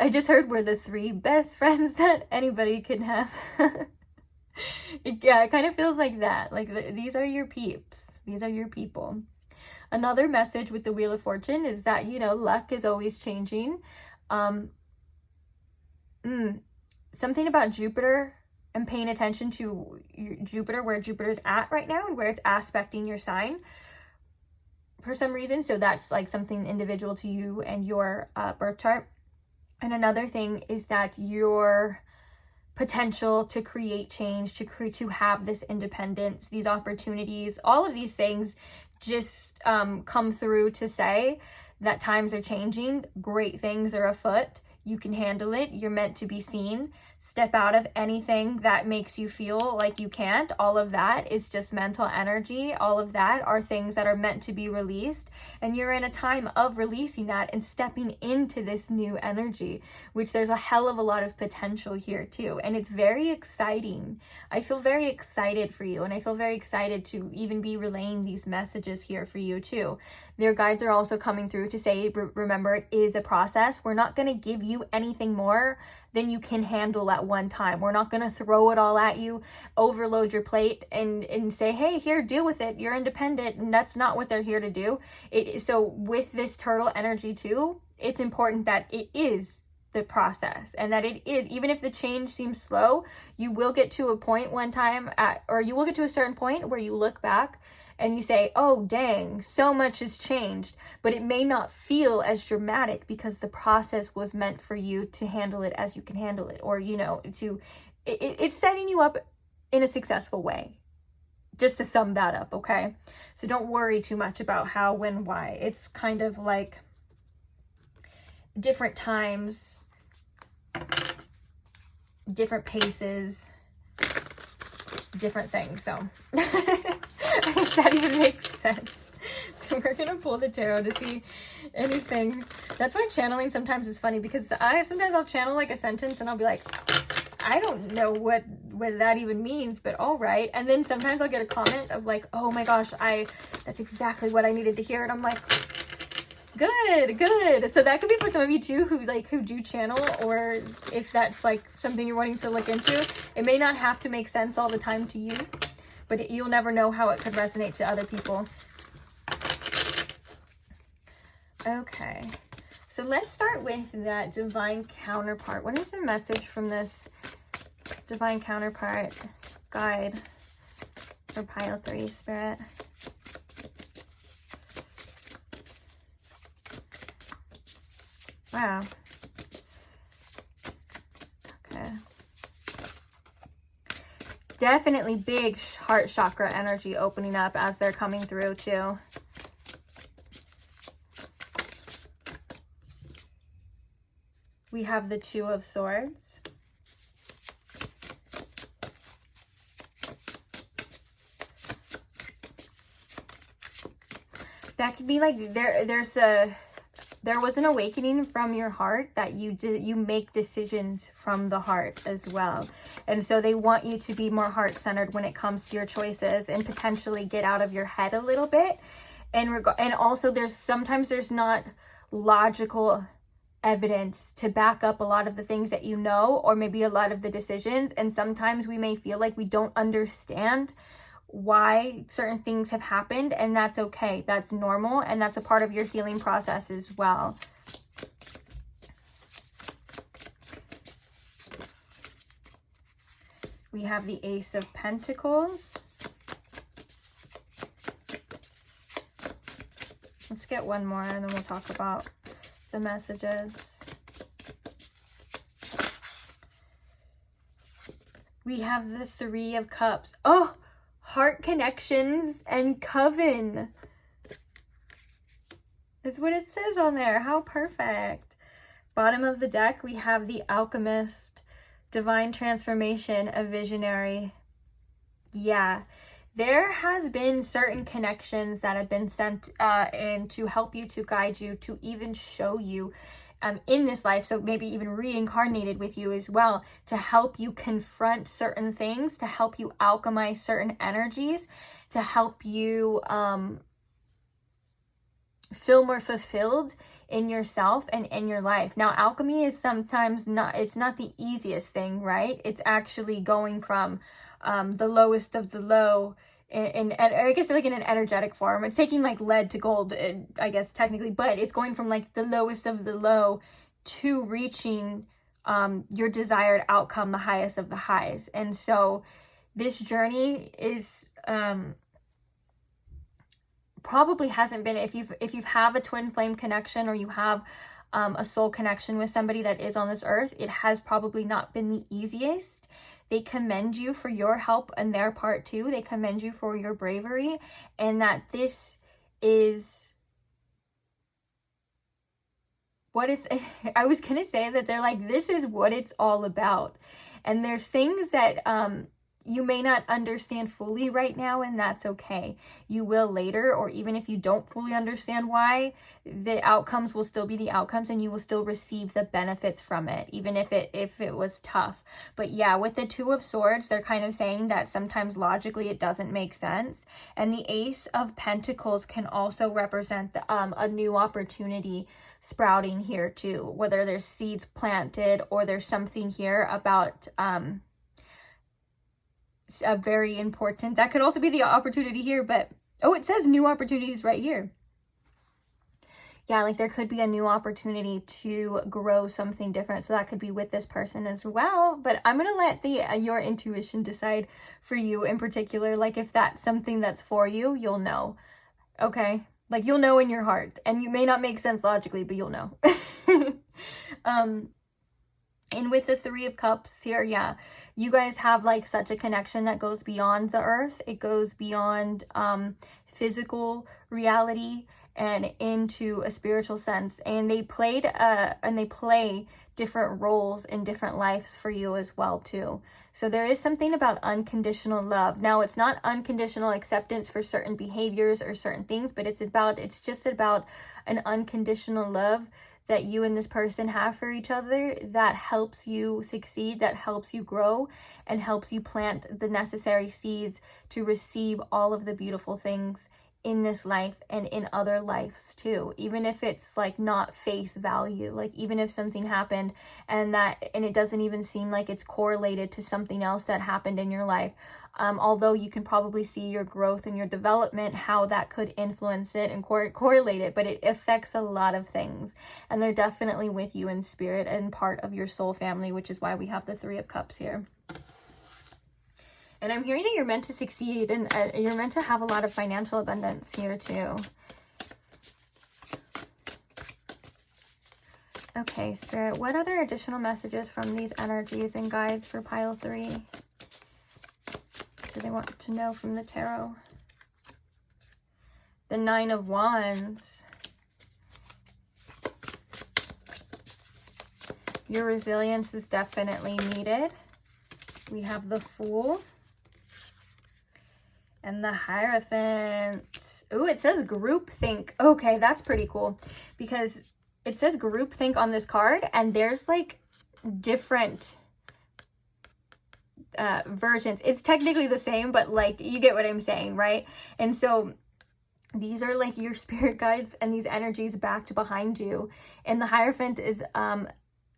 Speaker 1: I just heard we're the 3 best friends that anybody can have. Yeah, it kind of feels like that. Like, these are your peeps. These are your people. Another message with the Wheel of Fortune is that, you know, luck is always changing. Something about Jupiter, and paying attention to Jupiter, where Jupiter's at right now and where it's aspecting your sign for some reason. So that's like something individual to you and your birth chart. And another thing is that your potential to create change, to have this independence, these opportunities, all of these things just come through to say that times are changing, great things are afoot, you can handle it, you're meant to be seen. Step out of anything that makes you feel like you can't. All of that is just mental energy. All of that are things that are meant to be released. And you're in a time of releasing that and stepping into this new energy, which there's a hell of a lot of potential here too. And it's very exciting. I feel very excited for you. And I feel very excited to even be relaying these messages here for you too. Their guides are also coming through to say, remember, it is a process. We're not going to give you anything more than you can handle at one time. We're not going to throw it all at you, overload your plate and say, hey, here, deal with it. You're independent. And that's not what they're here to do. So with this turtle energy too, it's important that it is the process, and that it is, even if the change seems slow, you will get to a point or you will get to a certain point where you look back and you say, oh, dang, so much has changed. But it may not feel as dramatic because the process was meant for you to handle it as you can handle it. Or, it's setting you up in a successful way. Just to sum that up, okay? So don't worry too much about how, when, why. It's kind of like different times, different paces, different things. So if that even makes sense. So we're gonna pull the tarot to see anything. That's why channeling sometimes is funny, because sometimes I'll channel like a sentence and I'll be like, I don't know what that even means, but all right. And then sometimes I'll get a comment of like, oh my gosh, that's exactly what I needed to hear. And I'm like, good. So that could be for some of you too who do channel, or if that's like something you're wanting to look into. It may not have to make sense all the time to you, but you'll never know how it could resonate to other people. Okay, so let's start with that divine counterpart. What is the message from this divine counterpart guide for pile 3, Spirit? Wow. Okay. Definitely big heart chakra energy opening up as they're coming through too. We have the 2 of Swords. That could be like there was an awakening from your heart that you make decisions from the heart as well. And so they want you to be more heart-centered when it comes to your choices, and potentially get out of your head a little bit. And also sometimes there's not logical evidence to back up a lot of the things that you know, or maybe a lot of the decisions. And sometimes we may feel like we don't understand why certain things have happened, and that's okay. That's normal, and that's a part of your healing process as well. We have the Ace of Pentacles. Let's get one more and then we'll talk about the messages. We have the 3 of Cups. Oh, heart connections and coven. That's what it says on there. How perfect. Bottom of the deck, we have the Alchemist, divine transformation, a visionary. Yeah. There has been certain connections that have been sent in to help you, to guide you, to even show you in this life, so maybe even reincarnated with you as well, to help you confront certain things, to help you alchemize certain energies, to help you feel more fulfilled in yourself and in your life. Now, alchemy is sometimes it's not the easiest thing, right? It's actually going from the lowest of the low, and I guess like in an energetic form. It's taking like lead to gold, I guess technically, but it's going from like the lowest of the low to reaching your desired outcome, the highest of the highs. And so this journey is probably hasn't been, if you have a twin flame connection, or you have a soul connection with somebody that is on this earth, it has probably not been the easiest. They commend you for your help on their part too. They commend you for your bravery, and that this is I was gonna say that they're like, this is what it's all about. And there's things that you may not understand fully right now, and that's okay. You will later, or even if you don't fully understand why, the outcomes will still be the outcomes, and you will still receive the benefits from it, even if it was tough. But yeah, with the Two of Swords, they're kind of saying that sometimes logically it doesn't make sense. And the Ace of Pentacles can also represent a new opportunity sprouting here too, whether there's seeds planted or there's something here about a very important, that could also be the opportunity here, but oh, it says new opportunities right here. Yeah, like there could be a new opportunity to grow something different. So that could be with this person as well. But I'm going to let your intuition decide for you in particular. Like if that's something that's for you, you'll know. Okay? Like you'll know in your heart. And you may not make sense logically, but you'll know. And with the Three of Cups here, yeah, you guys have like such a connection that goes beyond the earth. It goes beyond physical reality and into a spiritual sense. And they play different roles in different lives for you as well too. So there is something about unconditional love. Now, it's not unconditional acceptance for certain behaviors or certain things, but it's just about an unconditional love that you and this person have for each other that helps you succeed, that helps you grow, and helps you plant the necessary seeds to receive all of the beautiful things in this life and in other lives too. Even if it's like not face value, like even if something happened and it doesn't even seem like it's correlated to something else that happened in your life, although you can probably see your growth and your development, how that could influence it and correlate it, but it affects a lot of things. And they're definitely with you in spirit and part of your soul family, which is why we have the Three of Cups here. And I'm hearing that you're meant to succeed, and you're meant to have a lot of financial abundance here too. Okay, Spirit, what other additional messages from these energies and guides for pile 3 do they want to know from the tarot? The Nine of Wands. Your resilience is definitely needed. We have the Fool. And the Hierophant. Ooh, it says groupthink. Okay, that's pretty cool. Because it says groupthink on this card. And there's like different versions. It's technically the same, but like you get what I'm saying, right? And so these are like your spirit guides and these energies backed behind you. And the Hierophant is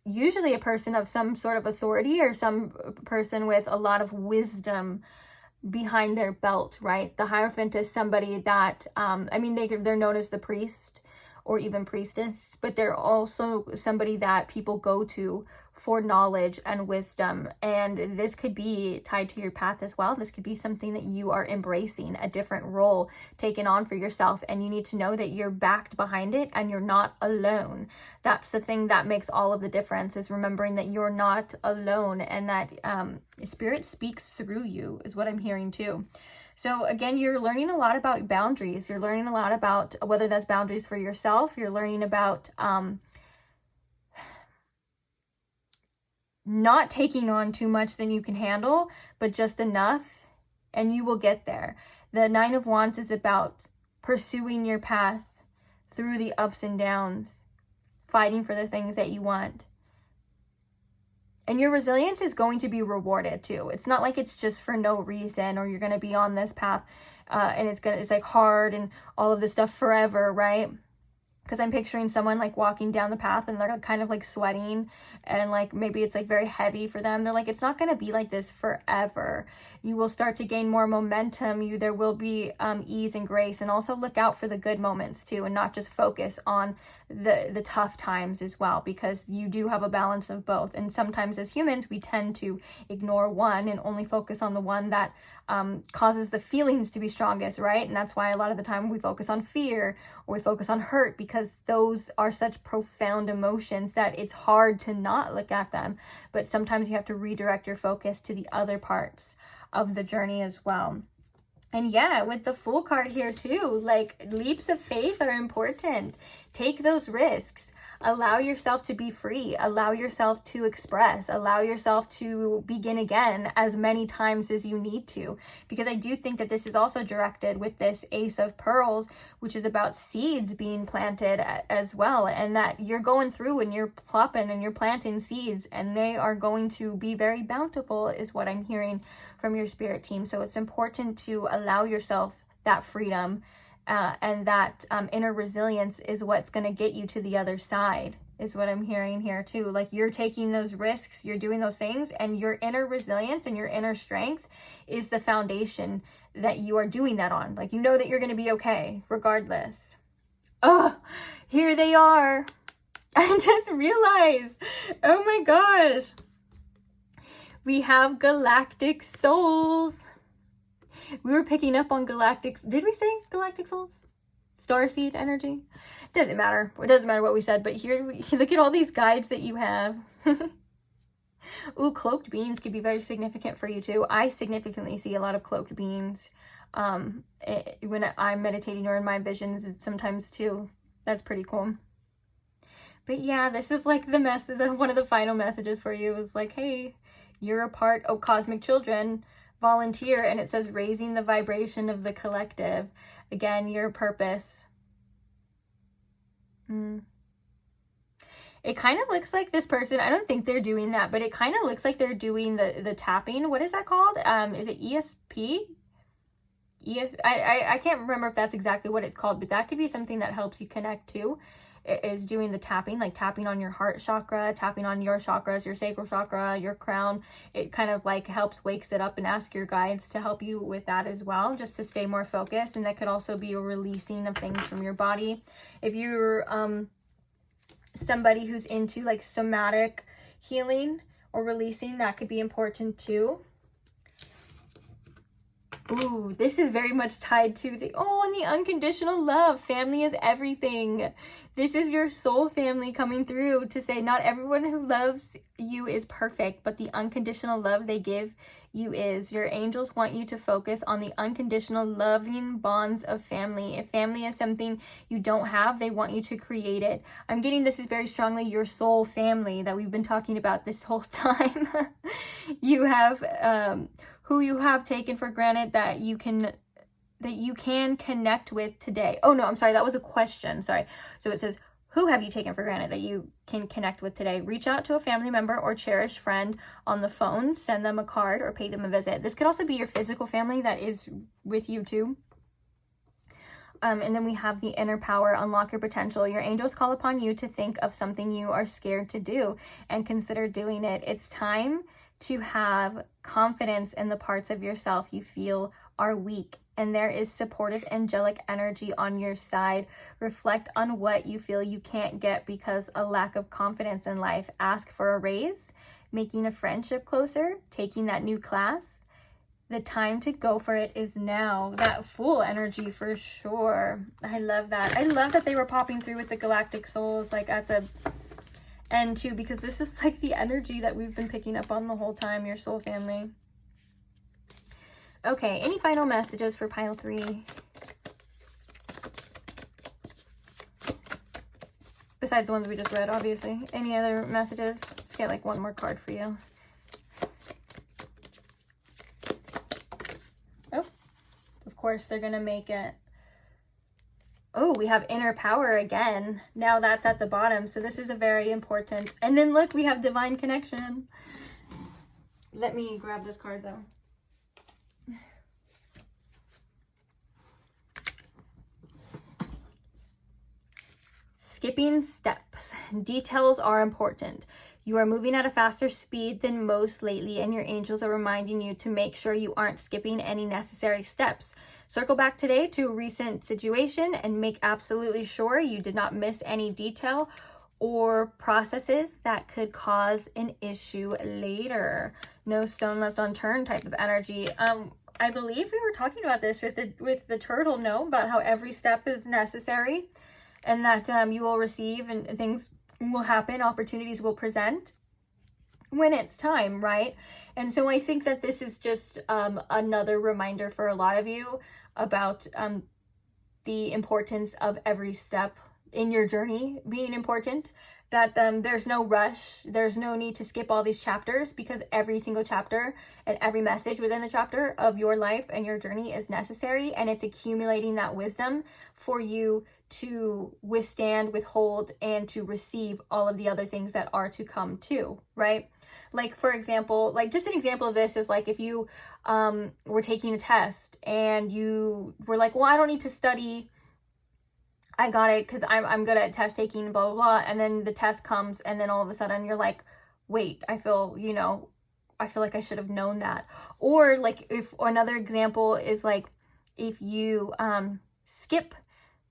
Speaker 1: usually a person of some sort of authority or some person with a lot of wisdom behind their belt, right? The Hierophant is somebody that, I mean, they're known as the priest or even priestess, but they're also somebody that people go to for knowledge and wisdom. And this could be tied to your path as well. This could be something that you are embracing, a different role taken on for yourself. And you need to know that you're backed behind it and you're not alone. That's the thing that makes all of the difference, is remembering that you're not alone and that Spirit speaks through you is what I'm hearing too. So again, you're learning a lot about boundaries. You're learning a lot about whether that's boundaries for yourself. You're learning about not taking on too much than you can handle, but just enough, and you will get there. The Nine of Wands is about pursuing your path through the ups and downs, fighting for the things that you want. And your resilience is going to be rewarded too. It's not like it's just for no reason, or you're going to be on this path and it's like hard and all of this stuff forever, right? Because I'm picturing someone like walking down the path and they're kind of like sweating and like maybe it's like very heavy for them. They're like, it's not going to be like this forever. You will start to gain more momentum. There will be ease and grace, and also look out for the good moments too, and not just focus on the tough times as well, because you do have a balance of both. And sometimes as humans, we tend to ignore one and only focus on the one that causes the feelings to be strongest, right? And that's why a lot of the time we focus on fear or we focus on hurt, because those are such profound emotions that it's hard to not look at them. But sometimes you have to redirect your focus to the other parts of the journey as well. And yeah, with the Fool card here too, like leaps of faith are important. Take those risks. Allow yourself to be free. Allow yourself to express. Allow yourself to begin again as many times as you need to. Because I do think that this is also directed with this Ace of Pearls, which is about seeds being planted as well. And that you're going through and you're plopping and you're planting seeds, and they are going to be very bountiful, is what I'm hearing from your spirit team. So it's important to allow yourself that freedom, and that inner resilience is what's going to get you to the other side, is what I'm hearing here too. Like, you're taking those risks, you're doing those things, and your inner resilience and your inner strength is the foundation that you are doing that on. Like, you know that you're going to be okay regardless. Oh, here they are. I just realized, oh my gosh, we have galactic souls. We were picking up on galactic, did we say galactic souls? Starseed energy? Doesn't matter. It doesn't matter what we said, but here, look at all these guides that you have. Ooh, cloaked beings could be very significant for you too. I significantly see a lot of cloaked beings when I'm meditating or in my visions sometimes too. That's pretty cool. But yeah, this is like one of the final messages for you is like, hey, you're a part of cosmic children. Volunteer, and it says raising the vibration of the collective. Again, your purpose. It kind of looks like this person, I don't think they're doing that, but it kind of looks like they're doing the tapping. What is that called? Is it ESP? I can't remember if that's exactly what it's called, but that could be something that helps you connect to. Is doing the tapping, like tapping on your heart chakra, tapping on your chakras, your sacral chakra, your crown. It kind of like helps, wakes it up, and ask your guides to help you with that as well, just to stay more focused. And that could also be a releasing of things from your body. If you're somebody who's into like somatic healing or releasing, that could be important too. Ooh, this is very much tied to the unconditional love. Family is everything. This is your soul family coming through to say not everyone who loves you is perfect, but the unconditional love they give you is. Your angels want you to focus on the unconditional loving bonds of family. If family is something you don't have, they want you to create it. I'm getting this is very strongly your soul family that we've been talking about this whole time. You have who you have taken for granted that you can connect with today. Oh no, I'm sorry, that was a question. Sorry. So it says, who have you taken for granted that you can connect with today? Reach out to a family member or cherished friend on the phone, send them a card, or pay them a visit. This could also be your physical family that is with you too. And then we have the inner power, unlock your potential. Your angels call upon you to think of something you are scared to do and consider doing it. It's time to have confidence in the parts of yourself you feel are weak, and there is supportive angelic energy on your side. Reflect on what you feel you can't get because a lack of confidence in life. Ask for a raise, making a friendship closer, taking that new class. The time to go for it is now. That Fool energy for sure. I love that. I love that they were popping through with the galactic souls like at the end too, because this is like the energy that we've been picking up on the whole time, your soul family. Okay, any final messages for pile 3? Besides the ones we just read, obviously. Any other messages? Let's get like one more card for you. Oh, of course they're gonna make it. Oh, we have inner power again. Now that's at the bottom. So this is a very important. And then look, we have divine connection. Let me grab this card though. Skipping steps. Details are important. You are moving at a faster speed than most lately, and your angels are reminding you to make sure you aren't skipping any necessary steps. Circle back today to a recent situation and make absolutely sure you did not miss any detail or processes that could cause an issue later. No stone left unturned type of energy. I believe we were talking about this with the turtle, no? About how every step is necessary and that you will receive and things will happen, opportunities will present when it's time, right? And so I think that this is just another reminder for a lot of you about the importance of every step in your journey being important, that there's no rush, there's no need to skip all these chapters, because every single chapter and every message within the chapter of your life and your journey is necessary, and it's accumulating that wisdom for you to withstand, withhold, and to receive all of the other things that are to come too, right? Like, for example, like just an example of this is like if you were taking a test and you were like, well, I don't need to study, I got it because I'm good at test taking, blah, blah, blah. And then the test comes, and then all of a sudden you're like, wait, I feel like I should have known that. Or like, if another example is like, if you skip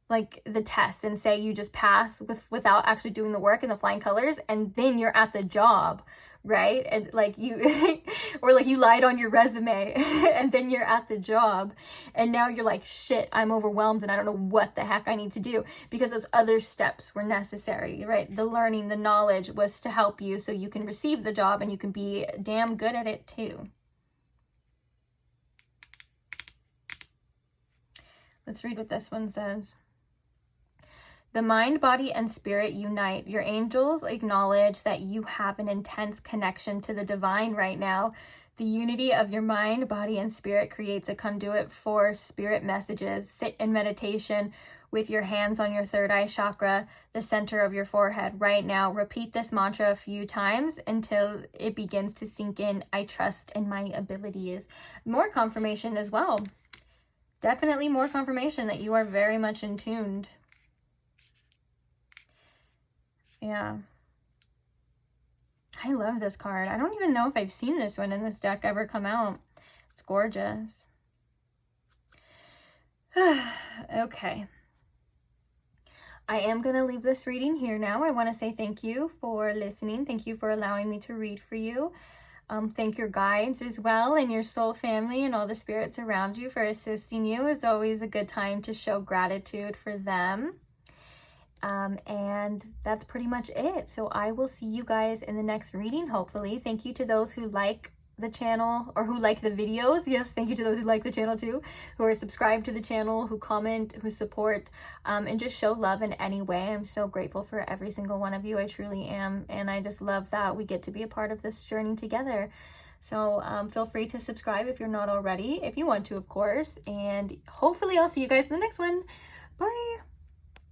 Speaker 1: like the test and say you just pass without actually doing the work in the flying colors, and then you're at the job, right? And like you or like you lied on your resume and then you're at the job, and now you're like, shit, I'm overwhelmed and I don't know what the heck I need to do, because those other steps were necessary, right? The learning, the knowledge was to help you so you can receive the job and you can be damn good at it too. Let's read what this one says. The mind, body, and spirit unite. Your angels acknowledge that you have an intense connection to the divine right now. The unity of your mind, body, and spirit creates a conduit for spirit messages. Sit in meditation with your hands on your third eye chakra, the center of your forehead right now. Repeat this mantra a few times until it begins to sink in. I trust in my abilities. More confirmation as well. Definitely more confirmation that you are very much in tuned. Yeah. I love this card. I don't even know if I've seen this one in this deck ever come out. It's gorgeous. Okay. I am going to leave this reading here now. I want to say thank you for listening. Thank you for allowing me to read for you. Thank your guides as well, and your soul family and all the spirits around you for assisting you. It's always a good time to show gratitude for them. And that's pretty much it. So I will see you guys in the next reading, hopefully. Thank you to those who like the channel or who like the videos. Yes, thank you to those who like the channel too, who are subscribed to the channel, who comment, who support, and just show love in any way. I'm so grateful for every single one of you. I truly am. And I just love that we get to be a part of this journey together. So feel free to subscribe if you're not already, if you want to, of course. And hopefully I'll see you guys in the next one. Bye.